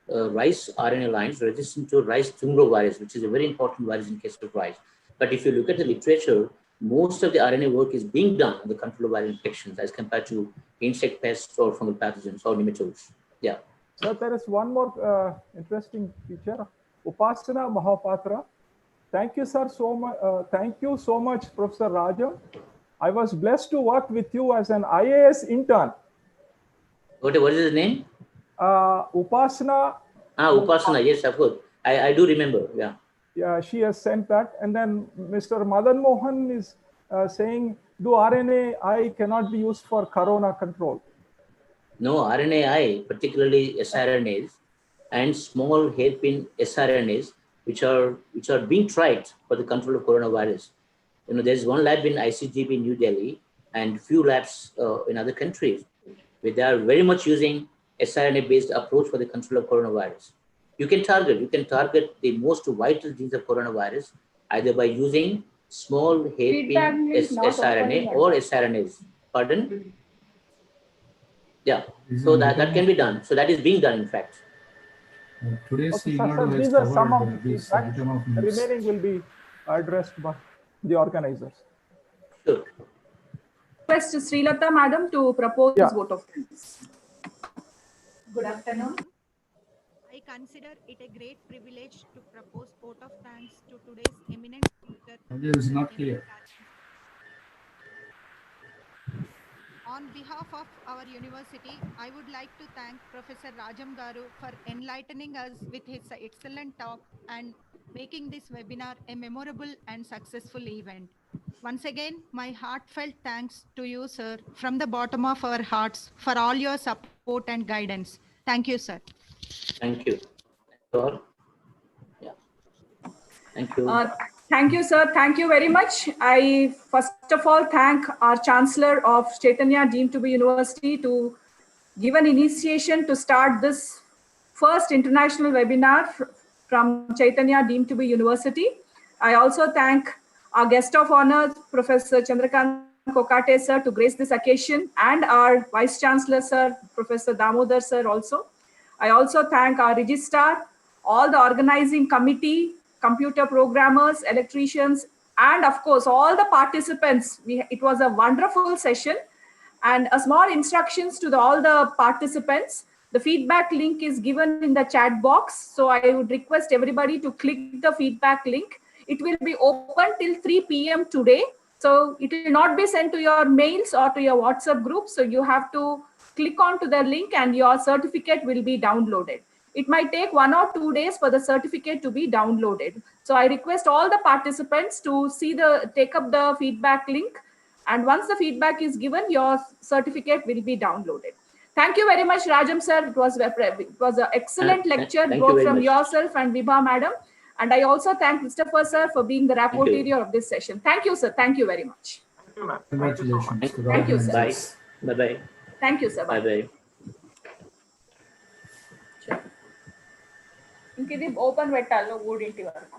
rice RNA lines resistant to rice virus, which is a very important virus in case of rice. But if you look at the literature, most of the RNA work is being done on the control of viral infections as compared to insect pests or fungal pathogens or nematodes. Yeah. So there is one more interesting feature. Upasana Mahapatra. Thank you, sir, so much. Thank you so much, Professor Rajam. I was blessed to work with you as an IAS intern. What is his name? Upasana. Upasana, yes, of course. I do remember, yeah. Yeah, she has sent that. And then Mr. Madan Mohan is saying, do RNAi cannot be used for corona control? No, RNAi, particularly siRNAs and small hairpin siRNAs, which are being tried for the control of coronavirus. There's one lab in ICGB in New Delhi and few labs in other countries where they are very much using siRNA-based approach for the control of coronavirus. You can target the most vital genes of coronavirus either by using small hairpin siRNA or siRNAs. Pardon? Yeah, so that can be done. So that is being done, in fact. Today's These has are some of covered the this facts. item of The news. remaining will be addressed by the organizers. Sure. Request Srilata madam to propose vote of thanks. Good afternoon. I consider it a great privilege to propose vote of thanks to today's eminent speaker. It is not clear. On behalf of our university, I would like to thank Professor Rajam Garu for enlightening us with his excellent talk and making this webinar a memorable and successful event. Once again, my heartfelt thanks to you, sir, from the bottom of our hearts for all your support and guidance. Thank you, sir. Thank you. Sure. Yeah. Thank you. Thank you, sir. Thank you very much. I first of all thank our Chancellor of Chaitanya deemed to be University to give an initiation to start this first international webinar from Chaitanya deemed to be University. I also thank our guest of honor, Professor Chandrakant Kokate sir, to grace this occasion, and our Vice Chancellor sir, Professor Damodar sir also. I also thank our registrar, all the organizing committee, computer programmers, electricians, and of course, all the participants. It was a wonderful session. And a small instructions to all the participants. The feedback link is given in the chat box. So I would request everybody to click the feedback link. It will be open till 3 p.m. today. So it will not be sent to your mails or to your WhatsApp group. So you have to click on to the link and your certificate will be downloaded. It might take 1 or 2 days for the certificate to be downloaded. So I request all the participants to take up the feedback link. And once the feedback is given, your certificate will be downloaded. Thank you very much, Rajam sir. It was an excellent lecture, both from yourself and Vibha madam. And I also thank Christopher sir for being the rapporteur of this session. Thank you, sir. Thank you very much. Thank you, ma'am. Congratulations. Thank you, sir. Bye. Bye-bye. Thank you, sir. Bye-bye. Inki open vettallo wood inti varaku.